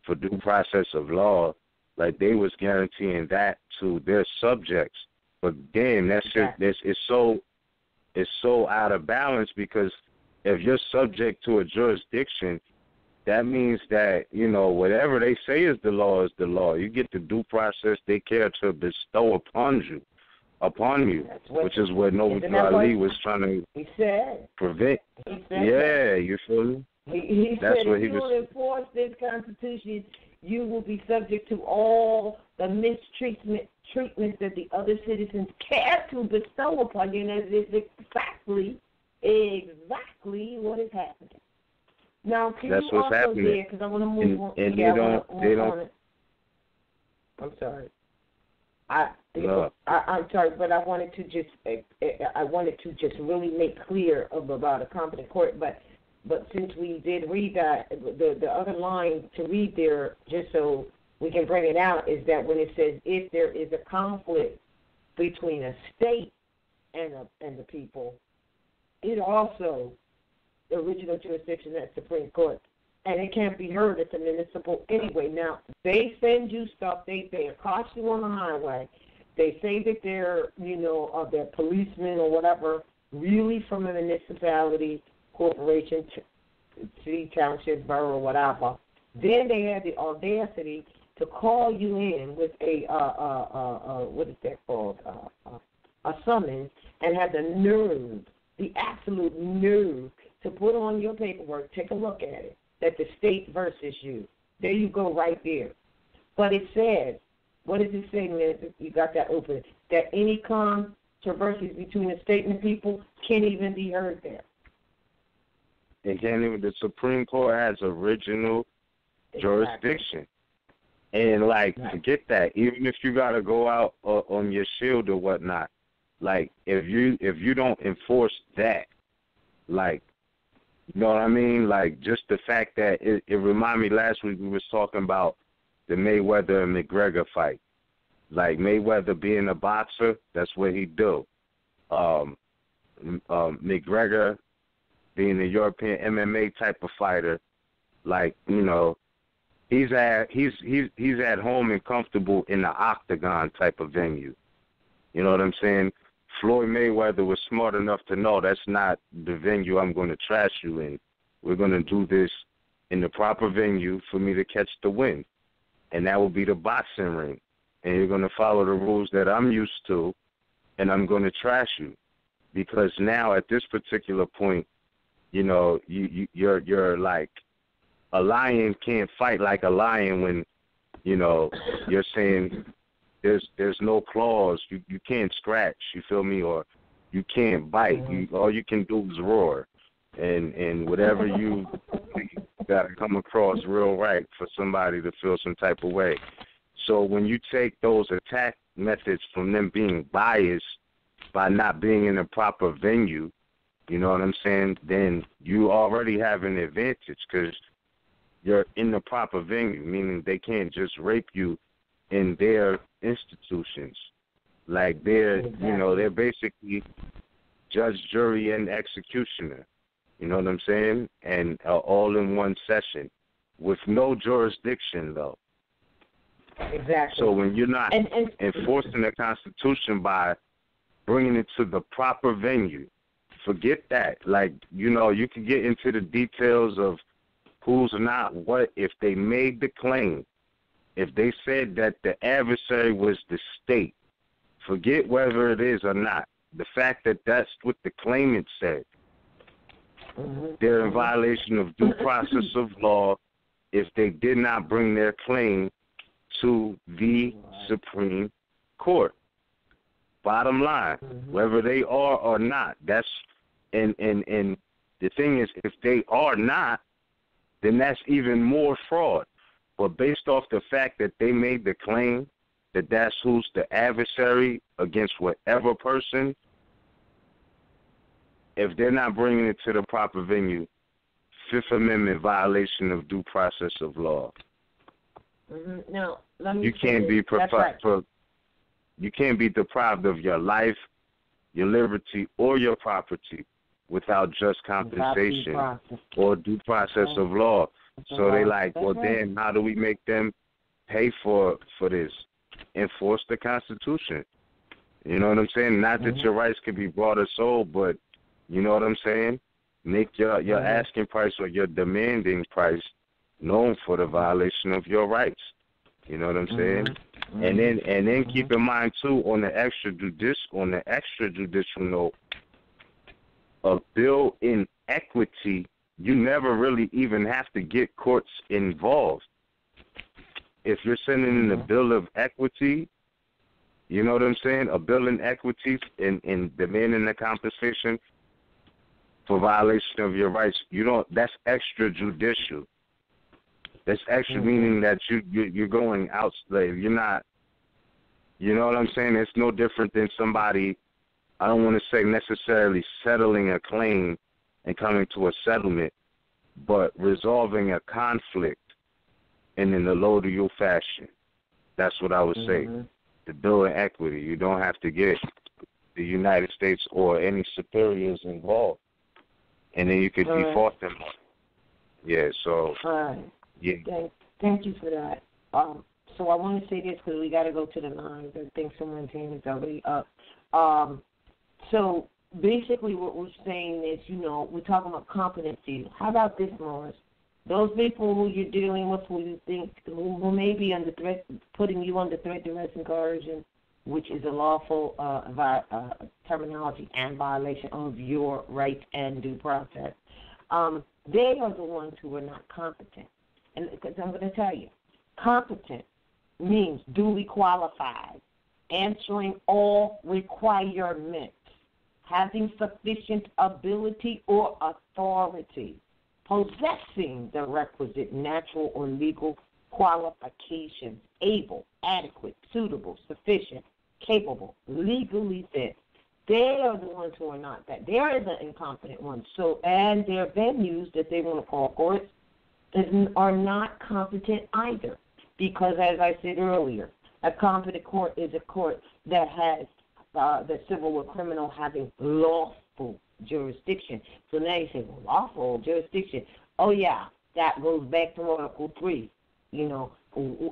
[SPEAKER 2] for due process of law. Like they was guaranteeing that to their subjects. But then that shit, it's so out of balance, because if you're subject to a jurisdiction, that means that, you know, whatever they say is the law is the law. You get the due process they care to bestow upon you, which is what Noble Ali was trying to prevent. Yeah, you feel me?
[SPEAKER 1] He
[SPEAKER 2] That's
[SPEAKER 1] said
[SPEAKER 2] what
[SPEAKER 1] if
[SPEAKER 2] he
[SPEAKER 1] you
[SPEAKER 2] was.
[SPEAKER 1] don't enforce this Constitution, you will be subject to all the mistreatment that the other citizens care to bestow upon you, and that is exactly what is happening. Now, can
[SPEAKER 2] That's
[SPEAKER 1] you
[SPEAKER 2] what's
[SPEAKER 1] also
[SPEAKER 2] happening.
[SPEAKER 1] because I want to move on.
[SPEAKER 2] And
[SPEAKER 1] yeah,
[SPEAKER 2] they don't.
[SPEAKER 1] I'm sorry.
[SPEAKER 2] No.
[SPEAKER 1] I'm sorry, but I wanted to just really make clear about a competent court, but since we did read that, the other line to read there, just so we can bring it out, is that when it says if there is a conflict between a state and the people, it also, the original jurisdiction at Supreme Court, and it can't be heard at the municipal anyway. Now, they send you stuff, they accost you on the highway, they say that they're, they're policemen or whatever, really from a municipality, corporation, city, township, borough, whatever. Then they had the audacity to call you in with a what is that called? A summons, and had the nerve, the absolute nerve, to put on your paperwork, take a look at it, that the state versus you. There you go, right there. But it says, what does it say, man? You got that open. That any controversies between the state and the people can't even be heard there.
[SPEAKER 2] It can't even. The Supreme Court has original jurisdiction, and forget that. Even if you gotta go out on your shield or whatnot, if you don't enforce that, you know what I mean? Just the fact that it reminded me last week we was talking about the Mayweather and McGregor fight. Mayweather being a boxer, that's what he do. McGregor being a European MMA type of fighter, he's at home and comfortable in the octagon type of venue. You know what I'm saying? Floyd Mayweather was smart enough to know that's not the venue I'm going to trash you in. We're going to do this in the proper venue for me to catch the win, and that will be the boxing ring. And you're going to follow the rules that I'm used to, and I'm going to trash you, because now at this particular point, you're like a lion can't fight like a lion when, you're saying there's no claws. You can't scratch, you feel me, or you can't bite. All you can do is roar. And whatever you got to come across real right for somebody to feel some type of way. So when you take those attack methods from them being biased by not being in the proper venue, you know what I'm saying, then you already have an advantage because you're in the proper venue, meaning they can't just rape you in their institutions. They're basically judge, jury, and executioner. You know what I'm saying? And all in one session with no jurisdiction, though.
[SPEAKER 1] Exactly.
[SPEAKER 2] So when you're not enforcing the Constitution by bringing it to the proper venue, forget that. You can get into the details of who's not what. If they made the claim, if they said that the adversary was the state, forget whether it is or not. The fact that that's what the claimant said, they're in violation of due process of law if they did not bring their claim to the Supreme Court. Bottom line, whether they are or not, that's and the thing is, if they are not, then that's even more fraud. But based off the fact that they made the claim that that's who's the adversary against whatever person, if they're not bringing it to the proper venue, Fifth Amendment violation of due process of law.
[SPEAKER 1] Now, let me
[SPEAKER 2] you can't be you can't be deprived of your life, your liberty, or your property without just compensation or due process of law. So they well, damn, how do we make them pay for this. Enforce the Constitution. You know what I'm saying? Not that your rights can be bought or sold, but you know what I'm saying? Make your asking price or your demanding price known for the violation of your rights. You know what I'm saying? And then keep in mind too, on the extrajudicial note, a bill in equity, you never really even have to get courts involved. If you're sending in a bill of equity, you know what I'm saying? A bill in equity in demanding the compensation for violation of your rights, that's extrajudicial. That's extra meaning that you're going out slave. You're not, you know what I'm saying? It's no different than somebody, I don't want to say necessarily settling a claim and coming to a settlement, but resolving a conflict and in a low-to-you fashion. That's what I would say. The bill in equity. You don't have to get the United States or any superiors involved. And then you could default them. Yeah, so. Yeah.
[SPEAKER 1] Thank you for that. So I want to say this because we got to go to the lines. I think someone's hand is already up. So basically what we're saying is, we're talking about competency. How about this, Morris? Those people who you're dealing with, who you think who may be under threat, putting you under threat, duress, and coercion, which is a lawful terminology and violation of your rights and due process, they are the ones who are not competent. And because I'm going to tell you, competent means duly qualified, answering all requirements, having sufficient ability or authority, possessing the requisite natural or legal qualifications, able, adequate, suitable, sufficient, capable, legally fit. They are the ones who are not that. They are the incompetent ones. So, and their venues that they want to call courts are not competent either, because, as I said earlier, a competent court is a court that has the civil or criminal having lawful jurisdiction. So now you say, well, lawful jurisdiction. Oh, yeah, that goes back to Article 3,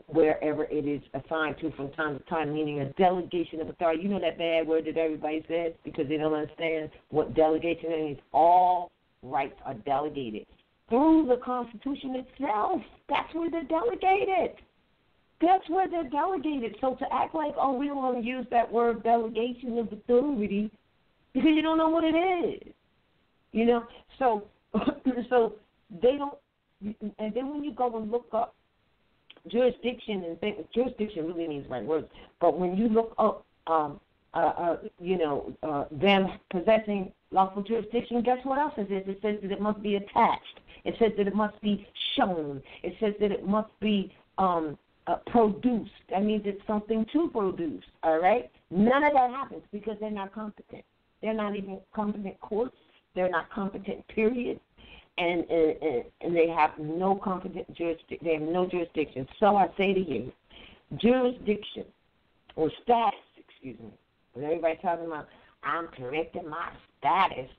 [SPEAKER 1] wherever it is assigned to from time to time, meaning a delegation of authority. You know that bad word that everybody says because they don't understand what delegation means. All rights are delegated through the Constitution itself. That's where they're delegated. That's where they're delegated. So to act like, oh, we don't want to use that word delegation of authority because you don't know what it is, So, so they don't. And then when you go and look up jurisdiction and think jurisdiction really means right words, but when you look up, them possessing lawful jurisdiction, guess what else it is? It says that it must be attached. It says that it must be shown. It says that it must be produced. That means it's something to produce, all right? None of that happens because they're not competent. They're not even competent courts. They're not competent, period. And they have no competent jurisdiction. They have no jurisdiction. So I say to you, jurisdiction or status, what everybody's talking about, I'm correcting my status,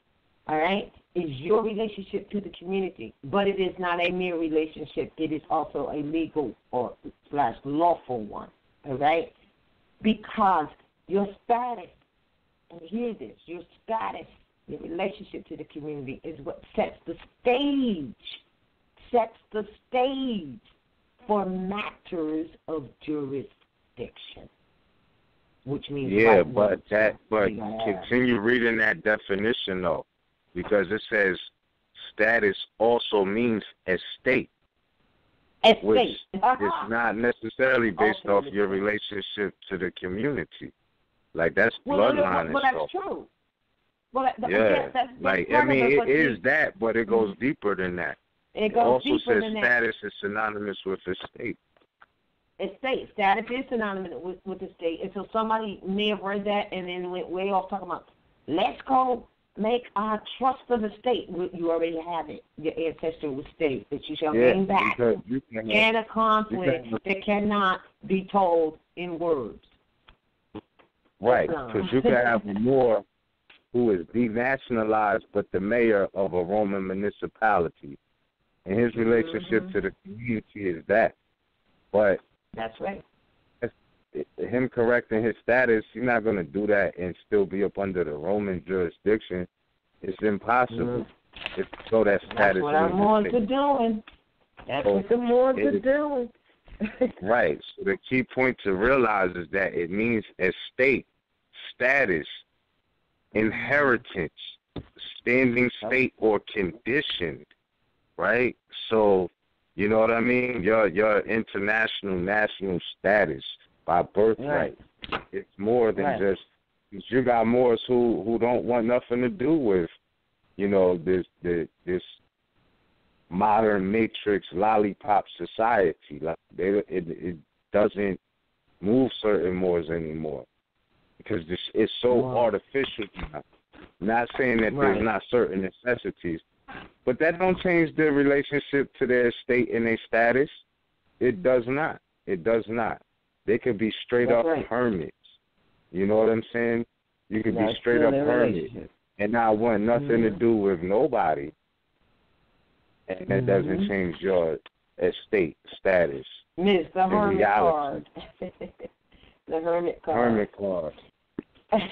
[SPEAKER 1] all right, is your relationship to the community. But it is not a mere relationship. It is also a legal or / lawful one, all right? Because your status, and hear this, your status, your relationship to the community is what sets the stage for matters of jurisdiction, which means
[SPEAKER 2] continue reading that definition though, because it says status also means estate, which is not necessarily based off your relationship to the community. Like that's bloodline and
[SPEAKER 1] that's
[SPEAKER 2] stuff.
[SPEAKER 1] True. Well,
[SPEAKER 2] that's it is that, but it goes deeper than that.
[SPEAKER 1] It goes deeper
[SPEAKER 2] says
[SPEAKER 1] than
[SPEAKER 2] status is synonymous with estate.
[SPEAKER 1] Estate. Status is synonymous with estate. And so somebody may have read that and then went way off talking about, let's go make our trust of estate. You already have it. Your ancestral estate that you shall gain back. And a conflict that cannot be told in words.
[SPEAKER 2] Right, because you can have a Moor who is denationalized but the mayor of a Roman municipality. And his relationship to the community is that. But
[SPEAKER 1] That's right.
[SPEAKER 2] Him correcting his status, he's not going to do that and still be up under the Roman jurisdiction. It's impossible. So that status.
[SPEAKER 1] That's what I'm on to doing. That's what the Moors are doing.
[SPEAKER 2] Right. So the key point to realize is that it means estate, status, inheritance, standing state, or conditioned. Right? So, you know what I mean? Your international, national status by birthright. Right. It's more than just, you got Moors who don't want nothing to do with, you know, this modern matrix lollipop society. Like it doesn't move certain Moors anymore because it's so artificial now. Not saying that there's not certain necessities, but that don't change their relationship to their state and their status. It does not. It does not. They could be straight up hermits. You know what I'm saying? You could be straight up hermits and not want nothing to do with nobody. And that doesn't change your estate status.
[SPEAKER 1] Miss the hermit card. The hermit card.
[SPEAKER 2] Hermit card.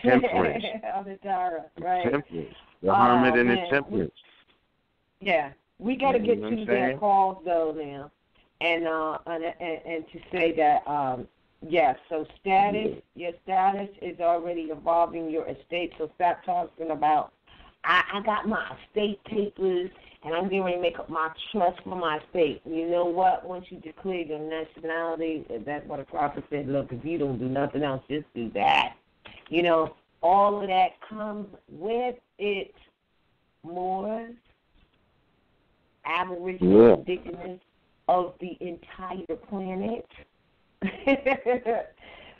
[SPEAKER 2] Temperance.
[SPEAKER 1] Right.
[SPEAKER 2] Temperance. The hermit and the temperance.
[SPEAKER 1] Yeah. We got to get to their calls, though, now. And to say that, yes, so your status is already involving your estate, so stop talking about, I got my estate papers, and I'm getting ready to make up my trust for my estate. You know what? Once you declare your nationality, that's what the prophet said, look, if you don't do nothing else, just do that. You know, all of that comes with it. Moors, Aboriginal, indigenous of the entire planet.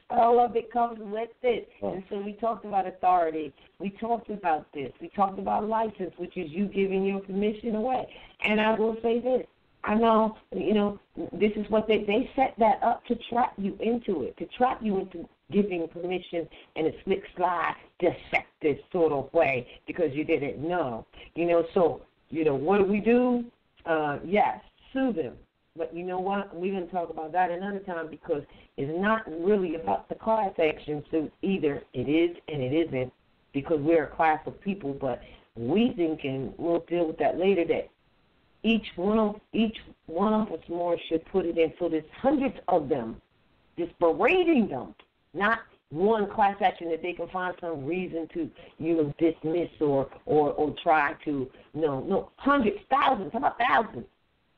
[SPEAKER 1] All of it comes with it. And so we talked about authority. We talked about this. We talked about license, which is you giving your permission away. And I will say this. I know, you know, this is what they set that up to trap you into it, to trap you into giving permission in a slick, sly, deceptive sort of way because you didn't know. You know, so, you know, what do? Yes, sue them. But you know what? We're going to talk about that another time because it's not really about the class action suit either. It is and it isn't because we're a class of people, but we think, and we'll deal with that later, that each one of us more should put it in. So there's hundreds of them, just berating them, not one class action that they can find some reason to, you know, dismiss or try to, no, hundreds, thousands, how about thousands?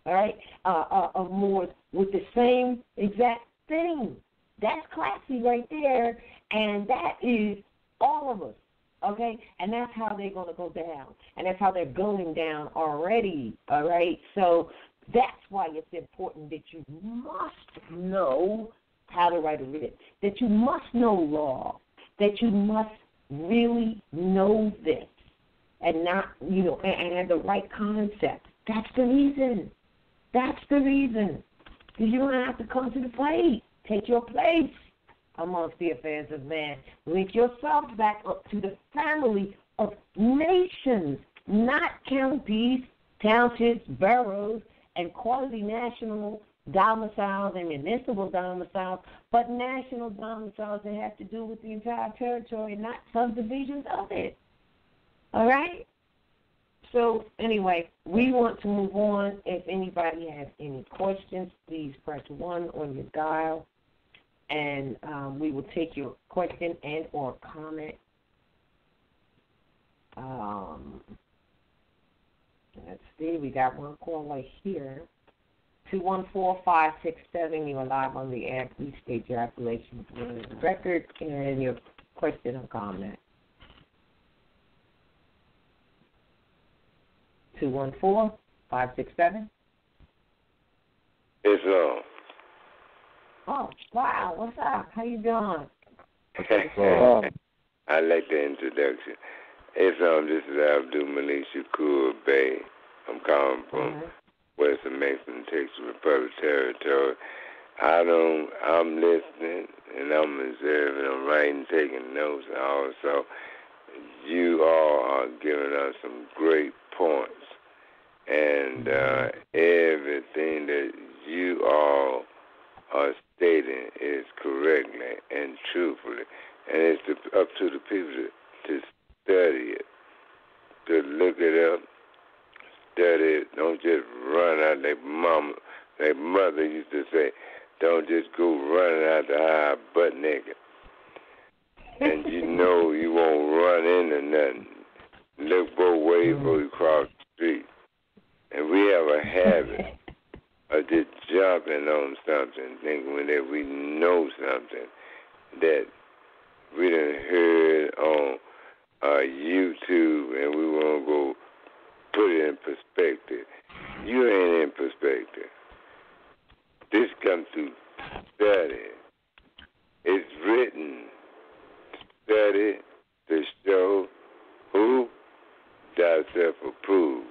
[SPEAKER 1] All right, of Moors with the same exact thing. That's classy right there, and that is all of us, okay? And that's how they're going to go down, and that's how they're going down already, all right? So that's why it's important that you must know how to write a writ, that you must know law, that you must really know this and not, you know, and have the right concept. That's the reason. That's the reason. Because you're going to have to come to the plate. Take your place amongst the affairs of man. Link yourself back up to the family of nations, not counties, townships, boroughs, and quality national domiciles and municipal domiciles, but national domiciles that have to do with the entire territory, not subdivisions of it. All right? So, anyway, we want to move on. If anybody has any questions, please press 1 on your dial, and we will take your question and or comment. Let's see. We got one caller here. 214-567. You are live on the air. Please state your appellation for the record and your question or comment. 214-567.
[SPEAKER 4] It's on.
[SPEAKER 1] Oh, wow. What's up? How you doing?
[SPEAKER 4] I like the introduction. It's This is Abdul Malik Shakur Bey. I'm calling from Western Mexican Texas Republic Territory. I'm listening and I'm observing, I'm writing, taking notes, and also you all are giving us some great points. And everything that you all are stating is correctly and truthfully, and it's up to the people to study it, to look it up, study it. Don't just run out like mama, like mother used to say. Don't just go running out the high butt naked. And you know you won't run into nothing. Look both ways before you cross the street. And we have a habit of just jumping on something, thinking that we know something that we done heard on YouTube, and we want to go put it in perspective. You ain't in perspective. This comes through study. It's written. Study to show who thyself approved.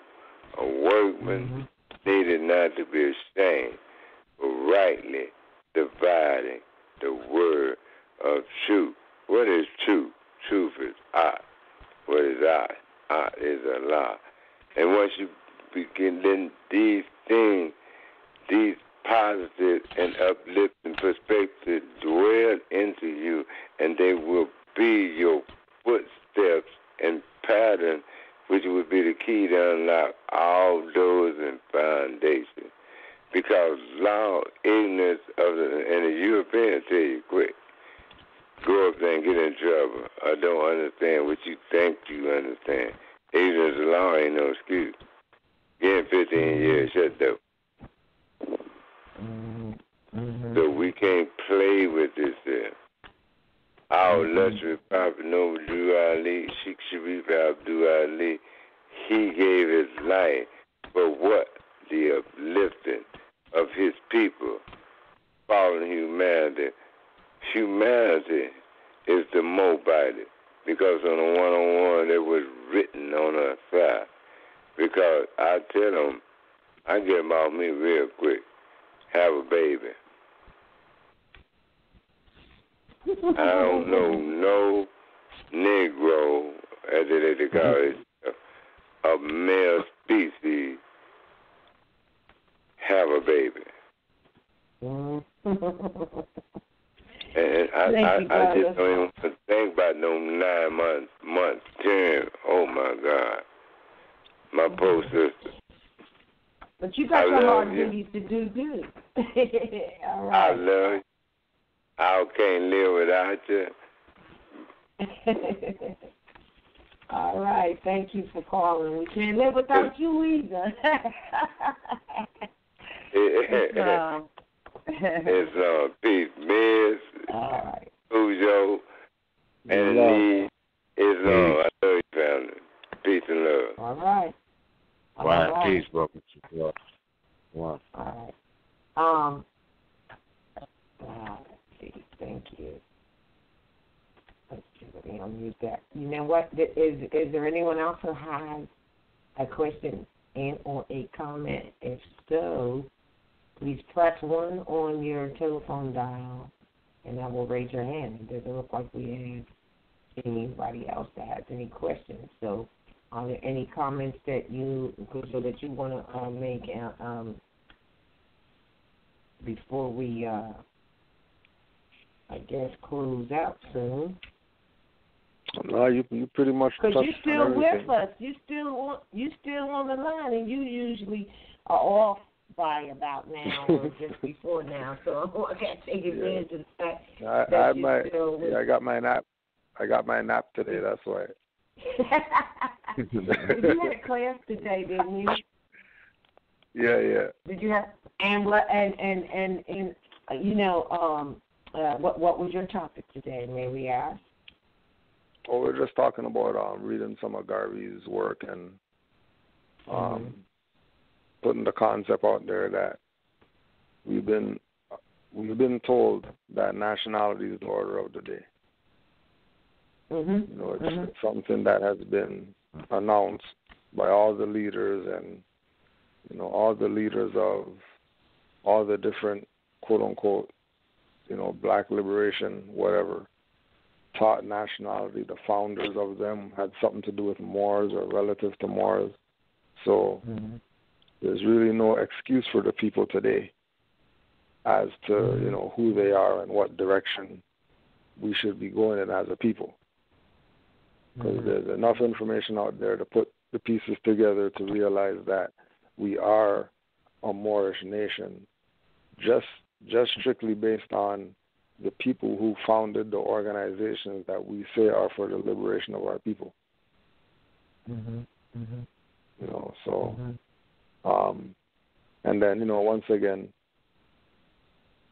[SPEAKER 4] A workman needed not to be ashamed, but rightly dividing the word of truth. What is truth? Truth is I. What is I? I is Allah. And once you begin, then these things, these positive and uplifting perspectives dwell into you, and they will be your footsteps and pattern, which would be the key to unlock all doors and foundations. Because law, ignorance of and the Europeans tell you quick, go up there and get in trouble. I don't understand what you think you understand. Ignorance of law ain't no excuse. Get 15 years, shut up. So we can't play with this there. Our luxury prophet, Noble Drew Ali, Sheikh Sharif Abdul Ali, he gave his life for what? The uplifting of his people, following humanity. Humanity is the mobile, because on the one-on-one it was written on our side. Because I tell them, I get them off me real quick. Have a baby. I don't know no negro, as they call it, a male species, have a baby. And I just don't even want to think about no 9 months term. Oh my God. My poor sister.
[SPEAKER 1] But you got your hard duties to do good. All right.
[SPEAKER 4] I love you. I can't live without you.
[SPEAKER 1] All right. Thank you for calling. We can't live without you either.
[SPEAKER 4] It's peace, Miss.
[SPEAKER 1] All right.
[SPEAKER 4] Ujo, and Lee. It's I love you, family. Peace and love.
[SPEAKER 1] All right.
[SPEAKER 2] Right. Peace, brother. Wow.
[SPEAKER 1] All right. Let's see. Thank you. Let's see. Let me unmute that. You know what? Is there anyone else who has a question and or a comment? If so, please press 1 on your telephone dial, and I will raise your hand. It doesn't look like we have anybody else that has any questions. So, are there any comments that you want to make before we, I guess, close out soon?
[SPEAKER 3] No, you pretty much touched on everything.
[SPEAKER 1] Because you're still with us. You still on the line, and you usually are off by about now or just before now. So I can't take advantage of the fact that you're still with us.
[SPEAKER 3] I got my nap. I got my nap today. That's why.
[SPEAKER 1] You had a class today, didn't you?
[SPEAKER 3] Yeah.
[SPEAKER 1] Did you have and you know what was your topic today? May we ask?
[SPEAKER 3] Well, we're just talking about reading some of Garvey's work and putting the concept out there that we've been told that nationality is the order of the day. You know, it's something that has been announced by all the leaders and, you know, all the leaders of all the different, quote unquote, you know, black liberation, whatever, taught nationality. The founders of them had something to do with Moors or relative to Moors. So there's really no excuse for the people today as to, you know, who they are and what direction we should be going in as a people. Because there's enough information out there to put the pieces together to realize that we are a Moorish nation, just strictly based on the people who founded the organizations that we say are for the liberation of our people. You know, so, and then, you know, once again,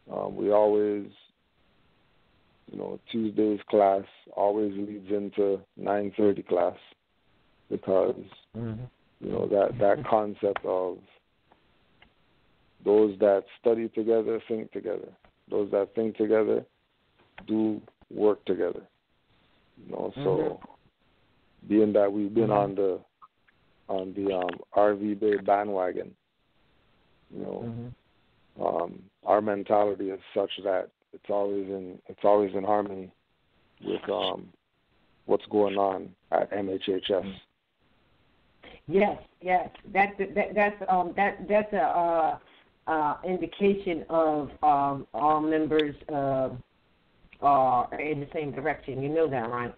[SPEAKER 3] we always, you know, Tuesday's class always leads into 9:30 class because, you know, that concept of those that study together think together. Those that think together do work together. You know, so being that we've been on the RVBey bandwagon, you know, our mentality is such that it's always in harmony with what's going on at MHHS.
[SPEAKER 1] Yes. That's a indication of all members are in the same direction. You know that, right?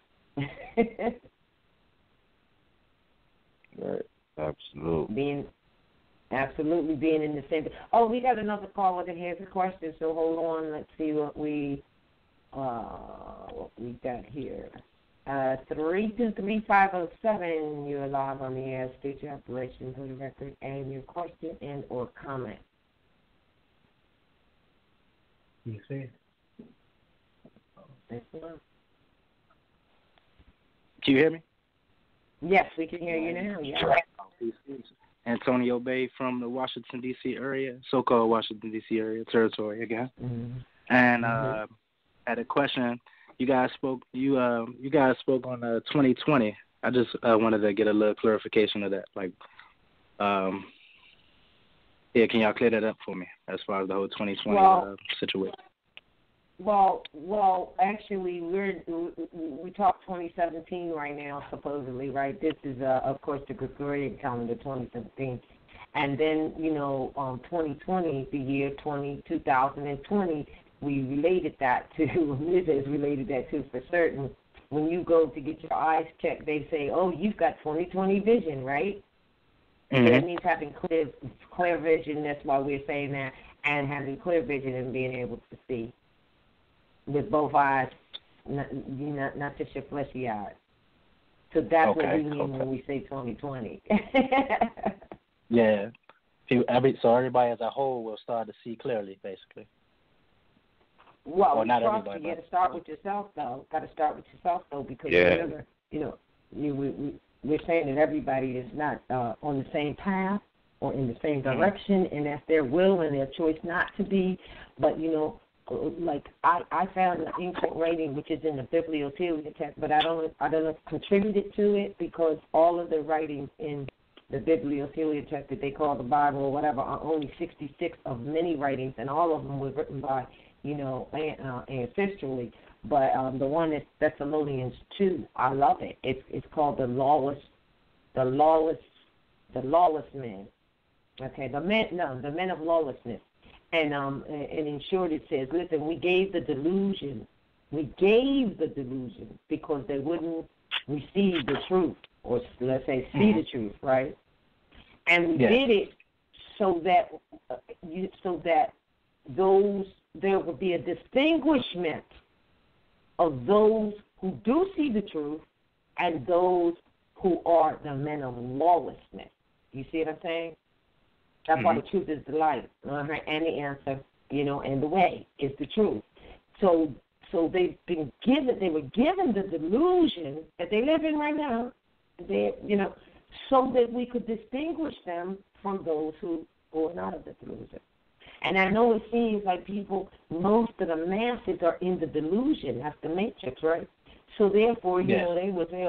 [SPEAKER 3] Right.
[SPEAKER 1] Absolutely being in the same. Oh, we got another caller that has a question. So hold on. Let's see what we got here. 323-507. You're live on the air. State your operation for the record and your question and or comment.
[SPEAKER 5] You see?
[SPEAKER 1] Can
[SPEAKER 5] you hear me?
[SPEAKER 1] Yes, we can hear you now. Yeah.
[SPEAKER 5] Antonio Bay from the Washington, D.C. area, so-called Washington, D.C. area, territory again. And I had a question. You guys spoke on 2020. I just wanted to get a little clarification of that. Like, can y'all clear that up for me as far as the whole 2020 situation?
[SPEAKER 1] Well, actually, we talk 2017 right now, supposedly, right? This is, of course, the Gregorian calendar, 2017. And then, 2020, the year 2020, we related that to, Liz has related that to for certain. When you go to get your eyes checked, they say, oh, you've got 20/20 vision, right? That means having clear vision. That's why we're saying that, and having clear vision and being able to see with both eyes, not just your fleshy eyes. So that's what we mean when we say 2020.
[SPEAKER 5] Yeah. So everybody as a whole will start to see clearly, basically.
[SPEAKER 1] Well,
[SPEAKER 5] or not everybody.
[SPEAKER 1] You got to start with yourself, though. Because remember, we're saying that everybody is not on the same path or in the same direction, and that's their will and their choice not to be. But, like I found the ancient writing, which is in the Bibliothelia text, but I don't know contributed to it because all of the writings in the Bibliothelia text that they call the Bible or whatever are only 66 of many writings, and all of them were written by ancestrally. But the one is Thessalonians 2. I love it. It's called the lawless men. Okay, the men of lawlessness. And in short, it says, listen, we gave the delusion because they wouldn't receive the truth, or let's say see the truth, right? And we did it so that there would be a distinguishment of those who do see the truth and those who are the men of lawlessness. You see what I'm saying? That's why the truth is the light, and the answer, and the way is the truth. So they were given the delusion that they live in right now, so that we could distinguish them from those who are not of the delusion. And I know it seems like most of the masses are in the delusion. That's the matrix, right? So therefore, they would say,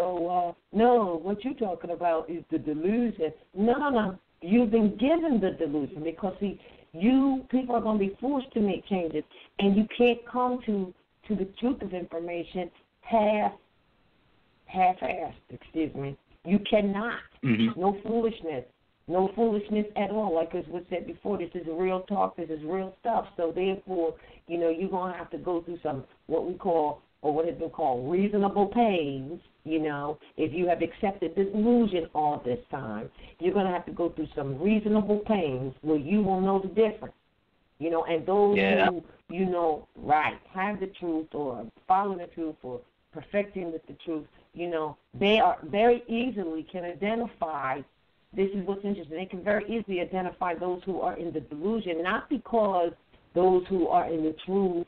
[SPEAKER 1] no, what you're talking about is the delusion. No. You've been given the delusion because, people are going to be forced to make changes, and you can't come to the truth of information half-assed, excuse me. You cannot. No foolishness. No foolishness at all. Like as was said before, this is real talk. This is real stuff. So therefore, you're going to have to go through some what we call, or what has been called, reasonable pains. If you have accepted this delusion all this time, you're going to have to go through some reasonable pains where you will know the difference. And those who, have the truth or follow the truth or perfecting with the truth, they are very easily can identify. This is what's interesting. They can very easily identify those who are in the delusion, not because those who are in the truth,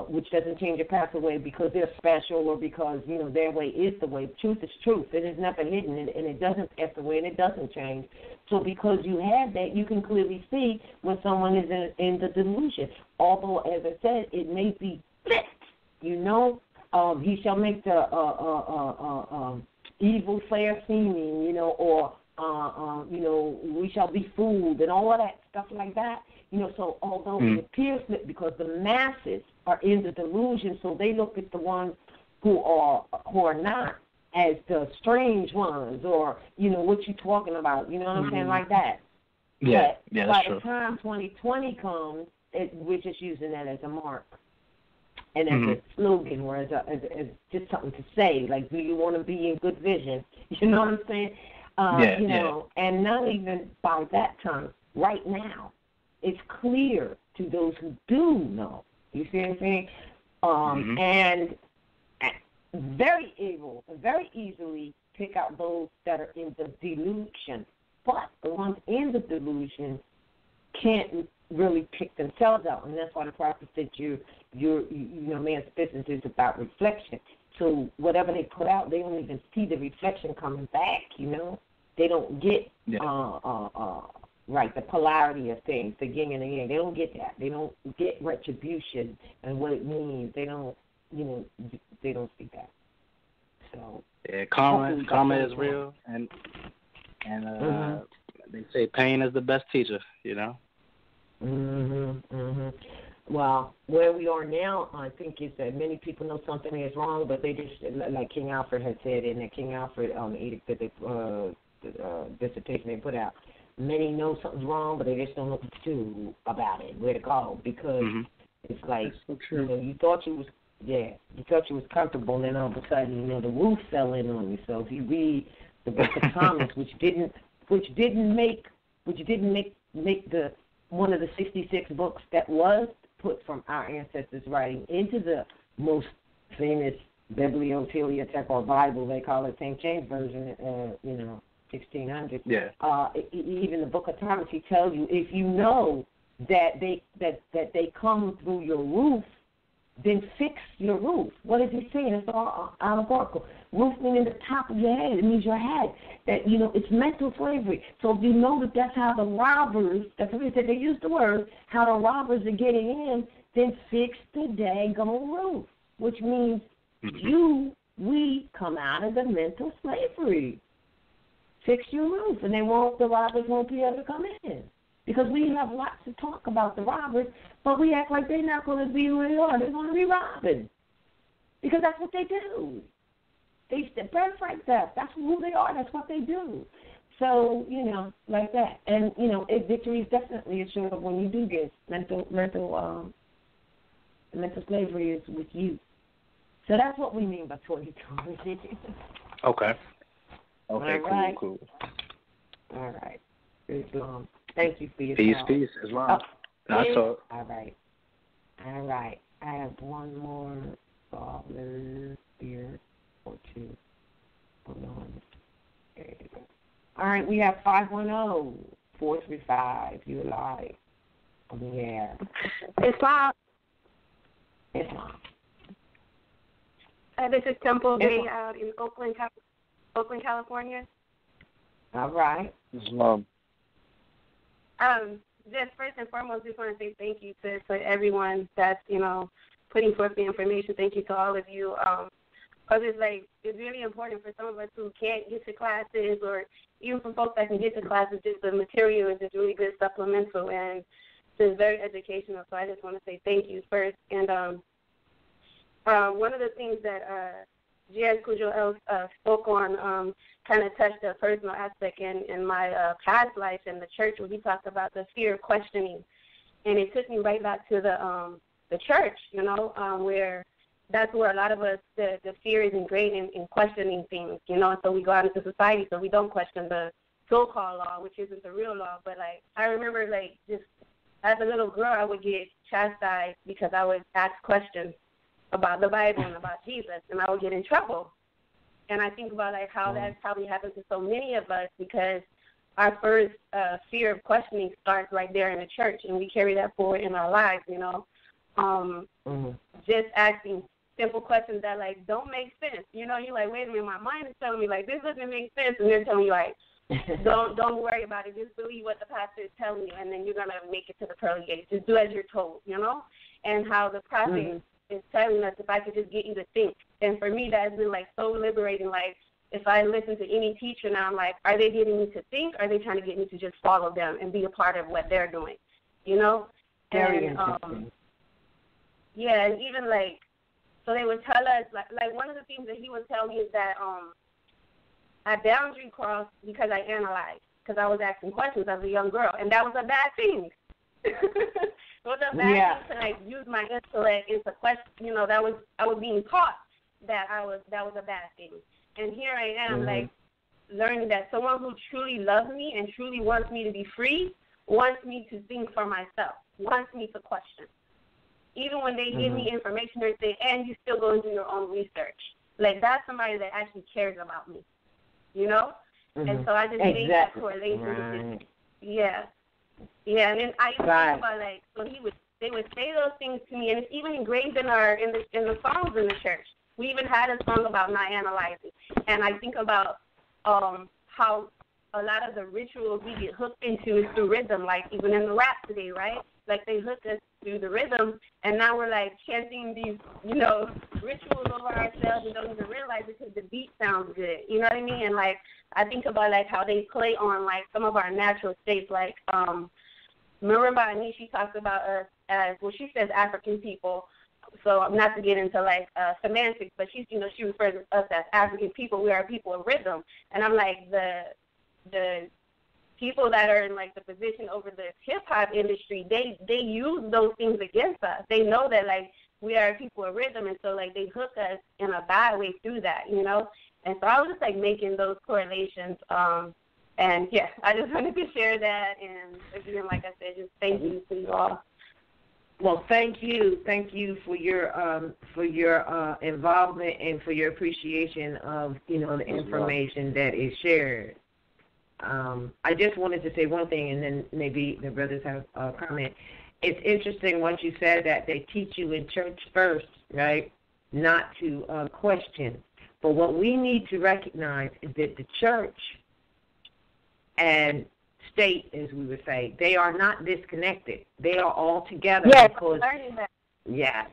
[SPEAKER 1] which doesn't change or pass away because they're special or because, their way is the way. Truth is truth. It is never hidden, and it doesn't pass away, and it doesn't change. So because you have that, you can clearly see when someone is in the delusion. Although, as I said, it may be flipped, he shall make the evil fair seeming, or, we shall be fooled and all of that stuff like that. So although it appears that because the masses are in the delusion, so they look at the ones who are not as the strange ones, or what you talking about. You know what I'm saying, like that.
[SPEAKER 5] Yeah,
[SPEAKER 1] but
[SPEAKER 5] that's
[SPEAKER 1] by
[SPEAKER 5] true.
[SPEAKER 1] the time 2020 comes, we're just using that as a mark and as a slogan, or as just something to say. Like, do you want to be in good vision? You know what I'm saying? And not even by that time. Right now, it's clear to those who do know. You see what I'm saying? And very easily pick out those that are in the delusion. But the ones in the delusion can't really pick themselves out, and that's why the prophet said man's business is about reflection. So whatever they put out, they don't even see the reflection coming back. They don't get the polarity of things, the yin and the yang. They don't get that. They don't get retribution and what it means. They don't, they don't see that. So
[SPEAKER 5] karma is real, and they say pain is the best teacher.
[SPEAKER 1] Well, where we are now, I think is that many people know something is wrong, but they just, like King Alfred had said in the King Alfred edict that dissertation they put out, many know something's wrong, but they just don't know what to do about it, where to go, because it's like, you thought you was comfortable, and then all of a sudden, the roof fell in on you. So if you read the Book of Thomas, which didn't make the one of the 66 books that was put from our ancestors' writing into the most famous bibliothek or Bible, they call it St. James Version, 1600.
[SPEAKER 5] Yeah.
[SPEAKER 1] Even the Book of Thomas, he tells you, if you know that they come through your roof, then fix your roof. What is he saying? It's all allegorical. Roof meaning the top of your head. It means your head. That, it's mental slavery. So if you know that that's how the robbers, that's what they use the word, how the robbers are getting in, then fix the daggone roof, which means we come out of the mental slavery. Fix your roof, and the robbers won't be able to come in. Because we have lots to talk about the robbers, but we act like they're not going to be who they are. They're going to be robbing. Because that's what they do. They birthright theft. That's who they are. That's what they do. So, like that. And, victory is definitely assured when you do this. Mental slavery is with you. So that's what we mean by 2020.
[SPEAKER 5] Okay.
[SPEAKER 1] Okay, right.
[SPEAKER 5] Cool.
[SPEAKER 1] All right. Islam. Thank you for your time.
[SPEAKER 5] Peace. Islam.
[SPEAKER 1] All right. I have one more caller here or two. Hold on. There you go. All right, we have 510-435. You're live on the air.
[SPEAKER 6] Islam.
[SPEAKER 1] This
[SPEAKER 6] is Temple Bay out in Oakland, California.
[SPEAKER 1] All right.
[SPEAKER 3] Islam.
[SPEAKER 6] Just first and foremost, just want to say thank you to everyone that's, putting forth the information. Thank you to all of you. Because it's really important for some of us who can't get to classes, or even for folks that can get to classes, just the material is just really good supplemental and just very educational. So I just want to say thank you first. And one of the things that J.S. Cujo spoke on, kind of touched the personal aspect in my past life in the church when he talked about the fear of questioning. And it took me right back to the church, you know, where that's where a lot of us, the fear is ingrained in questioning things, you know, and so we go out into society so we don't question the so-called law, which isn't the real law. But, like, I remember, like, just as a little girl, I would get chastised because I would ask questions about the Bible and about Jesus, and I would get in trouble. And I think about, like, how that probably happens to so many of us because our first fear of questioning starts right there in the church, and we carry that forward in our lives, you know. Just asking simple questions that, like, don't make sense. You know, you're like, wait a minute, my mind is telling me, like, this doesn't make sense, and they're telling you, like, don't worry about it. Just believe what the pastor is telling you, and then you're going to make it to the pearly gates. Just do as you're told, you know, and how the prophet is telling us if I could just get you to think. And for me, that has been, like, so liberating. Like, if I listen to any teacher now, I'm like, are they getting me to think, or are they trying to get me to just follow them and be a part of what they're doing, you know?
[SPEAKER 1] Very interesting.
[SPEAKER 6] Yeah, and even, like, so they would tell us, like one of the things that he would tell me is that I boundary crossed because I analyzed, because I was asking questions as a young girl, and that was a bad thing. It was a bad thing to, like, use my intellect into question. You know, I was being taught that that was a bad thing. And here I am, like, learning that someone who truly loves me and truly wants me to be free wants me to think for myself, wants me to question. Even when they give me information, they say, and you still go and do your own research. Like, that's somebody that actually cares about me, you know? And so I just made that correlation. Yeah. And then I used to think about, like, so they would say those things to me, and it's even engraved in the songs in the church. We even had a song about not analyzing. And I think about how a lot of the rituals we get hooked into is through rhythm, like even in the rap today, right? Like, they hook us through the rhythm, and now we're, like, chanting these, you know, rituals over ourselves and don't even realize it because the beat sounds good. You know what I mean? And, like, I think about, like, how they play on, like, some of our natural states. Like, Marimba, she talks about us as, well, she says African people. So not to get into, like, semantics, but she refers to us as African people. We are people of rhythm. And I'm like, the people that are in, like, the position over the hip-hop industry, they use those things against us. They know that, like, we are people of rhythm, and so, like, they hook us in a bad way through that, you know? And so I was just, like, making those correlations. And, yeah, I just wanted to share that. And, again, like I said, just thank you to you all.
[SPEAKER 1] Well, thank you for your involvement and for your appreciation of, you know, the information that is shared. I just wanted to say one thing, and then maybe the brothers have a comment. It's interesting what you said, that they teach you in church first, right, not to question. But what we need to recognize is that the church and state, as we would say, they are not disconnected. They are all together.
[SPEAKER 6] Yes,
[SPEAKER 1] because,
[SPEAKER 6] I'm learning that.
[SPEAKER 1] Yes.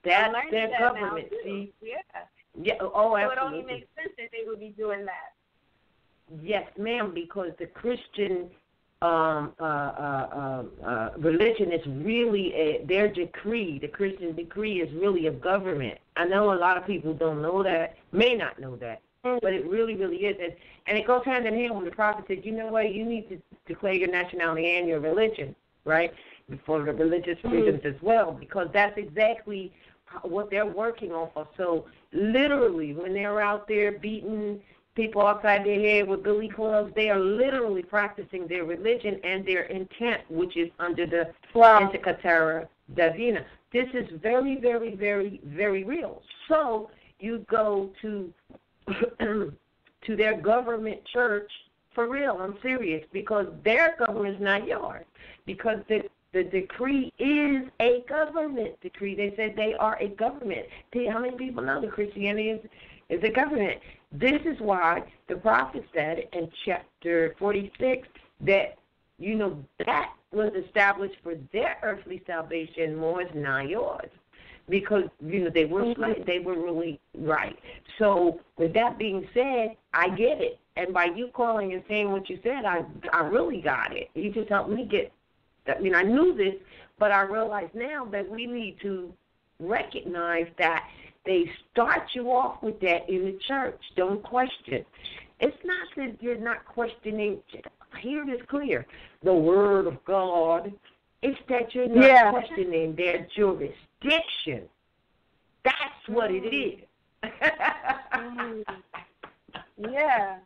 [SPEAKER 1] That's their
[SPEAKER 6] that
[SPEAKER 1] government. See? Yeah. Oh, absolutely.
[SPEAKER 6] So it only makes sense that they would be doing that.
[SPEAKER 1] Yes, ma'am, because the Christian religion is really their decree. The Christian decree is really a government. I know a lot of people don't know that, may not know that, but it really, really is. And it goes hand in hand with the prophet said, you know what, you need to declare your nationality and your religion, right, for the religious freedoms as well, because that's exactly what they're working on for. So literally, when they're out there beating people upside their head with billy clubs, they are literally practicing their religion and their intent, which is under the Indica Terra Divina. This is very, very, very, very real. So you go to their government church for real. I'm serious, because their government is not yours, because the decree is a government decree. They said they are a government. How many people know that Christianity is a government? This is why the prophet said in chapter 46 that, you know, that was established for their earthly salvation, more is not yours. Because, you know, they were they were really right. So with that being said, I get it. And by you calling and saying what you said, I really got it. You just helped me get, I mean, I knew this, but I realize now that we need to recognize that they start you off with that in the church. Don't question. It's not that you're not questioning. Hear this clear. The Word of God. It's that you're not questioning their jurisdiction. That's what it is.
[SPEAKER 6] Yeah.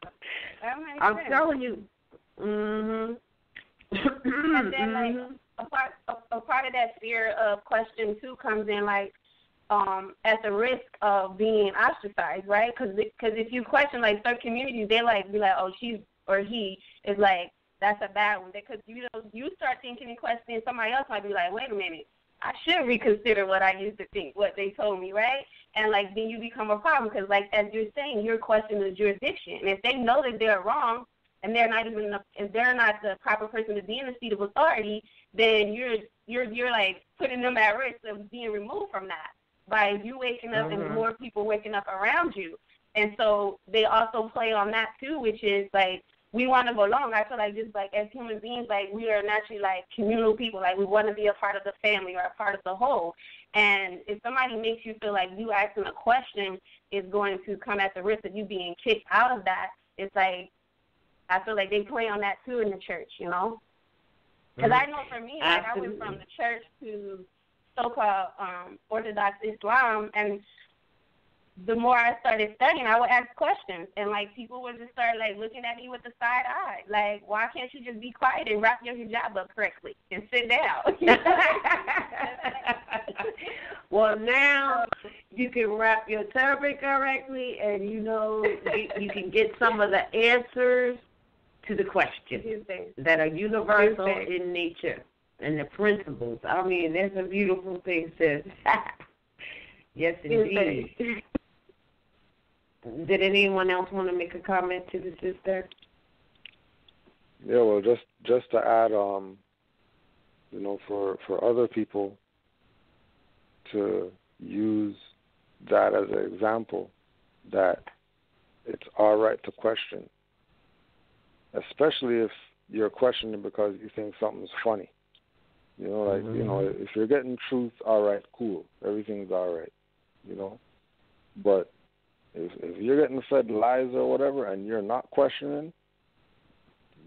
[SPEAKER 6] That makes
[SPEAKER 1] I'm
[SPEAKER 6] sense.
[SPEAKER 1] telling you. Mm-hmm.
[SPEAKER 6] And then, like, a part of that fear of question, too, comes in, like, at the risk of being ostracized, right? Because if you question, like, certain communities, they, like, be like, oh, she or he is, like, that's a bad one. Because, you know, you start thinking and questioning, somebody else might be like, wait a minute, I should reconsider what I used to think, what they told me, right? And, like, then you become a problem because, like, as you're saying, you're questioning the jurisdiction. And if they know that they're wrong and they're not even and they're not the proper person to be in the seat of authority, then you're like putting them at risk of being removed from that by you waking up and more people waking up around you. And so they also play on that too, which is like we want to go along. I feel like just like as human beings, like we are naturally like communal people. Like we want to be a part of the family or a part of the whole. And if somebody makes you feel like you asking a question is going to come at the risk of you being kicked out of that, it's like I feel like they play on that too in the church, you know. Because I know for me, like I went from the church to so-called Orthodox Islam, and the more I started studying, I would ask questions, and like people would just start like looking at me with a side eye, like, why can't you just be quiet and wrap your hijab up correctly and sit down?
[SPEAKER 1] Well, now you can wrap your turban correctly, and you know you can get some of the answers to the questions that are universal in nature and the principles. I mean, that's a beautiful thing, sis. Yes, indeed. Did anyone else want to make a comment to the sister?
[SPEAKER 3] Yeah, well, just to add, you know, for other people to use that as an example, that it's all right to question, especially if you're questioning because you think something's funny. You know, like, you know, if you're getting truth, all right, cool, everything's all right, you know. But if you're getting fed lies or whatever and you're not questioning,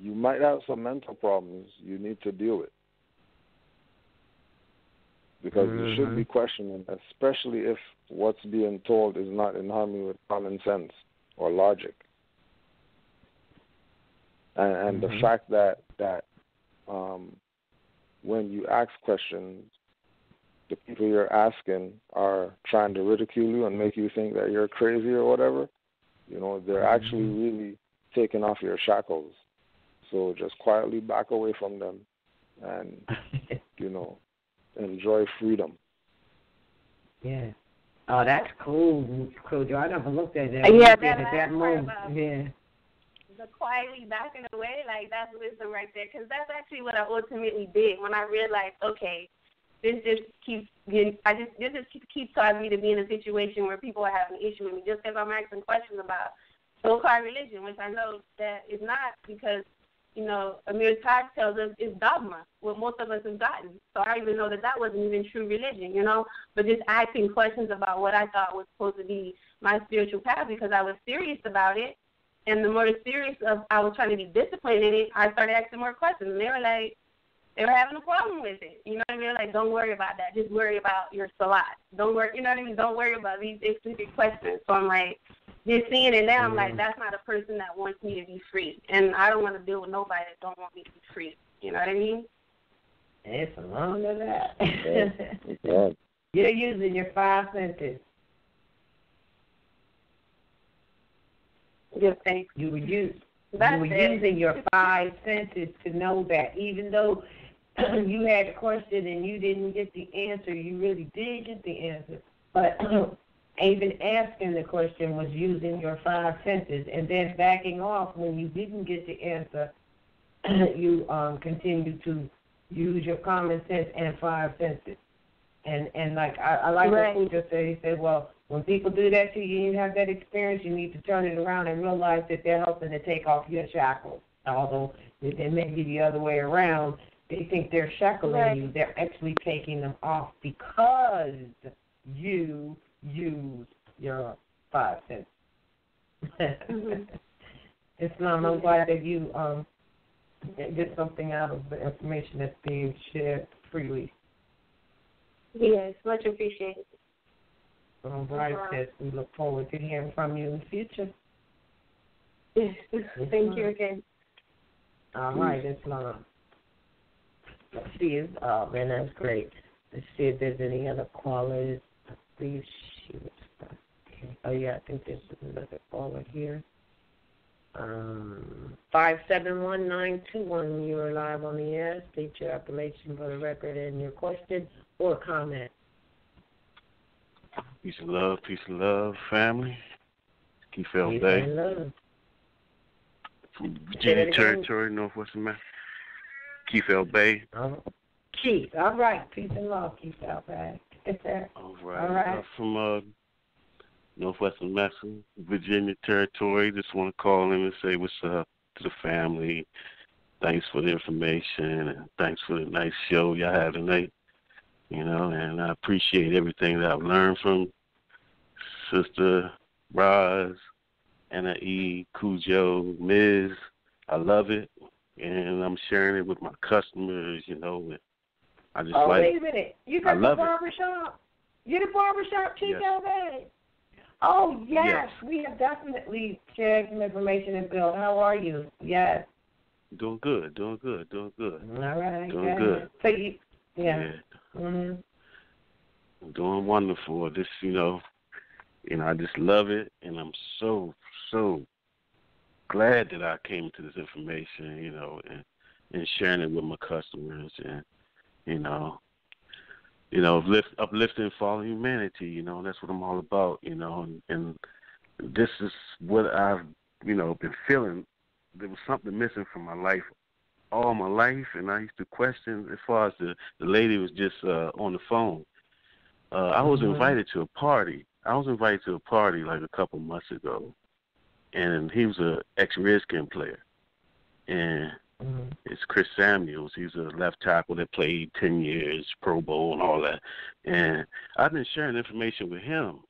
[SPEAKER 3] you might have some mental problems you need to deal with. Because you should be questioning, especially if what's being told is not in harmony with common sense or logic. And the fact that when you ask questions, the people you're asking are trying to ridicule you and make you think that you're crazy or whatever, you know, they're actually really taking off your shackles. So just quietly back away from them and, you know, enjoy freedom.
[SPEAKER 1] Yeah. Oh, that's cool, Joe. I never looked at that.
[SPEAKER 6] Yeah,
[SPEAKER 1] that moment. Yeah.
[SPEAKER 6] The quietly backing away, like that's wisdom right there. Because that's actually what I ultimately did when I realized, okay, this just keeps causing me to be in a situation where people are having an issue with me just because I'm asking questions about so-called religion, which I know that is not, because, you know, Amir Taj tells us it's dogma, what most of us have gotten. So I even know that wasn't even true religion, you know, but just asking questions about what I thought was supposed to be my spiritual path because I was serious about it. And the more serious I was trying to be disciplined in it, I started asking more questions. And they were having a problem with it. You know what I mean? Like, don't worry about that. Just worry about your salat. Don't worry, you know what I mean? Don't worry about these specific questions. So I'm like, just seeing it now, I'm like, that's not a person that wants me to be free. And I don't want to deal with nobody that don't want me to be free. You know what I mean?
[SPEAKER 1] It's along to that. Yeah. You're using your 5 senses.
[SPEAKER 6] Yes, thanks.
[SPEAKER 1] You were using your 5 senses to know that even though you had a question and you didn't get the answer, you really did get the answer. But even asking the question was using your 5 senses, and then backing off when you didn't get the answer, you continued to use your common sense and 5 senses. And like I like what Pooja said. He said, well, when people do that to you and you have that experience, you need to turn it around and realize that they're helping to take off your shackles. Although they may be the other way around, they think they're shackling you. They're actually taking them off because you use your 5 cents. Islam, I'm glad that you get something out of the information that's being shared freely.
[SPEAKER 6] Yes, much appreciated.
[SPEAKER 1] All right, sis. We look forward to hearing from you in the future.
[SPEAKER 6] Yes, thank you again.
[SPEAKER 1] All right, Islam. Let's see. Man, that's great. Let's see if there's any other callers. Please shoot. Okay. Oh, yeah, I think there's another caller here. 571-921. You are live on the air. State your appellation for the record and your question or comment.
[SPEAKER 7] Peace and love, family. Keith Bay. From Virginia Territory, Northwestern Mass. Keith Bay.
[SPEAKER 1] Keith, all right. Peace and love, Keith Bay.
[SPEAKER 7] All right. From Northwestern Mass, Virginia Territory. Just want to call in and say what's up to the family. Thanks for the information and thanks for the nice show y'all have tonight. You know, and I appreciate everything that I've learned from Sister Roz, Anna E, Cujo, Ms. I love it, and I'm sharing it with my customers, you know. And I just
[SPEAKER 1] wait a minute. You got the barbershop? You're the barbershop, Chico Bay? Oh, yes. We have definitely shared some information and Bill. How are you? Yes.
[SPEAKER 7] Doing good.
[SPEAKER 1] All right.
[SPEAKER 7] Doing good.
[SPEAKER 1] So yeah. Mm-hmm.
[SPEAKER 7] I'm doing wonderful. This, you know, I just love it, and I'm so glad that I came to this information, you know, and sharing it with my customers, and uplifting fallen humanity. You know, that's what I'm all about. You know, and this is what I've, been feeling. There was something missing from my life all my life, and I used to question as far as the lady was just on the phone. I was invited to a party. Like a couple months ago, and he was a ex-Redskin player, and it's Chris Samuels. He's a left tackle that played 10 years, Pro Bowl and all that, and I've been sharing information with him,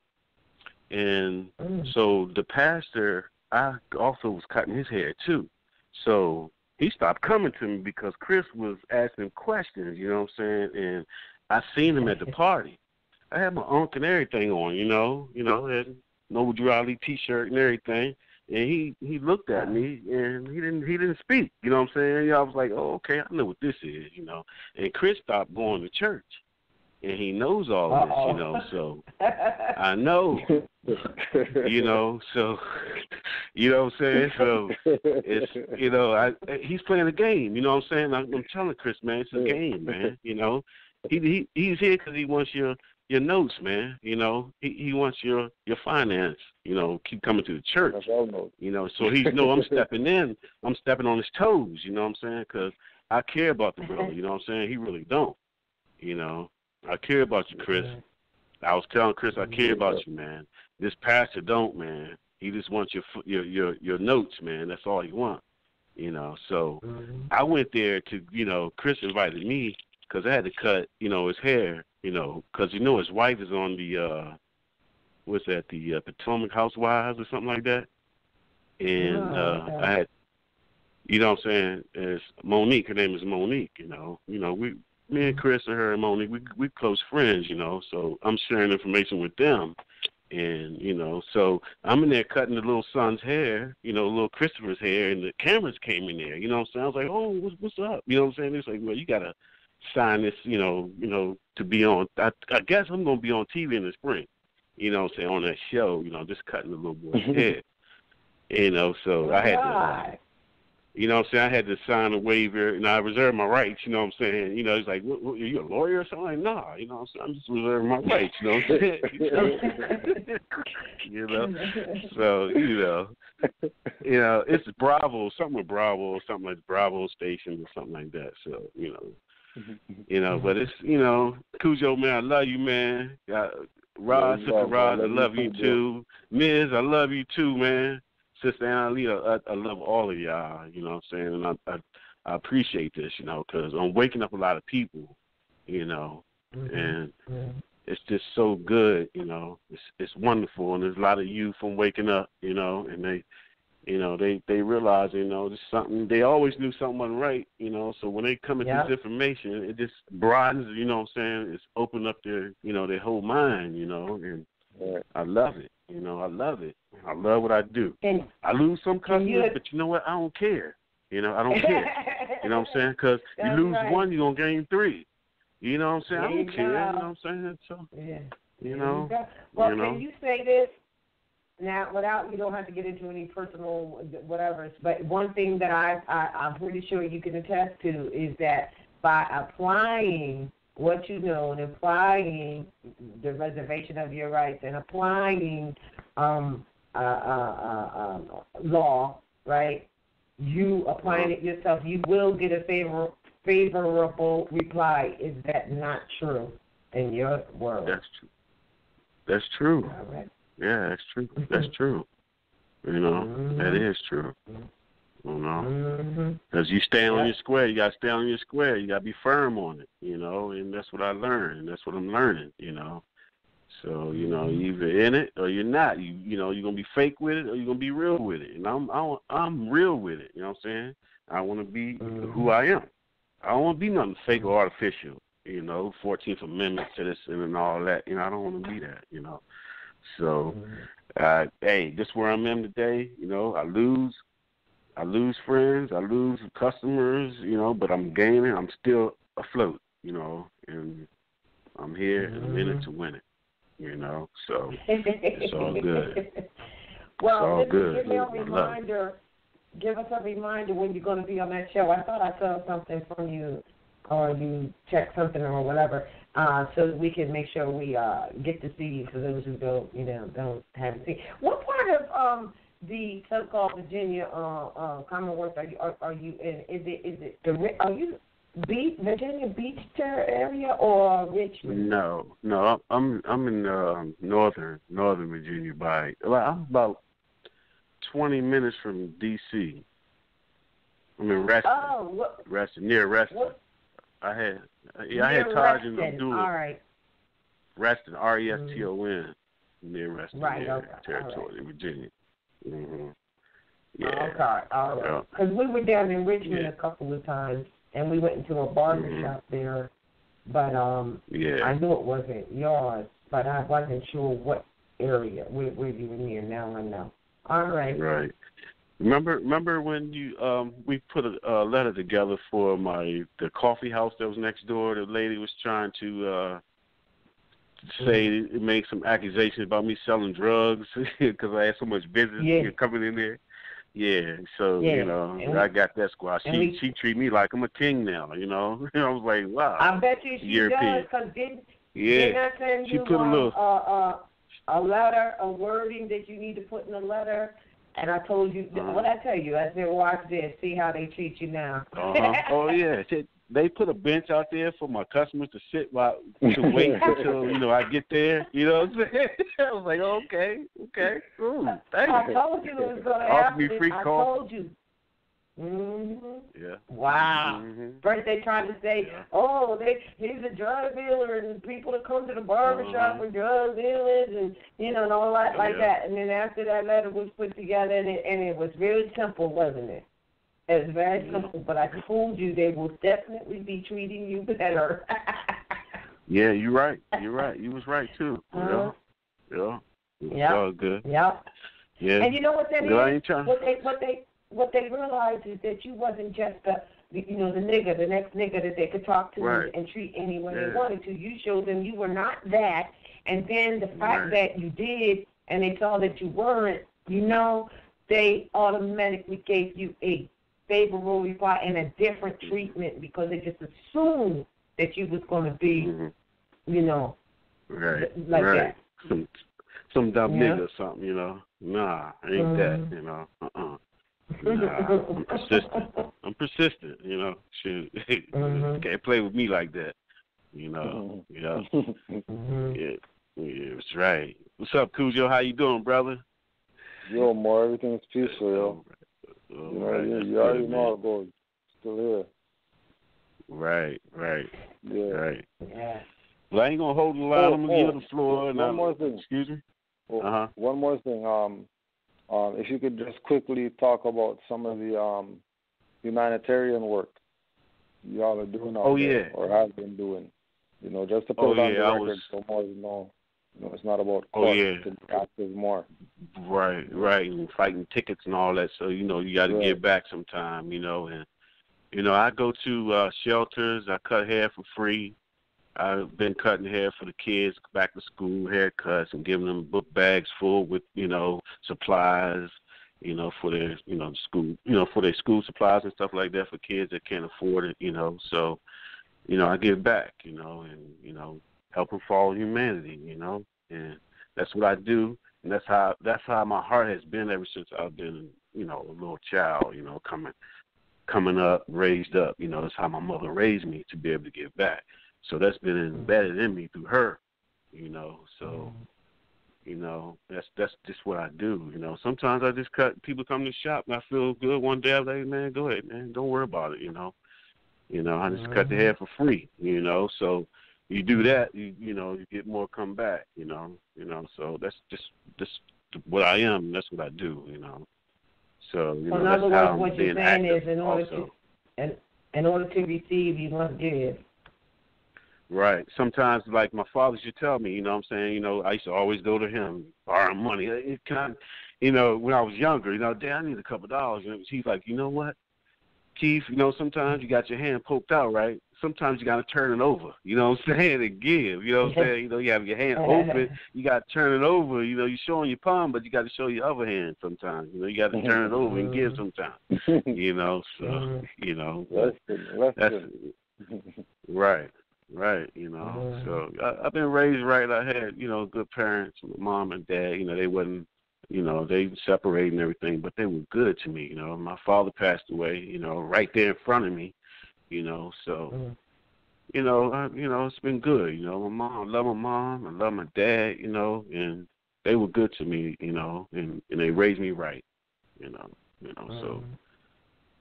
[SPEAKER 7] and so the pastor, I also was cutting his hair too, so he stopped coming to me because Chris was asking questions, you know what I'm saying? And I seen him at the party. I had my Unc and everything on, had no Drew Ali T-shirt and everything. And he looked at me and he didn't speak, you know what I'm saying? I was like, oh, okay, I know what this is, And Chris stopped going to church. And he knows all this, so I know, so, you know what I'm saying? So it's, he's playing a game, you know what I'm saying? I'm telling Chris, man, it's a game, man, He's here because he wants your notes, man, he wants your finance, keep coming to the church, so he's, I'm stepping in, I'm stepping on his toes, you know what I'm saying? Because I care about the brother, you know what I'm saying? He really don't, I care about you, Chris. I was telling Chris, I care about you, man. This pastor don't, man. He just wants your notes, man. That's all he wants, So I went there to, Chris invited me because I had to cut, his hair, because his wife is on the, the Potomac Housewives or something like that. And I had, you know what I'm saying? It's Monique. Her name is Monique. Me and Chris and her and Monique, we close friends, so I'm sharing information with them. And, so I'm in there cutting the little son's hair, little Christopher's hair, and the cameras came in there, you know what I'm saying? I was like, oh, what's up? You know what I'm saying? It's like, well, you got to sign this, to be on. I guess I'm going to be on TV in the spring, you know what I'm saying, on that show, just cutting the little boy's hair. So I had to... You know what I'm saying? I had to sign a waiver, and I reserved my rights, you know what I'm saying? He's like, what, are you a lawyer or something? Like, nah, you know what I'm saying? I'm just reserving my rights, you know what I'm saying? So, it's Bravo, something with Bravo, something like Bravo Station or something like that. So, but it's, Cujo, man, I love you, man. Rod, Sister Rod, I love you too. Ms., I love you too, man. Sister Annalita, I love all of y'all, you know what I'm saying? And I appreciate this, because I'm waking up a lot of people, and it's just so good, you know. It's wonderful, and there's a lot of youth from waking up, you know, and they realize, you know, there's something. They always knew something wasn't right, you know. So when they come into this information, it just broadens, you know what I'm saying? It's opened up their, you know, their whole mind, you know, and I love it, you know. I love it. I love what I do.
[SPEAKER 1] And
[SPEAKER 7] I lose some customers, but you know what? I don't care. You know, I don't care. You know what I'm saying? Because you lose one, you're going to gain 3. You know what I'm saying? I don't care. You know what I'm saying? So, you know.
[SPEAKER 1] Well,
[SPEAKER 7] you know.
[SPEAKER 1] Can you say this now without, you don't have to get into any personal whatever, but one thing that I'm pretty sure you can attest to is that by applying what you know and applying the reservation of your rights and applying law, right, you applying it yourself, you will get a favorable reply. Is that not true in your world?
[SPEAKER 7] That's true. That's true.
[SPEAKER 1] All right.
[SPEAKER 7] Yeah, that's true. That's true. You know, that is true. You know, because you stand on your square. You got to stay on your square. You got to be firm on it, you know, and that's what I learned, and that's what I'm learning, you know. So, you know, you're either in it or you're not. You know, you're going to be fake with it or you're going to be real with it. And I'm real with it, you know what I'm saying? I want to be who I am. I don't want to be nothing fake or artificial, you know, 14th Amendment citizen and all that. You know, I don't want to be that, you know. So, hey, this is where I'm in today. You know, I lose friends, I lose customers, you know, but I'm gaining. I'm still afloat, you know, and I'm here and I'm in it to win it, you know. So it's all good.
[SPEAKER 1] Well,
[SPEAKER 7] it's all good.
[SPEAKER 1] Give me a reminder. Give us a reminder when you're going to be on that show. I thought I saw something from you, or you checked something or whatever, so that we can make sure we get to see you for those who don't haven't seen. What part of the so-called Virginia Commonwealth are you in? Are you Virginia Beach area or Richmond?
[SPEAKER 7] No, I'm in northern Virginia. I'm about 20 minutes from D.C. I'm in Reston. Near Reston. I had Taj and Abdul.
[SPEAKER 1] All right.
[SPEAKER 7] Reston, Reston, near Reston, territory,
[SPEAKER 1] right.
[SPEAKER 7] Virginia.
[SPEAKER 1] Yeah. Okay, all right. Because we were down in Richmond a couple of times, and we went into a barber shop there, but I knew it wasn't yours, but I wasn't sure what area where you were near. Now I know. All right.
[SPEAKER 7] Right. Remember when we put a letter together for the coffee house that was next door? The lady was trying to say make some accusations about me selling drugs because I had so much business coming in there. Yeah, so you know, I got that squad. She treat me like I'm a king now. You know, I was like, wow.
[SPEAKER 1] I bet you she
[SPEAKER 7] European.
[SPEAKER 1] does. Cause didn't I send you a letter, a wording that you need to put in the letter? And I told you, what I tell you? I said, watch this, see how they treat you now.
[SPEAKER 7] Oh yeah, they put a bench out there for my customers to sit to wait until I get there. You know what I'm saying? I was like, okay, cool. Thank you.
[SPEAKER 1] I told you it was going to happen. I told you.
[SPEAKER 7] Yeah.
[SPEAKER 1] Wow. First they tried to say, he's a drug dealer and people that come to the barbershop are drug dealers and and all that like that. And then after that letter was put together and it was very simple, wasn't it? It was very simple, but I told you they will definitely be treating you better.
[SPEAKER 7] Yeah, you're right. You was right too. Yeah. It's all good.
[SPEAKER 1] Yeah.
[SPEAKER 7] Yeah.
[SPEAKER 1] And you know what that is? What they realized is that you wasn't just the nigga, the next nigga that they could talk to and treat any way they wanted to. You showed them you were not that, and then the fact that you did, and they saw that you weren't, they automatically gave you a favorable reply and a different treatment because they just assumed that you was going to be, like that.
[SPEAKER 7] Some dumb nigga or something, Nah, ain't that, Nah, I'm persistent. Shoot, can't play with me like that. Yeah, that's right. What's up, Cujo? How you doing, brother?
[SPEAKER 3] Yo, Moor, everything's peaceful, yo. You already know it goes. Still here.
[SPEAKER 7] Right.
[SPEAKER 3] Yeah.
[SPEAKER 7] Right.
[SPEAKER 1] Yeah.
[SPEAKER 7] But I ain't gonna hold the line. I'm gonna give the floor. And
[SPEAKER 3] one more thing.
[SPEAKER 7] Excuse me.
[SPEAKER 3] One more thing. If you could just quickly talk about some of the humanitarian work y'all are doing out there, or have been doing. You know, just to put it on the record, so more know. You know, it's not about court. To be active more.
[SPEAKER 7] Right, and fighting tickets and all that. So you know, you got to give back sometime. You know, and you know, I go to shelters. I cut hair for free. I've been cutting hair for the kids back to school, haircuts, and giving them book bags full with, you know, supplies, you know, for their, you know, school, you know, for their school supplies and stuff like that for kids that can't afford it, you know. So, you know, I give back, you know, and, you know, helping follow humanity, you know, and that's what I do, and that's how my heart has been ever since I've been, you know, a little child, you know, coming up, raised up, you know. That's how my mother raised me, to be able to give back. So that's been embedded in me through her, you know. So, you know, that's just what I do, you know. Sometimes I just cut. People come to the shop and I feel good. One day I'm like, hey, man, go ahead, man, don't worry about it, you know. You know, I just cut the hair for free, you know. So you do that, you know, you get more come back, you know. So that's just what I am. That's what I do, you know. So you know,
[SPEAKER 1] in other
[SPEAKER 7] that's how
[SPEAKER 1] words, what
[SPEAKER 7] I'm
[SPEAKER 1] you're
[SPEAKER 7] being
[SPEAKER 1] saying
[SPEAKER 7] active
[SPEAKER 1] is in order to receive, you must give.
[SPEAKER 7] Right. Sometimes, like my father used to tell me, you know what I'm saying, you know, I used to always go to him, borrow money. You know, when I was younger, you know, Dad, I need a couple of dollars. And he's like, you know what, Keith, you know, sometimes you got your hand poked out, right? Sometimes you got to turn it over, you know what I'm saying, and give, you know what I'm saying? You know, you have your hand open, you got to turn it over. You know, you're showing your palm, but you got to show your other hand sometimes. You know, you got to turn it over and give sometimes, you know, so, you know. That's right. Right, you know. So I've been raised right. I had, you know, good parents, mom and dad. You know, they wasn't, you know, they separated and everything, but they were good to me. You know, my father passed away, you know, right there in front of me. You know, so, you know, it's been good. You know, I love my mom, I love my dad. You know, and they were good to me. You know, and they raised me right. You know, so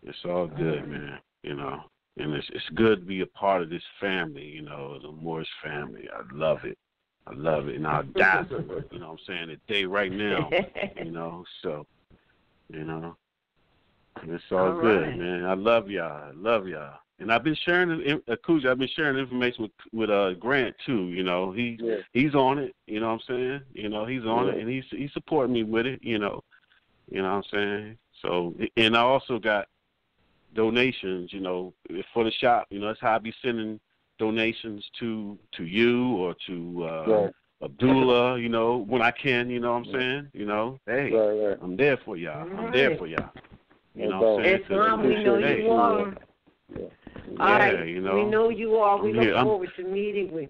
[SPEAKER 7] it's all good, man. You know. And it's good to be a part of this family, you know, the Moorish family. I love it. And I'll die for it, you know what I'm saying, today, right now, you know. So, you know, it's all good, right, man. I love y'all. And I've been sharing, Akuja, I've been sharing information with Grant, too, you know. He's on it, you know what I'm saying. You know, he's on it, and he's supporting me with it, you know. You know what I'm saying. So, and I also got donations, you know, for the shop. You know, that's how I be sending donations to you or to Abdullah, you know, when I can, you know what I'm saying? You know, hey, I'm there for y'all. I'm there for y'all. You know what I'm saying?
[SPEAKER 1] Islam, we know you are. All right, you know, we know you are. We look forward to meeting with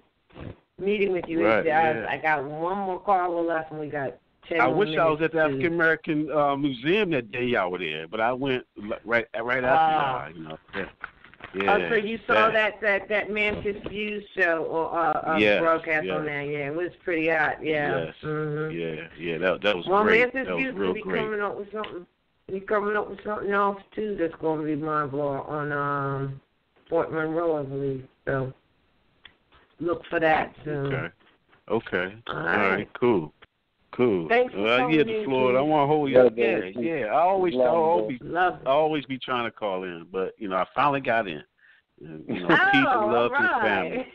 [SPEAKER 1] you.
[SPEAKER 7] Right,
[SPEAKER 1] I got one more call left, and we got 10
[SPEAKER 7] I
[SPEAKER 1] more
[SPEAKER 7] wish I was at the
[SPEAKER 1] to...
[SPEAKER 7] African American Museum that day y'all were there, but I went right after y'all, you know.
[SPEAKER 1] So you saw that Mantis View show or broadcast on there? Yeah, it was pretty hot. Yeah.
[SPEAKER 7] Yes.
[SPEAKER 1] Mm-hmm.
[SPEAKER 7] Yeah. That was
[SPEAKER 1] well,
[SPEAKER 7] great.
[SPEAKER 1] Mantis
[SPEAKER 7] That
[SPEAKER 1] View
[SPEAKER 7] was real
[SPEAKER 1] be
[SPEAKER 7] great.
[SPEAKER 1] coming up with something. He's coming up with something else too that's going to be mind-blowing on Fort Monroe, I believe. So look for that soon.
[SPEAKER 7] Okay.
[SPEAKER 1] All
[SPEAKER 7] right. Cool.
[SPEAKER 1] Thanks for coming in,
[SPEAKER 7] the floor. I want to hold you. Yeah. I always be trying to call in, but you know, I finally got in. You know, peace and love to the family.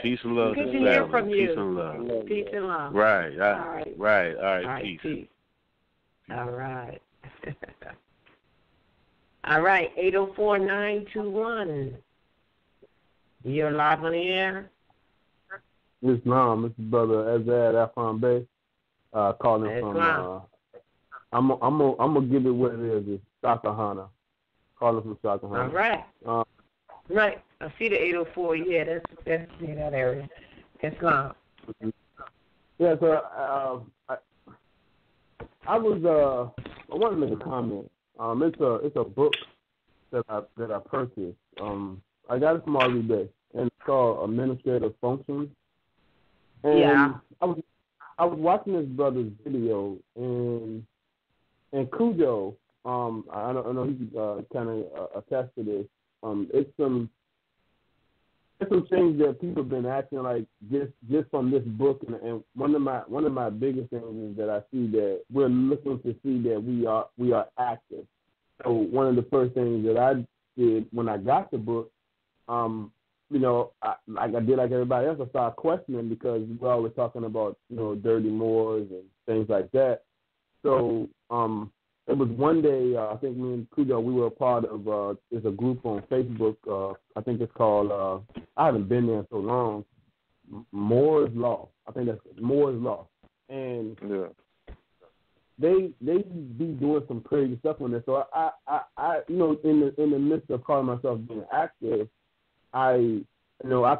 [SPEAKER 7] Peace and love to the family.
[SPEAKER 1] Good to hear from you.
[SPEAKER 7] Peace and love.
[SPEAKER 1] Peace and love.
[SPEAKER 7] Right.
[SPEAKER 1] All right.
[SPEAKER 7] Peace.
[SPEAKER 1] All right. All right. 804-921. You're live on the air.
[SPEAKER 8] Yes, ma'am. This is Brother Azad RVBey, calling from. I'm gonna give it what it is. It's Sakahana, calling from Sakahana.
[SPEAKER 1] All right. Right. I see the 804. Yeah, that's in that area. Islam.
[SPEAKER 8] Yeah. So I wanted to make a comment. It's a book that I purchased. I got it from RVBey, and it's called Administrative Functions. And I was watching this brother's video, and Cujo, I know he kind of attest to this. It's some there's some things that people have been asking, like just from this book, and one of my biggest things is that I see that we're looking to see that we are active. So one of the first things that I did when I got the book, I did like everybody else, I started questioning because we're always talking about dirty Moors and things like that. So it was one day, I think me and Cujo, we were a part of, there's a group on Facebook, I think it's called, I haven't been there in so long, Moor's Law. I think that's Moor's Law. And they be doing some crazy stuff on there. So I in the midst of calling myself being active, I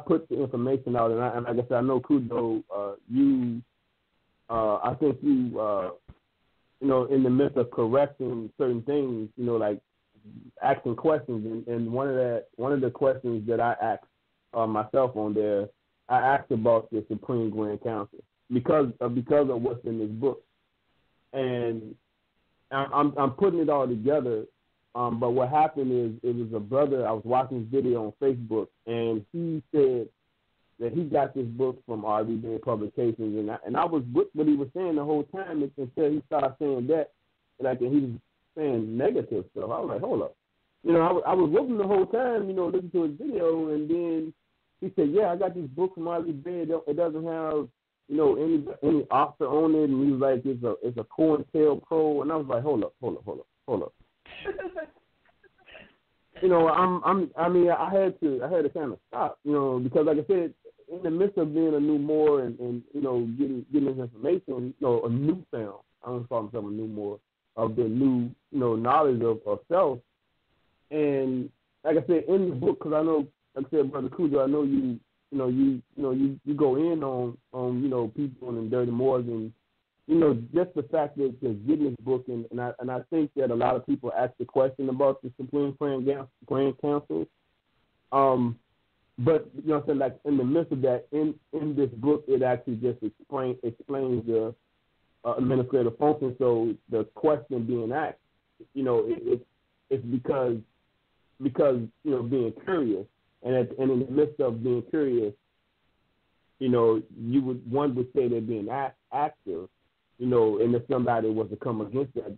[SPEAKER 8] put the information out, and like I said, I know Cujo, I think you, in the midst of correcting certain things, like asking questions, and one of the questions that I asked myself on there, I asked about the Supreme Grand Council because of what's in this book, and I'm putting it all together. But what happened is it was a brother, I was watching his video on Facebook, and he said that he got this book from RVBey Publications, and I was with what he was saying the whole time until he started saying that, and he was saying negative stuff. I was like, hold up. I was looking the whole time, listening to his video, and then he said, yeah, I got this book from RVBey. It doesn't have, any author on it, and he was like, it's a COINTELPRO, and I was like, hold up. I had to kind of stop, because like I said, in the midst of being a new Moor and getting this information, a newfound, I don't call myself a new Moor, of the new, knowledge of self. And like I said, in the book, because I know, like I said, Brother Cujo, I know you go in on people and dirty Moors, and just the fact that you're getting this book, and I think that a lot of people ask the question about the Supreme Grand Council. But I'm saying, like in the midst of that, in this book, it actually just explains the administrative function. So the question being asked, it's because being curious, and in the midst of being curious, one would say they're being active. And if somebody was to come against that,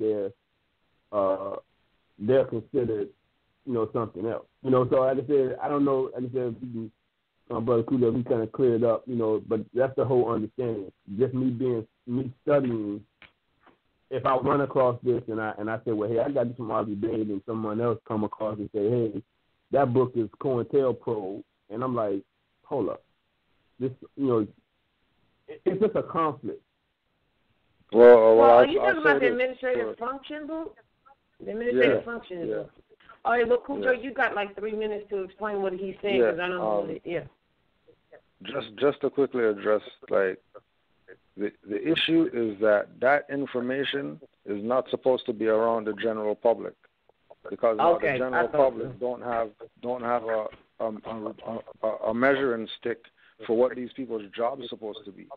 [SPEAKER 8] they're considered, something else. So like I said, I don't know, like I said, Brother Cujo, we kind of cleared up, but that's the whole understanding. Just me studying, if I run across this and I say, well, hey, I got this from RVBey, and someone else come across and say, hey, that book is COINTELPRO, and I'm like, hold up. This, it's just a conflict.
[SPEAKER 6] Well, are you talking about the administrative function book? The administrative function book. All right, look, Cujo, you got like 3 minutes to explain what he's saying, because I don't know it. Yeah.
[SPEAKER 3] Just to quickly address, like, the issue is that information is not supposed to be around the general public, because the general public don't have a measuring stick for what these people's jobs are supposed to be.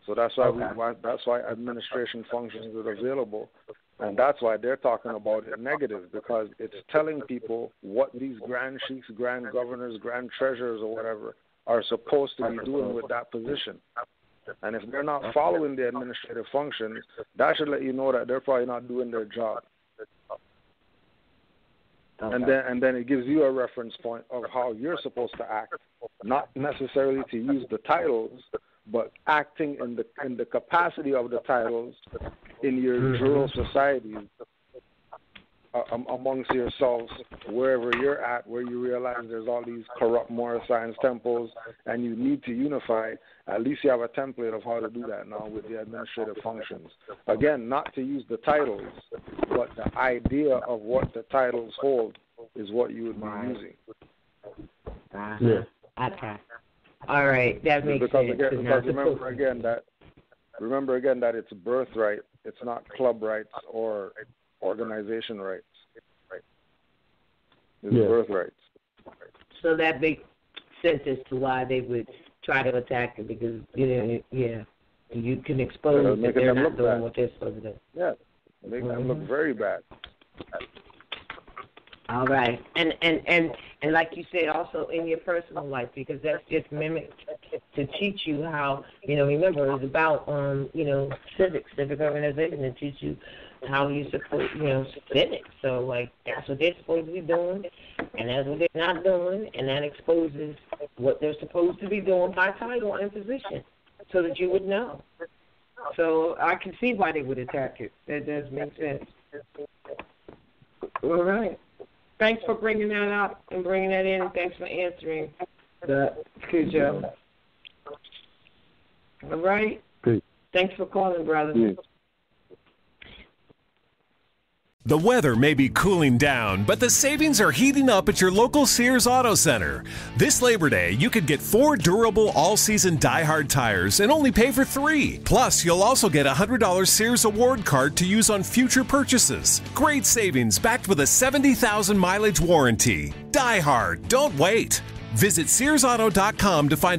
[SPEAKER 3] So that's why administration functions are available, and that's why they're talking about it negative, because it's telling people what these grand sheiks, grand governors, grand treasurers, or whatever are supposed to be doing with that position. And if they're not following the administrative functions, that should let you know that they're probably not doing their job. And then it gives you a reference point of how you're supposed to act, not necessarily to use the titles, but acting in the capacity of the titles in your rural societies, amongst yourselves, wherever you're at, where you realize there's all these corrupt Moorish science temples, and you need to unify. At least you have a template of how to do that now with the administrative functions. Again, not to use the titles, but the idea of what the titles hold is what you would be using.
[SPEAKER 1] Okay. All right, that makes sense.
[SPEAKER 3] Because remember again that it's birthright. It's not club rights or organization rights. It's birthrights.
[SPEAKER 1] So that makes sense as to why they would try to attack it, because you can expose that they're not doing what they're supposed to do.
[SPEAKER 3] Yeah, make them look very bad.
[SPEAKER 1] All right, and like you said, also in your personal life, because that's just mimicked to teach you how, remember it's about civic organization, to teach you how you're supposed, civic. So like that's what they're supposed to be doing, and that's what they're not doing, and that exposes what they're supposed to be doing by title and position, so that you would know. So I can see why they would attack it. That does make sense. All right. Thanks for bringing that up and bringing that in, and thanks for answering that, Cujo. All right?
[SPEAKER 8] Good.
[SPEAKER 1] Thanks for calling, brother.
[SPEAKER 8] Yeah.
[SPEAKER 9] The weather may be cooling down, but the savings are heating up at your local Sears Auto Center. This Labor Day, you could get 4 durable all-season die-hard tires and only pay for 3. Plus, you'll also get a $100 Sears Award card to use on future purchases. Great savings backed with a 70,000 mileage warranty. Die hard, don't wait. Visit SearsAuto.com to find